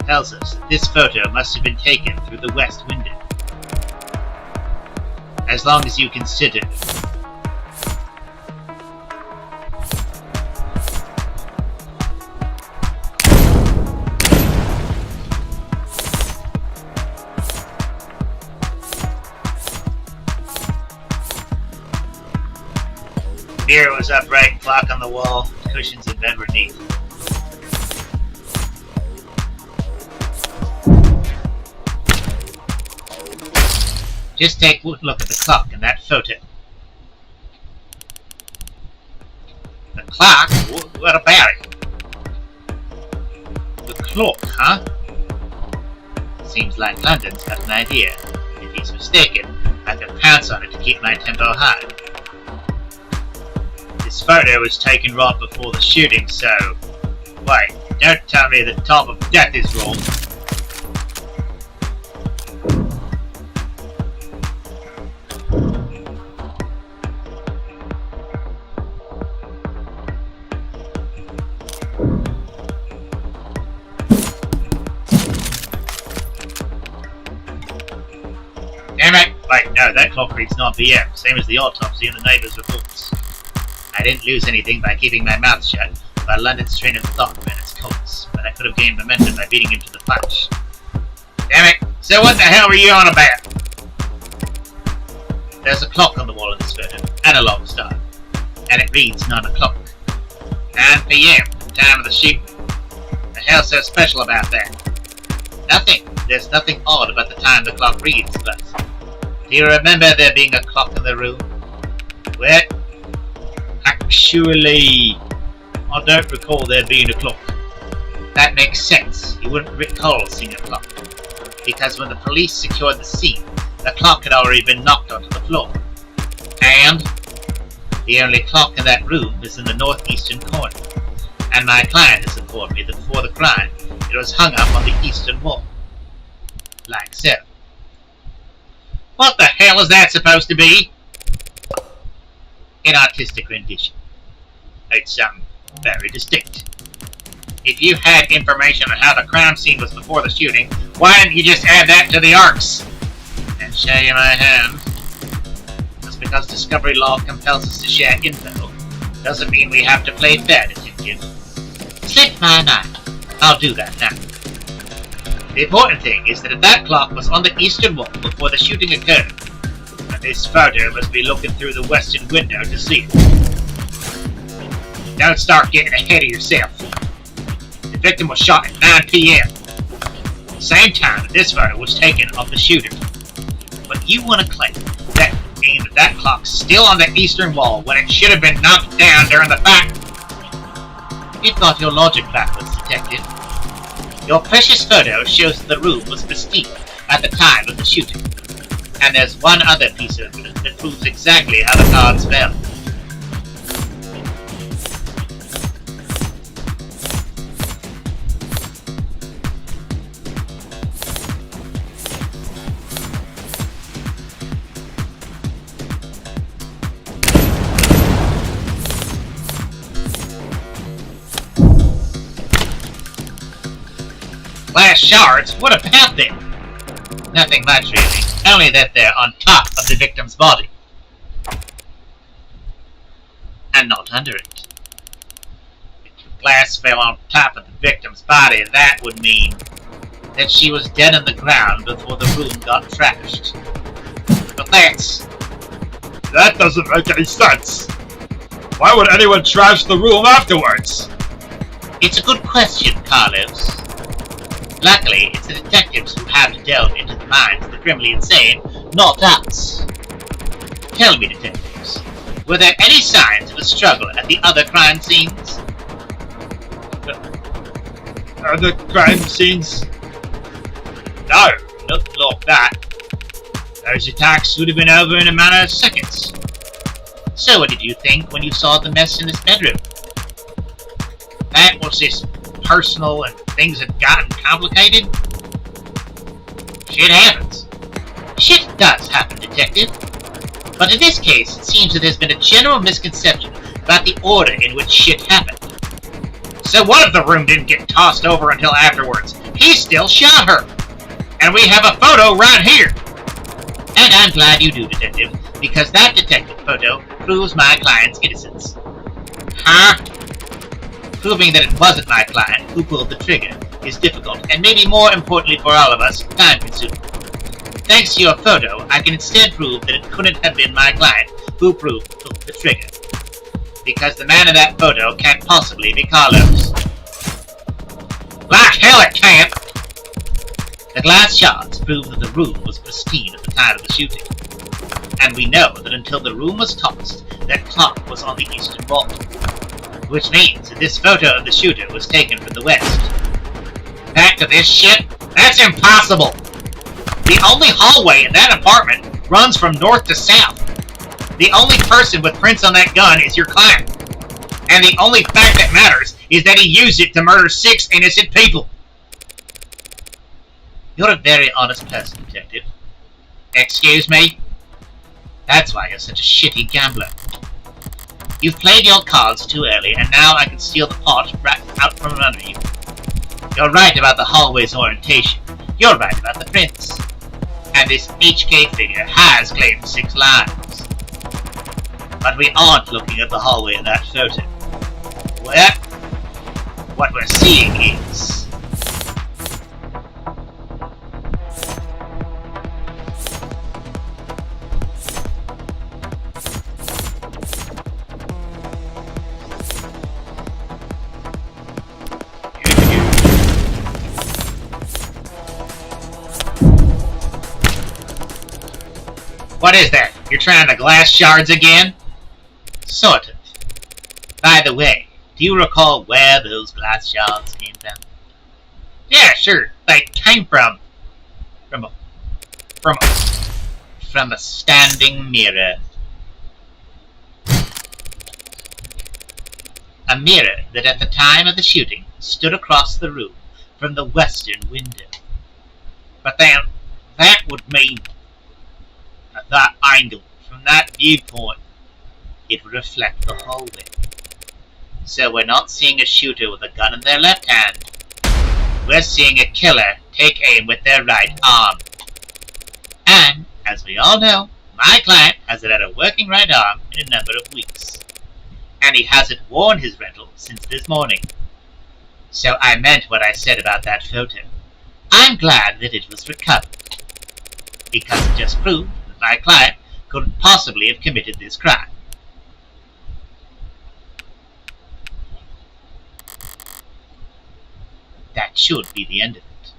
tells us that this photo must have been taken through the west window. As long as you consider mirror was upright, clock on the wall, cushions in bed were neat. Just take a look at the clock in that photo. The clock? What about it? The clock, huh? Seems like London's got an idea. If he's mistaken, I can pounce on it to keep my tempo high. This photo was taken right before the shooting, so... Wait, don't tell me the top of death is wrong. Damn it! Wait, no, that clock reads 9 PM, same as the autopsy and the neighbours' reports. I didn't lose anything by keeping my mouth shut, while London's train of thought ran its course, but I could have gained momentum by beating him to the punch. Damn it! So what the hell were you on about? There's a clock on the wall of this photo, analog style, and it reads 9 o'clock. 9 PM, time of the shooting. The hell's so special about that? Nothing. There's nothing odd about the time the clock reads, but... Do you remember there being a clock in the room? Well, actually, I don't recall there being a clock. That makes sense. You wouldn't recall seeing a clock. Because when the police secured the scene, the clock had already been knocked onto the floor. And the only clock in that room is in the northeastern corner. And my client has informed me that before the crime, it was hung up on the eastern wall. Like so. What the hell is that supposed to be? An artistic rendition. It's, very distinct. If you had information on how the crime scene was before the shooting, why didn't you just add that to the ARCS? And show you my hand. Just because discovery law compels us to share info, doesn't mean we have to play fair, detective. Slip my mind. I'll do that now. The important thing is that if that clock was on the eastern wall before the shooting occurred, and this photo must be looking through the western window to see it. Don't start getting ahead of yourself. The victim was shot at 9 PM. Same time that this photo was taken of the shooter. But you want to claim that that clock's still on the eastern wall when it should have been knocked down during the fight? You've got your logic backwards, detective. Your precious photo shows that the room was pristine at the time of the shooting. And there's one other piece of evidence that proves exactly how the cards fell. Glass shards? What about them? Nothing much, really. Only that they're on top of the victim's body. And not under it. If the glass fell on top of the victim's body, that would mean that she was dead on the ground before the room got trashed. But that doesn't make any sense. Why would anyone trash the room afterwards? It's a good question, Carlos. Luckily, it's the detectives who have to delve into the minds of the criminally insane, not us. Tell me, detectives, were there any signs of a struggle at the other crime scenes? Other crime scenes? No, nothing thought that. Those attacks would have been over in a matter of seconds. So what did you think when you saw the mess in this bedroom? That was just personal and things had gotten complicated? Shit happens. Shit does happen, Detective. But in this case, it seems that there's been a general misconception about the order in which shit happened. So what if the room didn't get tossed over until afterwards? He still shot her! And we have a photo right here! And I'm glad you do, Detective, because that detective photo proves my client's innocence. Huh? Proving that it wasn't my client who pulled the trigger is difficult, and maybe more importantly for all of us, time-consuming. Thanks to your photo, I can instead prove that it couldn't have been my client who pulled the trigger. Because the man in that photo can't possibly be Carlos. Like hell it can't! The glass shards prove that the room was pristine at the time of the shooting. And we know that until the room was tossed, that clock was on the eastern wall. Which means that this photo of the shooter was taken from the west. Back to this shit? That's impossible! The only hallway in that apartment runs from north to south. The only person with prints on that gun is your client. And the only fact that matters is that he used it to murder 6 innocent people. You're a very honest person, Detective. Excuse me? That's why you're such a shitty gambler. You've played your cards too early, and now I can steal the pot right out from under you. You're right about the hallway's orientation. You're right about the prints. And this HK figure has claimed 6 lives. But we aren't looking at the hallway in that photo. Well, what we're seeing is... What is that? You're trying to glass shards again? Sort of. By the way, do you recall where those glass shards came from? Yeah, sure. They came from a standing mirror. A mirror that at the time of the shooting stood across the room from the western window. But then, that would mean at that angle, from that viewpoint, it would reflect the hallway. So we're not seeing a shooter with a gun in their left hand. We're seeing a killer take aim with their right arm. And, as we all know, my client hasn't had a working right arm in a number of weeks. And he hasn't worn his rental since this morning. So I meant what I said about that photo. I'm glad that it was recovered. Because it just proved that my client couldn't possibly have committed this crime. That should be the end of it.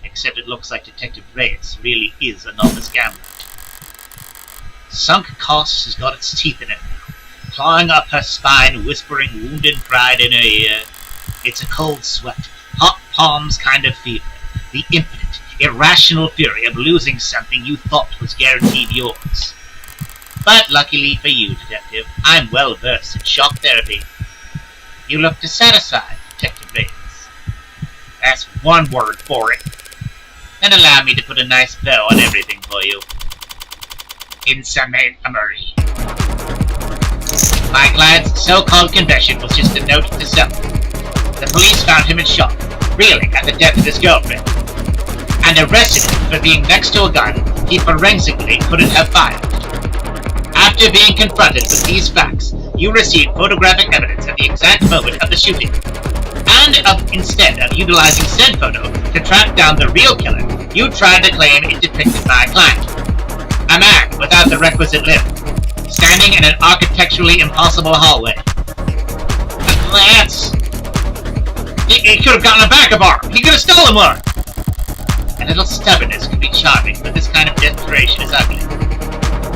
Except it looks like Detective Reyes really is a novice gambler. Sunk cost has got its teeth in it now, clawing up her spine, whispering wounded pride in her ear. It's a cold sweat, hot palms kind of fever, the impotent, irrational fury of losing something you thought was guaranteed yours. But luckily for you, Detective, I'm well versed in shock therapy. You look dissatisfied, Detective Reyes. That's one word for it. And allow me to put a nice bow on everything for you. In summary, my client's so-called confession was just a note to self. The police found him in shock, reeling at the death of his girlfriend, and arrested him for being next to a gun he forensically couldn't have fired. After being confronted with these facts, you received photographic evidence at the exact moment of the shooting. And instead of utilizing said photo to track down the real killer, you tried to claim it depicted my client. A man without the requisite limb, standing in an architecturally impossible hallway. A glance! He could have gotten a backup arm! He could have stolen one! A little stubbornness can be charming, but this kind of desperation is ugly.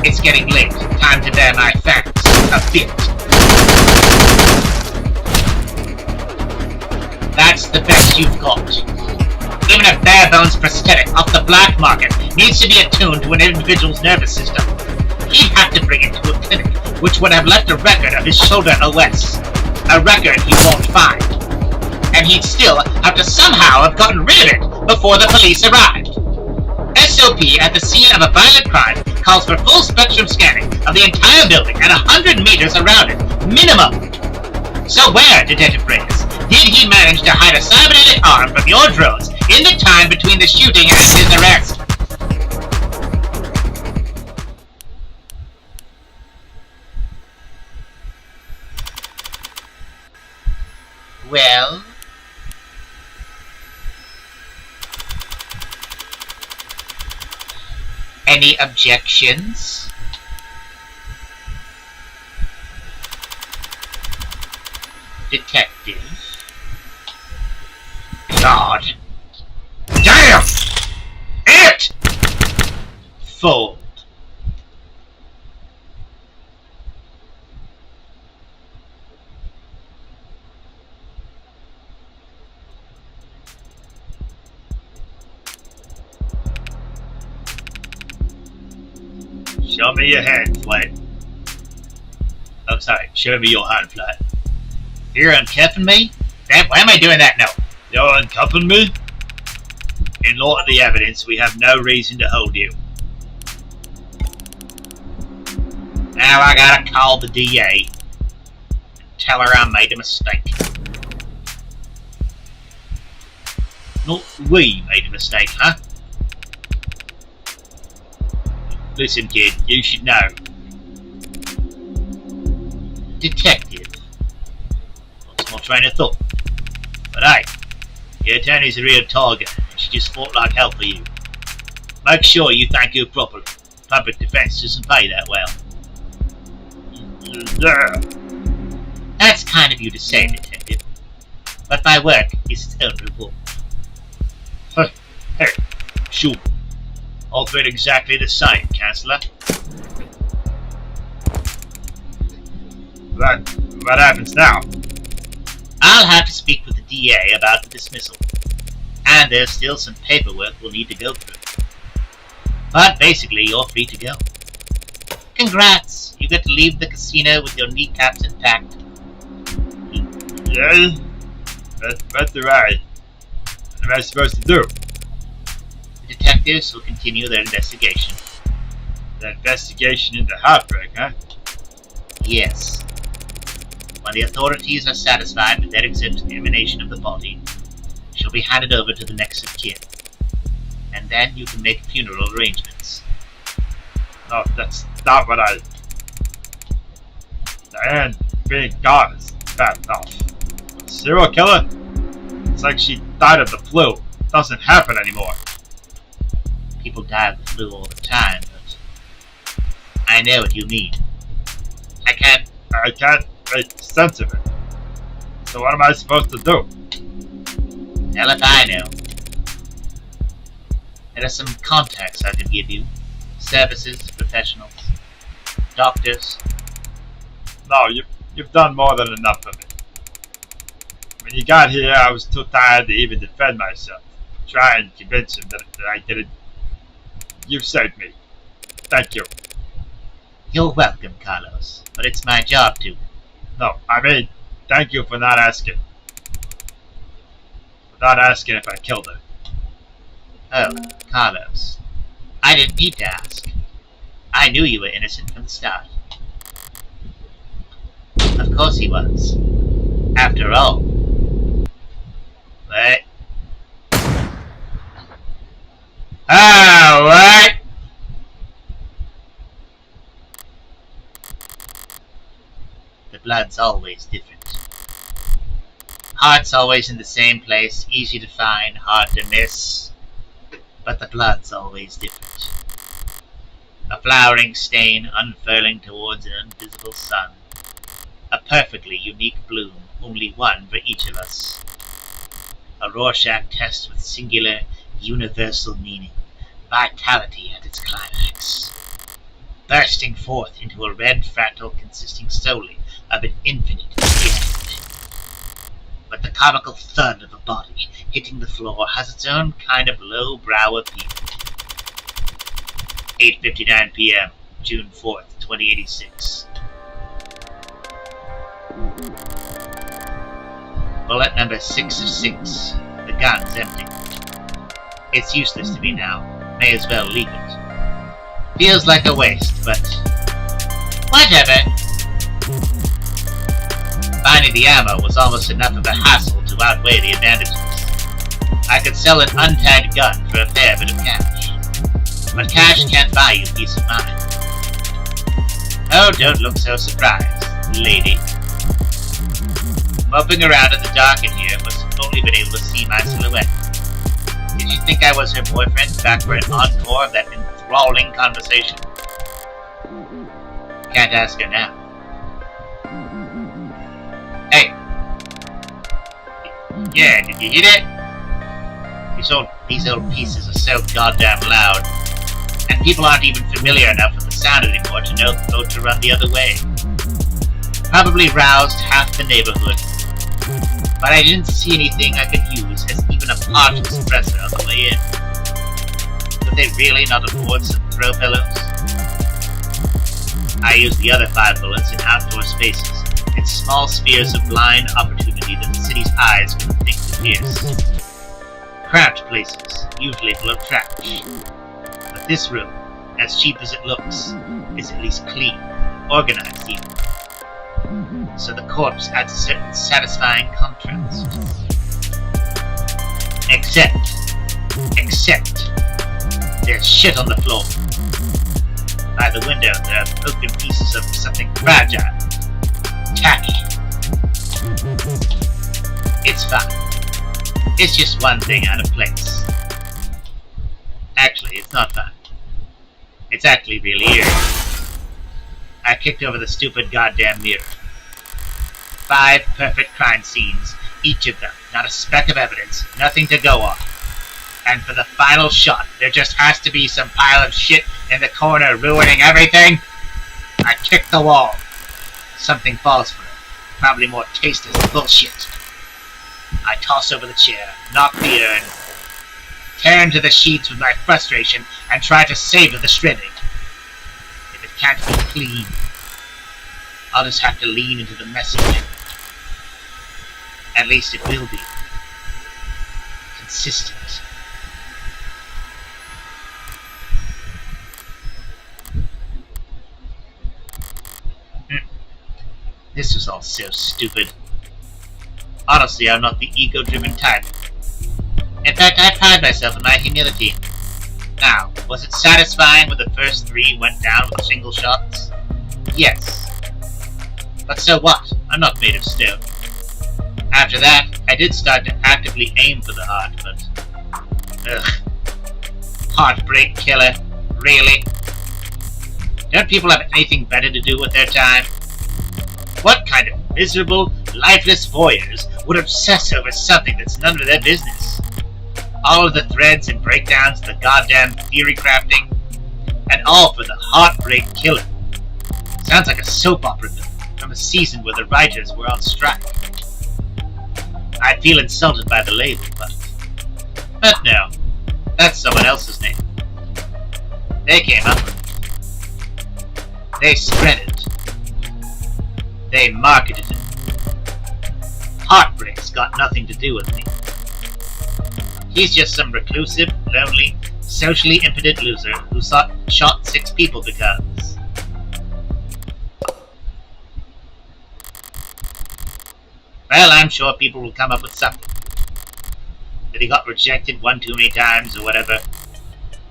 It's getting late. Time to bear my thanks. A bit. That's the best you've got. even a bare-bones prosthetic off the black market needs to be attuned to an individual's nervous system. He'd have to bring it to a clinic, which would have left a record of his shoulder OS. A record he won't find. And he'd still have to somehow have gotten rid of it before the police arrived. SOP at the scene of a violent crime calls for full spectrum scanning of the entire building and 100 meters around it, minimum. So where, Detective Briggs, did he manage to hide a cybernetic arm from your drones in the time between the shooting and his arrest? Well? Any objections? Detective? God. Damn! It! Fold. Show me your hand, Flat. Oh, sorry. Show me your hand, Flat. You're uncuffing me? Why am I doing that now? You're uncuffing me? In light of the evidence, we have no reason to hold you. Now I gotta call the DA and tell her I made a mistake. Not we made a mistake, huh? Listen, kid, you should know. Detective. What's my train of thought? But hey, the attorney's a real tiger, and she just fought like hell for you. Make sure you thank her properly. Public defense doesn't pay that well. Yeah. That's kind of you to say, Detective. But my work is its own reward. Hey, sure. All feel exactly the same, Counselor. What happens now? I'll have to speak with the DA about the dismissal. And there's still some paperwork we'll need to go through. But basically, you're free to go. Congrats! You get to leave the casino with your kneecaps intact. Yeah? What am I supposed to do? The detectives will continue their investigation. The investigation into Heartbreak, huh? Yes. When the authorities are satisfied with their examination of the body, she'll be handed over to the next of kin. And then you can make funeral arrangements. No, that's not what I... Diane being gone is bad enough. Serial killer? It's like she died of the flu. It doesn't happen anymore. People die of the flu all the time, but I know what you mean. I can't make sense of it. So what am I supposed to do? Hell if I know. There are some contacts I could give you. Services, professionals, doctors. No, you've done more than enough of it. When you got here, I was too tired to even defend myself. Try and convince him that I didn't. You saved me. Thank you. You're welcome, Carlos, but it's my job to. No, I mean, thank you for not asking. For not asking if I killed her. Oh, Carlos. I didn't need to ask. I knew you were innocent from the start. Of course he was. After all. What? Oh, what? The blood's always different. Heart's always in the same place, easy to find, hard to miss. But the blood's always different. A flowering stain unfurling towards an invisible sun. A perfectly unique bloom, only one for each of us. A Rorschach test with singular, universal meaning, vitality at its climax. Bursting forth into a red fractal consisting solely of an infinite end. but the comical thud of a body hitting the floor has its own kind of low-brow appeal. 8:59 p.m., June 4th, 2086. Bullet number 6 of 6. The gun's empty. It's useless to me now. May as well leave it. Feels like a waste, but whatever. Finding the ammo was almost enough of a hassle to outweigh the advantages. I could sell an untagged gun for a fair bit of cash. But cash can't buy you peace of mind. Oh, don't look so surprised, lady. Moping around in the dark in here must have only been able to see my silhouette. Did you think I was her boyfriend back for an encore of that enthralling conversation? Can't ask her now. Hey! Yeah, did you hear that? These old pieces are so goddamn loud. And people aren't even familiar enough with the sound anymore to know to run the other way. Probably roused half the neighborhood. But I didn't see anything I could use as even a partial suppressor on the way in. Could they really not afford some throw pillows? I used the other 5 bullets in outdoor spaces, in small spheres of blind opportunity that the city's eyes couldn't think to pierce. Cramped places, usually full of trash. But this room, as cheap as it looks, is at least clean, organized even. So the corpse adds a certain satisfying contrast. Except, there's shit on the floor. By the window, there are broken pieces of something fragile, tacky. It's fine. It's just one thing out of place. Actually, it's not fun. It's actually really eerie. I kicked over the stupid goddamn mirror. 5 perfect crime scenes, each of them, not a speck of evidence, nothing to go on. And for the final shot, there just has to be some pile of shit in the corner ruining everything. I kick the wall. Something falls for it, probably more tasteless bullshit. I toss over the chair, knock the urn, tear into the sheets with my frustration, and try to savor the shredding. If it can't be clean, I'll just have to lean into the mess of it. At least it will be consistent. This was all so stupid. Honestly, I'm not the ego-driven type. In fact, I pride myself in my humility. Now, was it satisfying when the first 3 went down with single shots? Yes. But so what? I'm not made of stone. After that, I did start to actively aim for the heart, but... ugh. Heartbreak killer. Really? Don't people have anything better to do with their time? What kind of miserable, lifeless voyeurs would obsess over something that's none of their business? All of the threads and breakdowns of the goddamn theory crafting, and all for the heartbreak killer. Sounds like a soap opera villain from a season where the writers were on strike. I'd feel insulted by the label, but no, that's someone else's name. They came up with it. They spread it. They marketed it. Heartbreak's got nothing to do with me. He's just some reclusive, lonely, socially impotent loser who shot 6 people because... well, I'm sure people will come up with something. That he got rejected 1 too many times or whatever.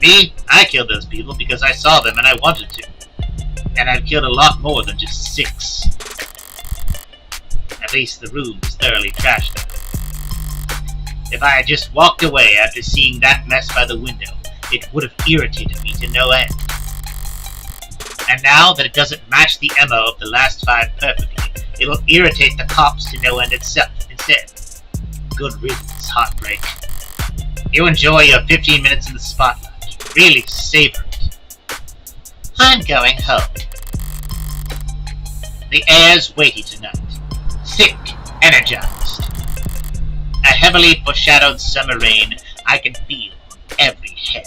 Me, I killed those people because I saw them and I wanted to. And I've killed a lot more than just 6. At least the room is thoroughly trashed out. If I had just walked away after seeing that mess by the window, it would have irritated me to no end. And now that it doesn't match the MO of the last 5 perfectly, it'll irritate the cops to no end itself instead. Good riddance, Heartbreak. You enjoy your 15 minutes in the spotlight. Really savor it. I'm going home. The air's weighty tonight. Thick, energized. A heavily foreshadowed summer rain I can feel on every hair.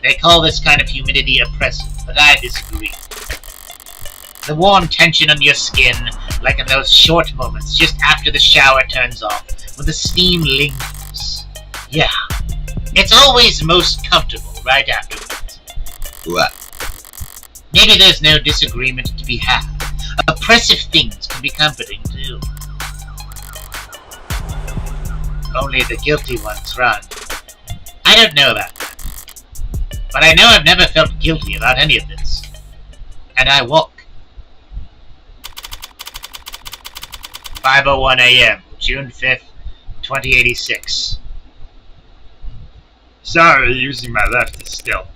They call this kind of humidity oppressive, but I disagree. The warm tension on your skin, like in those short moments just after the shower turns off, when the steam lingers. Yeah, it's always most comfortable right afterwards. What? Maybe there's no disagreement to be had. Oppressive things can be comforting too. Only the guilty ones run. I don't know about that. But I know I've never felt guilty about any of this. And I walk. 5:01 a.m., June 5th, 2086. Sorry, using my left is still.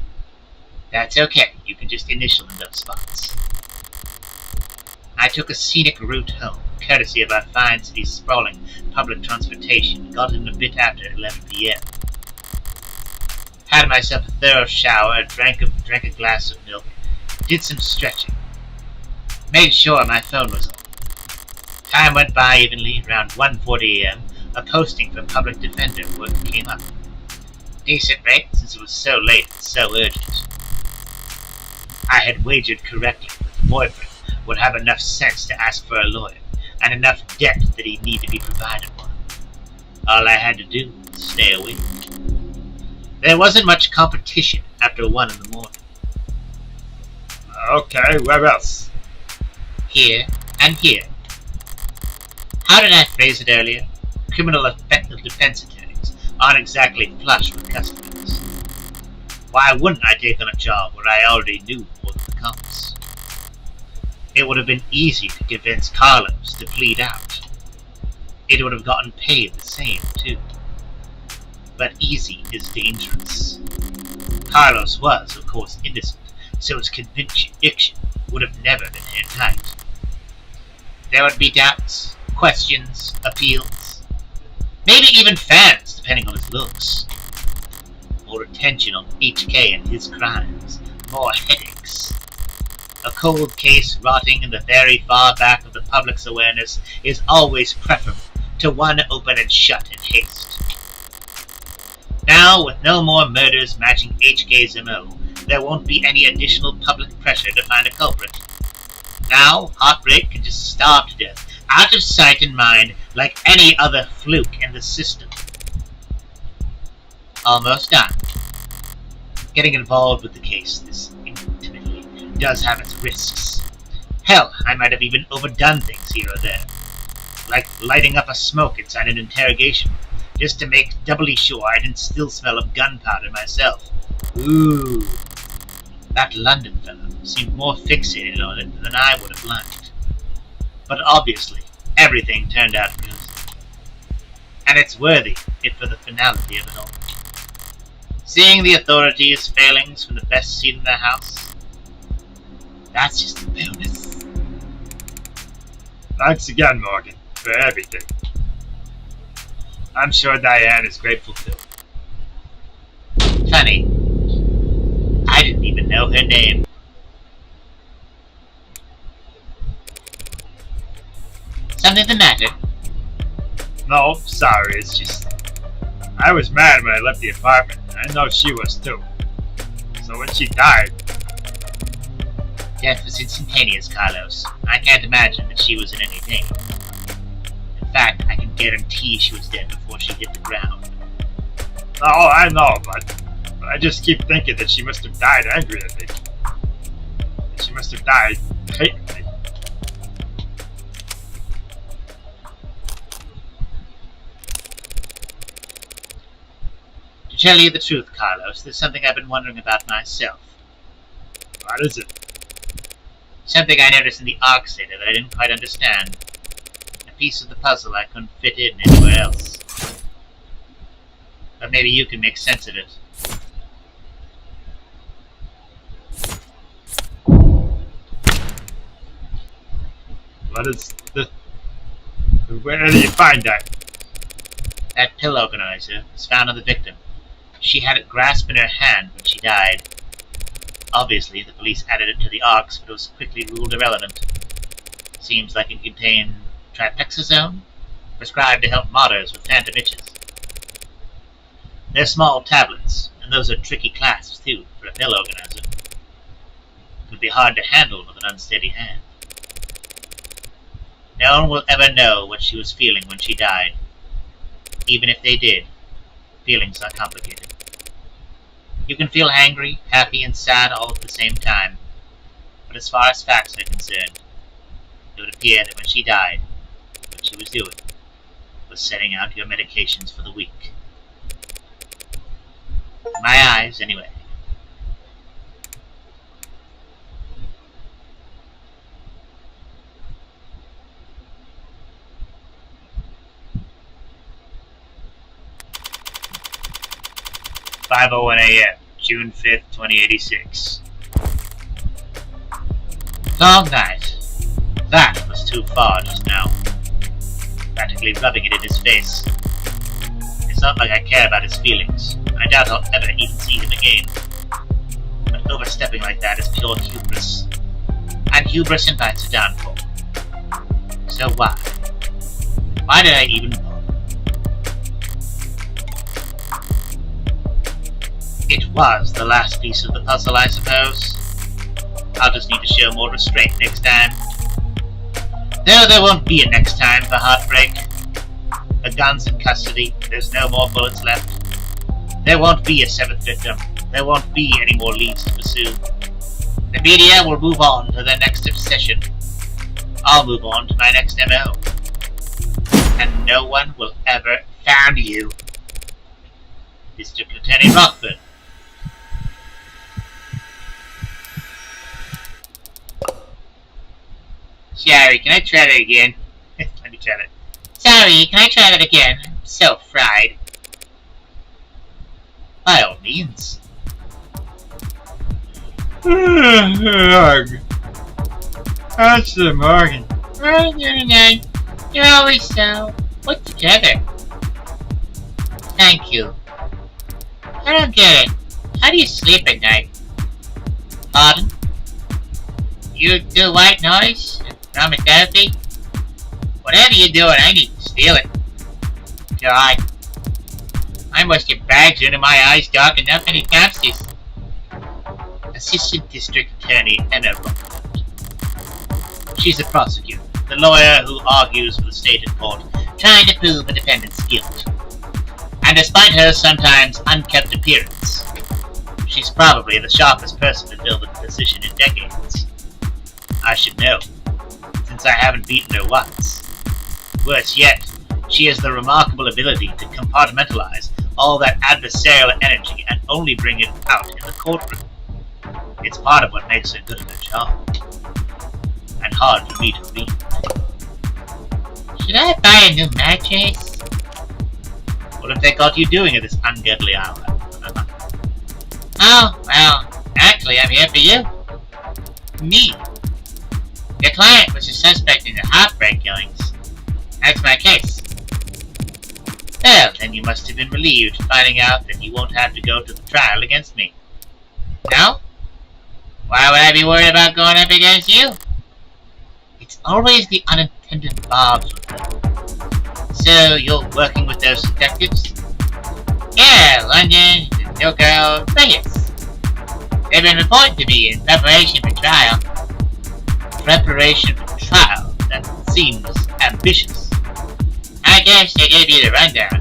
That's okay, you can just initial in those spots. I took a scenic route home, courtesy of our fine city's sprawling public transportation, got in a bit after 11 p.m. Had myself a thorough shower, drank a glass of milk, did some stretching. Made sure my phone was on. Time went by evenly. Around 1:40 a.m., a posting for public defender work came up. Decent rate, since it was so late and so urgent. I had wagered correctly that the boyfriend would have enough sense to ask for a lawyer, and enough debt that he'd need to be provided one. All I had to do was stay awake. There wasn't much competition after 1 in the morning. Okay, where else? Here and here. How did I phrase it earlier? Criminal effective defense attorneys aren't exactly flush with customers. Why wouldn't I take on a job where I already knew more than the cops? It would have been easy to convince Carlos to plead out. It would have gotten paid the same, too. But easy is dangerous. Carlos was, of course, innocent, so his conviction would have never been airtight. There would be doubts, questions, appeals, maybe even fans, depending on his looks. More attention on HK and his crimes, more headaches. A cold case rotting in the very far back of the public's awareness is always preferable to one open and shut in haste. Now, with no more murders matching HK's MO, there won't be any additional public pressure to find a culprit. Now, Heartbreak can just starve to death, out of sight and mind, like any other fluke in the system. Almost done. Getting involved with the case this intimately does have its risks. Hell, I might have even overdone things here or there. Like lighting up a smoke inside an interrogation room, just to make doubly sure I didn't still smell of gunpowder myself. Ooh. That London fellow seemed more fixated on it than I would have liked. But obviously, everything turned out rosy. And it's worthy, if for the finality of it all. Seeing the authorities' failings from the best seat in the house, that's just a bonus. Thanks again, Morgan, for everything. I'm sure Diane is grateful too. Funny, I didn't even know her name. Something the matter? No, sorry, it's just... I was mad when I left the apartment. I know she was too. So when she died... Death was instantaneous, Carlos. I can't imagine that she was in any pain. In fact, I can guarantee she was dead before she hit the ground. No, I know, but I just keep thinking that she must have died angry at me. She must have died hating me. To tell you the truth, Carlos, there's something I've been wondering about myself. What is it? Something I noticed in the arc data that I didn't quite understand. A piece of the puzzle I couldn't fit in anywhere else. But maybe you can make sense of it. What is the... Where did you find that? That pill organizer was found on the victim. She had it grasped in her hand when she died. Obviously, the police added it to the ARCs, but it was quickly ruled irrelevant. Seems like it contained tripexazone, prescribed to help martyrs with phantom itches. They're small tablets, and those are tricky clasps too for a pill organizer. It would be hard to handle with an unsteady hand. No one will ever know what she was feeling when she died. Even if they did, feelings are complicated. You can feel angry, happy, and sad all at the same time. But as far as facts are concerned, it would appear that when she died, what she was doing was setting out your medications for the week. In my eyes, anyway. "5:01 a.m., June 5th, 2086. Long night. That was too far just now. Practically rubbing it in his face. It's not like I care about his feelings. I doubt I'll ever even see him again. But overstepping like that is pure hubris. And hubris invites a downfall. So why? Why did I even bother? It was the last piece of the puzzle, I suppose. I'll just need to show more restraint next time. Though there won't be a next time for heartbreak. The gun's in custody, there's no more bullets left. There won't be a seventh victim. There won't be any more leads to pursue. The media will move on to their next obsession. I'll move on to my next MO. And no one will ever find you. District Attorney Rockford. Sorry, can I try that again? Let me try that. Sorry, can I try that again? I'm so fried. By all means. How's the morning? Oh, night. You're always so put together. Thank you. I don't get it. How do you sleep at night? Pardon? You do white noise? Aromatherapy? Whatever you're doing, I need to steal it. God. I must get bags under my eyes dark enough any camsters. Assistant District Attorney Anna Rockford. She's a prosecutor, the lawyer who argues for the state in court, trying to prove a defendant's guilt. And despite her sometimes unkempt appearance, she's probably the sharpest person to fill the position in decades. I should know, since I haven't beaten her once. Worse yet, she has the remarkable ability to compartmentalize all that adversarial energy and only bring it out in the courtroom. It's part of what makes her good at her job. And hard for me to read. Should I buy a new mattress? What have they got you doing at this ungodly hour? Oh, well, actually I'm here for you. Me. Your client was a suspect in the heartbreak killings. That's my case. Well, then you must have been relieved finding out that you won't have to go to the trial against me. No? Why would I be worried about going up against you? It's always the unintended barbs with them. So, you're working with those detectives? Yeah, London, Tokyo, Vegas. They've been reporting to me in preparation for trial. Preparation for trial? That seems ambitious. I guess they gave you the rundown.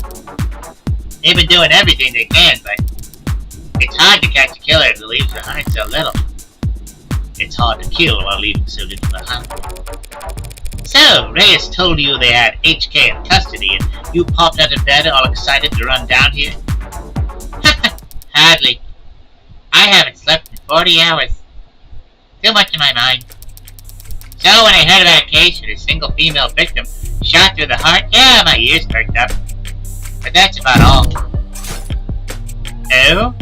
They've been doing everything they can, but it's hard to catch a killer who leaves behind so little. It's hard to kill while leaving so little behind. So, Reyes told you they had HK in custody and you popped out of bed all excited to run down here? Hardly. I haven't slept in 40 hours. Too much in my mind. So when I heard about a case with a single female victim shot through the heart, yeah, my ears perked up. But that's about all. Oh?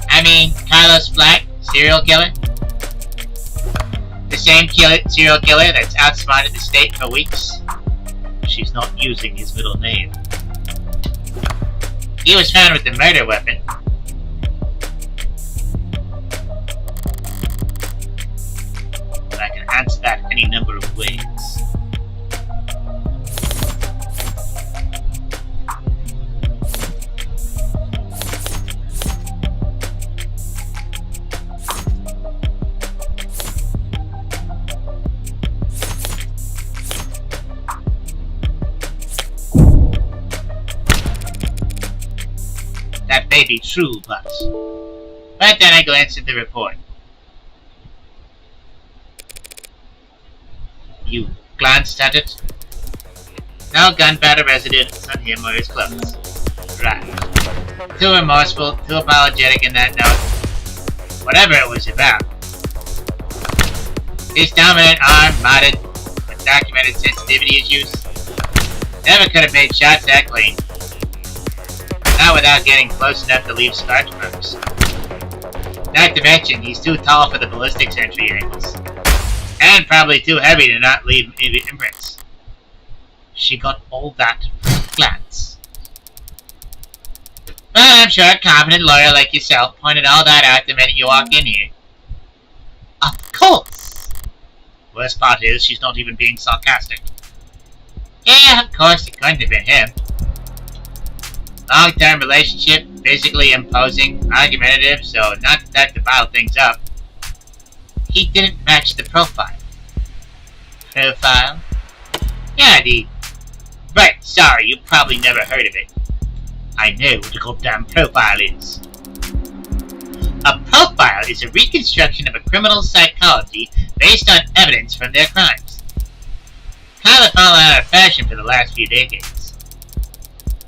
I mean, Carlos Black, serial killer? The same serial killer that's outsmarted the state for weeks? She's not using his middle name. He was found with the murder weapon. any number of ways. That may be true, but then I glanced at the report. You glanced at it? No gunpowder residue on him or his clothes. Right. Too remorseful, too apologetic in that note. Whatever it was about. His dominant arm, modded, with documented sensitivity issues. Never could have made shots that clean. Not without getting close enough to leave scar marks. Not to mention, he's too tall for the ballistics entry angles. And probably too heavy to not leave imprints. She got all that from a glance. Well, I'm sure a competent lawyer like yourself pointed all that out the minute you walked in here. Of course! Worst part is, she's not even being sarcastic. Yeah, of course, it couldn't have been him. Long-term relationship, physically imposing, argumentative, so not that to bottle things up. He didn't match the profile. Profile? Yeah, Right, sorry, you probably never heard of it. I know what a goddamn profile is. A profile is a reconstruction of a criminal's psychology based on evidence from their crimes. Kind of fallen out of fashion for the last few decades.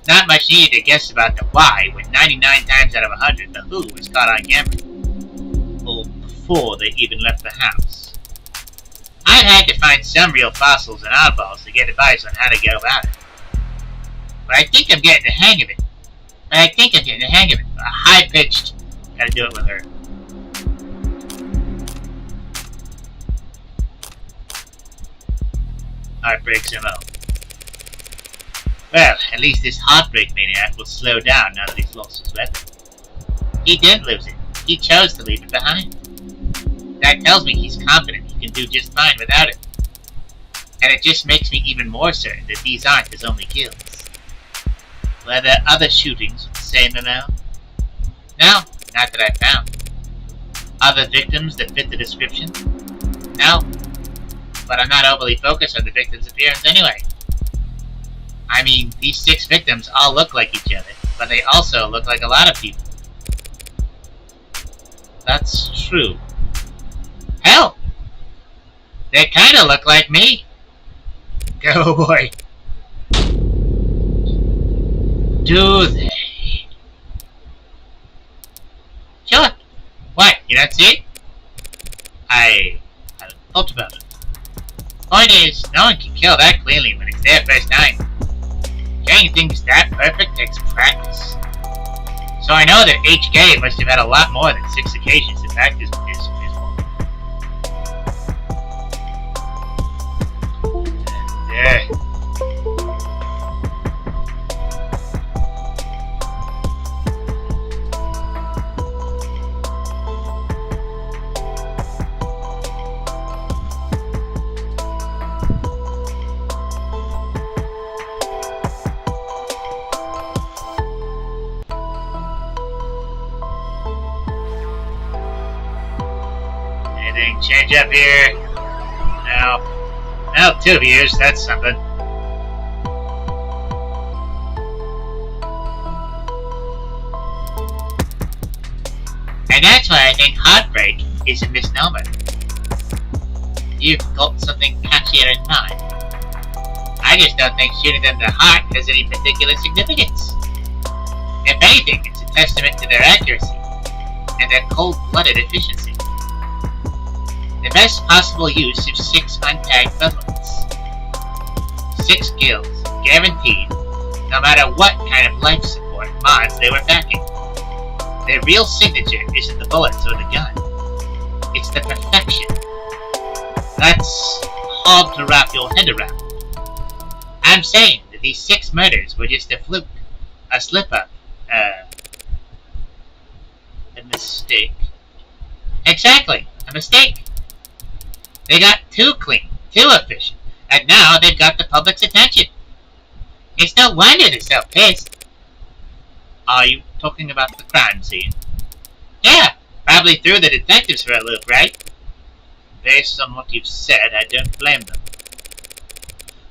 Not much needed to guess about the why when 99 times out of 100 the who was caught on camera. Or before they even left the house. I've had to find some real fossils and oddballs to get advice on how to go about it. But I think I'm getting the hang of it. A high-pitched, gotta do it with her. Heartbreak's MO. Well, at least this heartbreak maniac will slow down now that he's lost his weapon. He didn't lose it. He chose to leave it behind. That tells me he's confident he can do just fine without it. And it just makes me even more certain that these aren't his only kills. Were there other shootings with the same MO? No, not that I found. Other victims that fit the description? No. But I'm not overly focused on the victim's appearance anyway. I mean, these 6 victims all look like each other, but they also look like a lot of people. That's true. Hell! They kinda look like me. Go boy. Do they? Sure. What, you don't see it? I haven't thought about it. Point is, no one can kill that cleanly when it's their first time. Getting things that perfect takes practice. So I know that HK must have had a lot more than 6 occasions to practice his fault. Anything change up here? No. Well, 2 years, that's something. And that's why I think heartbreak is a misnomer. You've got something catchier in mind. I just don't think shooting them in the heart has any particular significance. If anything, it's a testament to their accuracy and their cold-blooded efficiency. The best possible use of 6 untagged bullets. 6 kills, guaranteed, no matter what kind of life support mods they were packing. Their real signature isn't the bullets or the gun. It's the perfection. That's hard to wrap your head around. I'm saying that these 6 murders were just a fluke, a slip-up, a mistake. Exactly, a mistake. They got too clean, Too efficient. And now they've got the public's attention. It's no wonder they're so pissed. Are you talking about the crime scene? Yeah, probably threw the detectives for a loop, right? Based on what you've said, I don't blame them.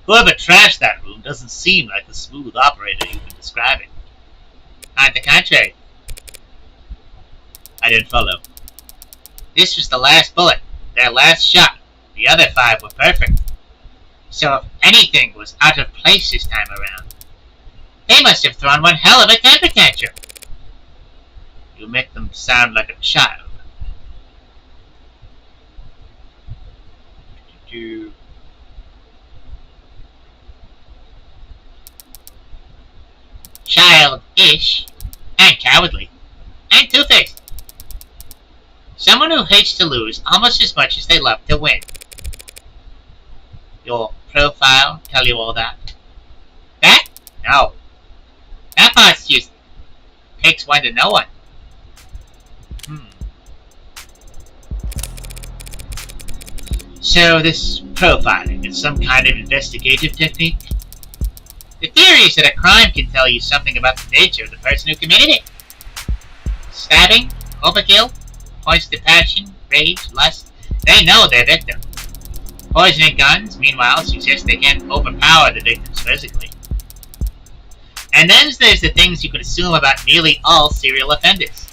Whoever trashed that room doesn't seem like the smooth operator you've been describing. On the contrary. I didn't follow. This was the last bullet, their last shot. The other 5 were perfect. So if anything was out of place this time around, they must have thrown one hell of a temper tantrum. You make them sound like a child. Childish, and cowardly, and two-faced. Someone who hates to lose almost as much as they love to win. Your profile tell you all that? That? No. That part's just takes one to know one. So this profiling is some kind of investigative technique? The theory is that a crime can tell you something about the nature of the person who committed it. Stabbing, overkill, points to passion, rage, lust. They know their victim. Poisoning guns, meanwhile, suggest they can't overpower the victims physically. And then there's the things you could assume about nearly all serial offenders.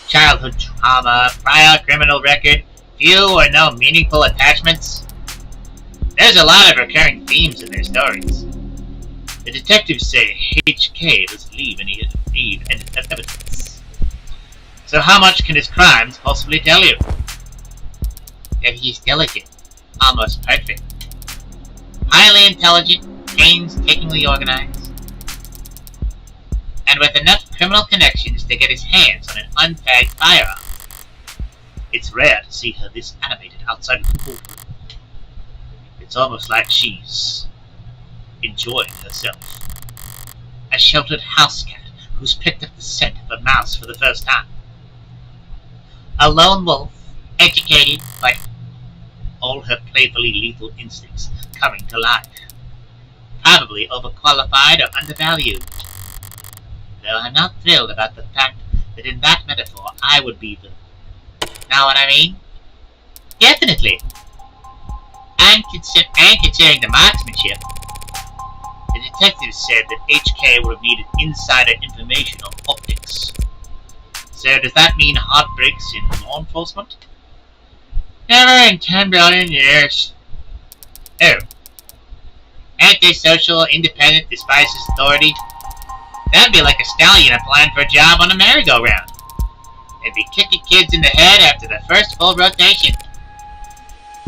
Childhood trauma, prior criminal record, few or no meaningful attachments. There's a lot of recurring themes in their stories. The detectives say HK doesn't leave any evidence. So how much can his crimes possibly tell you? That he's delicate, almost perfect. Highly intelligent, painstakingly organized, and with enough criminal connections to get his hands on an untagged firearm. It's rare to see her this animated outside of the courtroom. It's almost like she's enjoying herself. A sheltered house cat who's picked up the scent of a mouse for the first time. A lone wolf, educated, but all her playfully lethal instincts coming to life. probably overqualified or undervalued. Though I'm not thrilled about the fact that in that metaphor I would be the... Know what I mean? Definitely. And considering the marksmanship, the detectives said that HK would have needed insider information on optics. So does that mean heartbreaks in law enforcement? Never in 10 billion years. Oh. Antisocial, independent, despises authority. That'd be like a stallion applying for a job on a merry-go-round. They'd be kicking kids in the head after the first full rotation.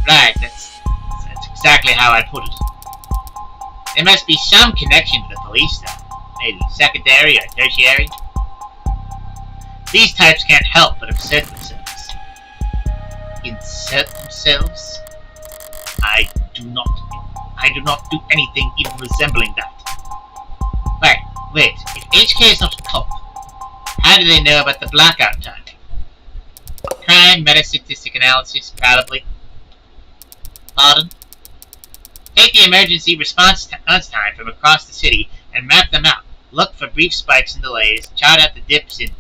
Right, that's exactly how I'd put it. There must be some connection to the police, though. Maybe secondary or tertiary. These types can't help but insert themselves. Insert themselves? I do not do anything even resembling that. Right, wait. If HK is not a cop, how do they know about the blackout time? Crime meta-statistic analysis, probably. Pardon? Take the emergency response time from across the city and map them out. Look for brief spikes and delays, chart out the dips in...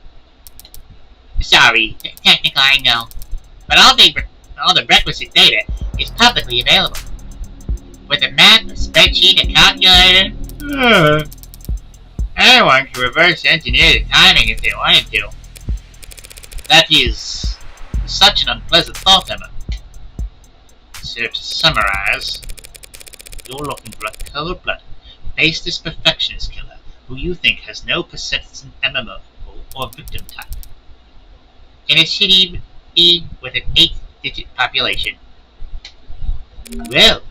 Sorry, technical I know. But all the requisite data is publicly available. With a map, a spreadsheet, a calculator... Anyone can reverse engineer the timing if they wanted to. That is such an unpleasant thought, Emma. So to summarize, you're looking for a cold-blooded, baseless perfectionist killer who you think has no persistent MMO or victim type. In a city with an 8-digit population. Well,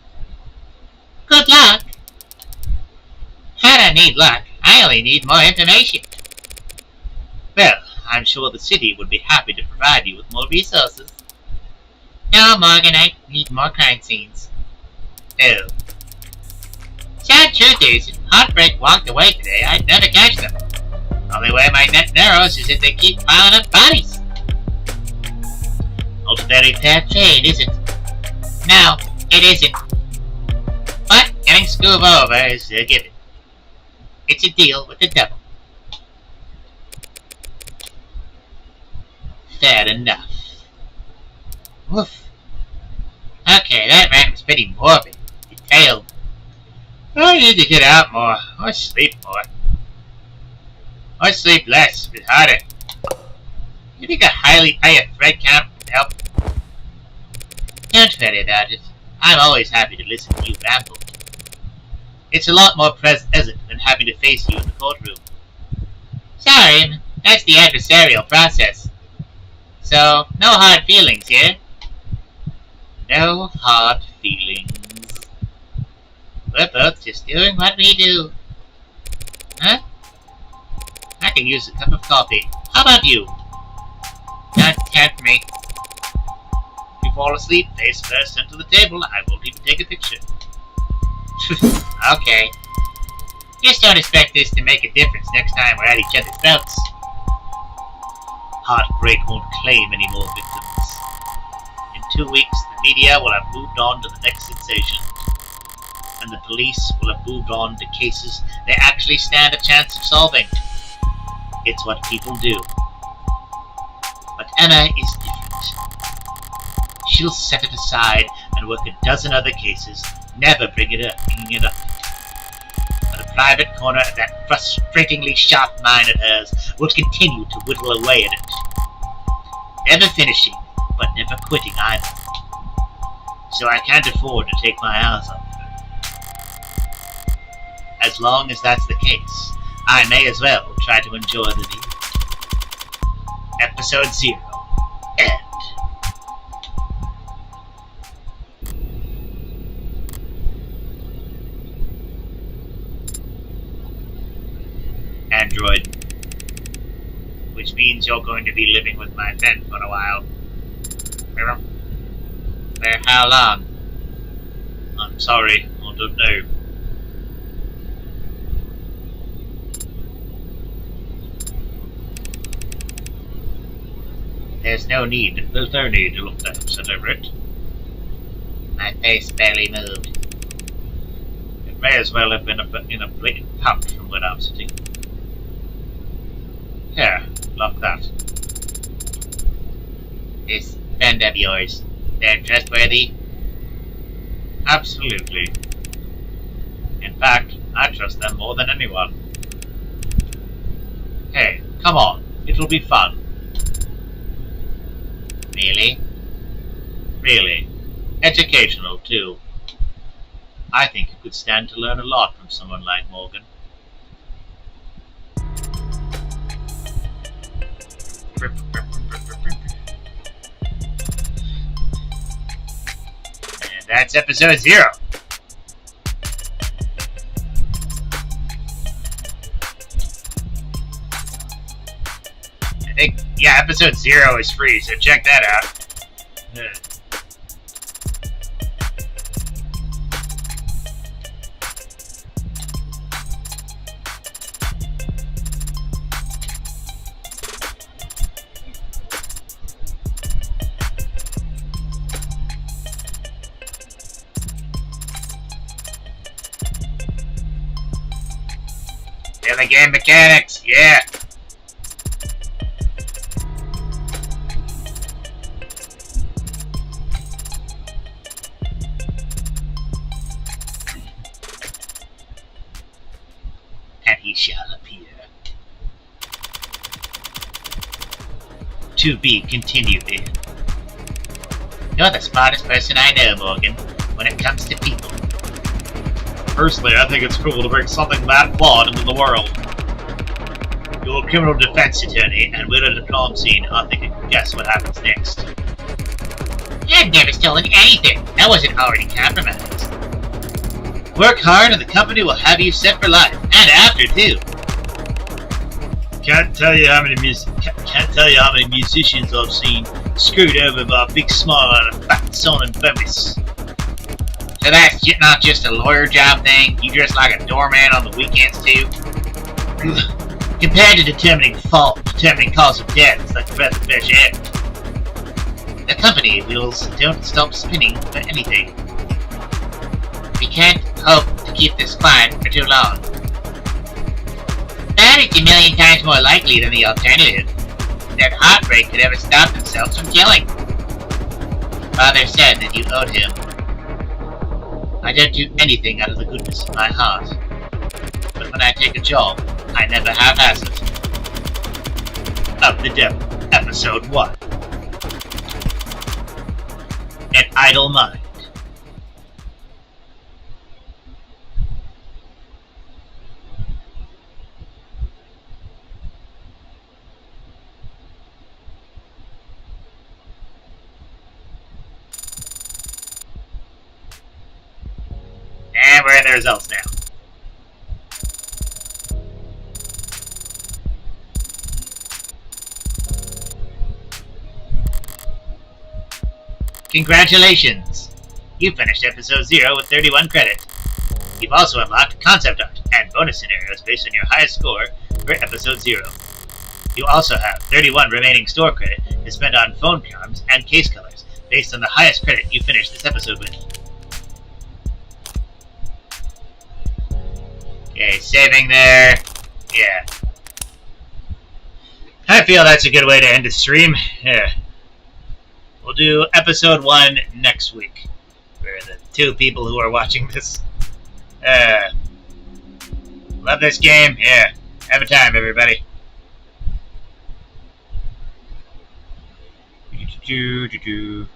good luck. I don't need luck. I only need more information. Well, I'm sure the city would be happy to provide you with more resources. No, Morgan, I need more crime scenes. Oh. Sad truth is, if Heartbreak walked away today, I'd never catch them. Only way my net narrows is if they keep piling up bodies. Not a very fair trade, is it? No, It isn't. But getting scuba over is a given. It's a deal with the devil. Fair enough. Woof. Okay, that rant was pretty morbid. Detailed. I need to get out more, or sleep more. Or sleep less, but harder. You think a highly higher thread count would help? Don't worry about it. I'm always happy to listen to you ramble. It's a lot more pleasant than having to face you in the courtroom. Sorry, that's the adversarial process. So, no hard feelings here. No hard feelings. We're both just doing what we do. Huh? I can use a cup of coffee. How about you? Don't tempt me. If you fall asleep, face first into the table, I won't even take a picture. Okay. Just don't expect this to make a difference next time we're at each other's throats. Heartbreak won't claim any more victims. In 2 weeks, the media will have moved on to the next sensation. And the police will have moved on to cases they actually stand a chance of solving. It's what people do. But Emma is different. She'll set it aside and work a dozen other cases, never bringing it up. But a private corner of that frustratingly sharp mind of hers will continue to whittle away at it. Never finishing, but never quitting either. So I can't afford to take my eyes off her. As long as that's the case, I may as well try to enjoy the view. Episode 0. End. Android. Which means you're going to be living with my friend for a while. For how long? I'm sorry, I don't know. There's no need to look that upset over it. My face barely moved. It may as well have been in a blatant pout from where I'm sitting. Here, lock that. This friend of yours, they're trustworthy? Absolutely. In fact, I trust them more than anyone. Hey, come on, it'll be fun. Really? Really. Educational, too. I think you could stand to learn a lot from someone like Morgan. And that's episode 0. I think, yeah, episode 0 is free, so check that out. Yeah, the game mechanics, yeah. And he shall appear. To be continued then. You're the smartest person I know, Morgan, when it comes to people. Personally, I think it's cool to bring something that flawed into the world. You're a criminal defense attorney, and we're at a crime scene. I think you can guess what happens next. I've never stolen anything. That wasn't already compromised. Work hard, and the company will have you set for life, and after too. Can't tell you how many musicians I've seen screwed over by a big smile and a fat son and femis. So that's not just a lawyer job thing? You dress like a doorman on the weekends too? Compared to determining fault, determining cause of death, it's like a breath of fresh air. The company wheels don't stop spinning for anything. can't hope to keep this climb for too long. That is a million times more likely than the alternative. That Heartbreak could ever stop themselves from killing. Father said that you owed him. I don't do anything out of the goodness of my heart. But when I take a job, I never half-ass it. Of the Devil, Episode 1. An Idle Mind. And we're in the results now. Congratulations! You finished episode 0 with 31 credit. You've also unlocked concept art and bonus scenarios based on your highest score for episode 0. You also have 31 remaining store credit to spend on phone charms and case colors based on the highest credit you finished this episode with. Okay, saving there. Yeah. I feel that's a good way to end the stream. Yeah. We'll do episode 1 next week for the 2 people who are watching this. Love this game. Yeah. Have a time, everybody. Do, do, do, do.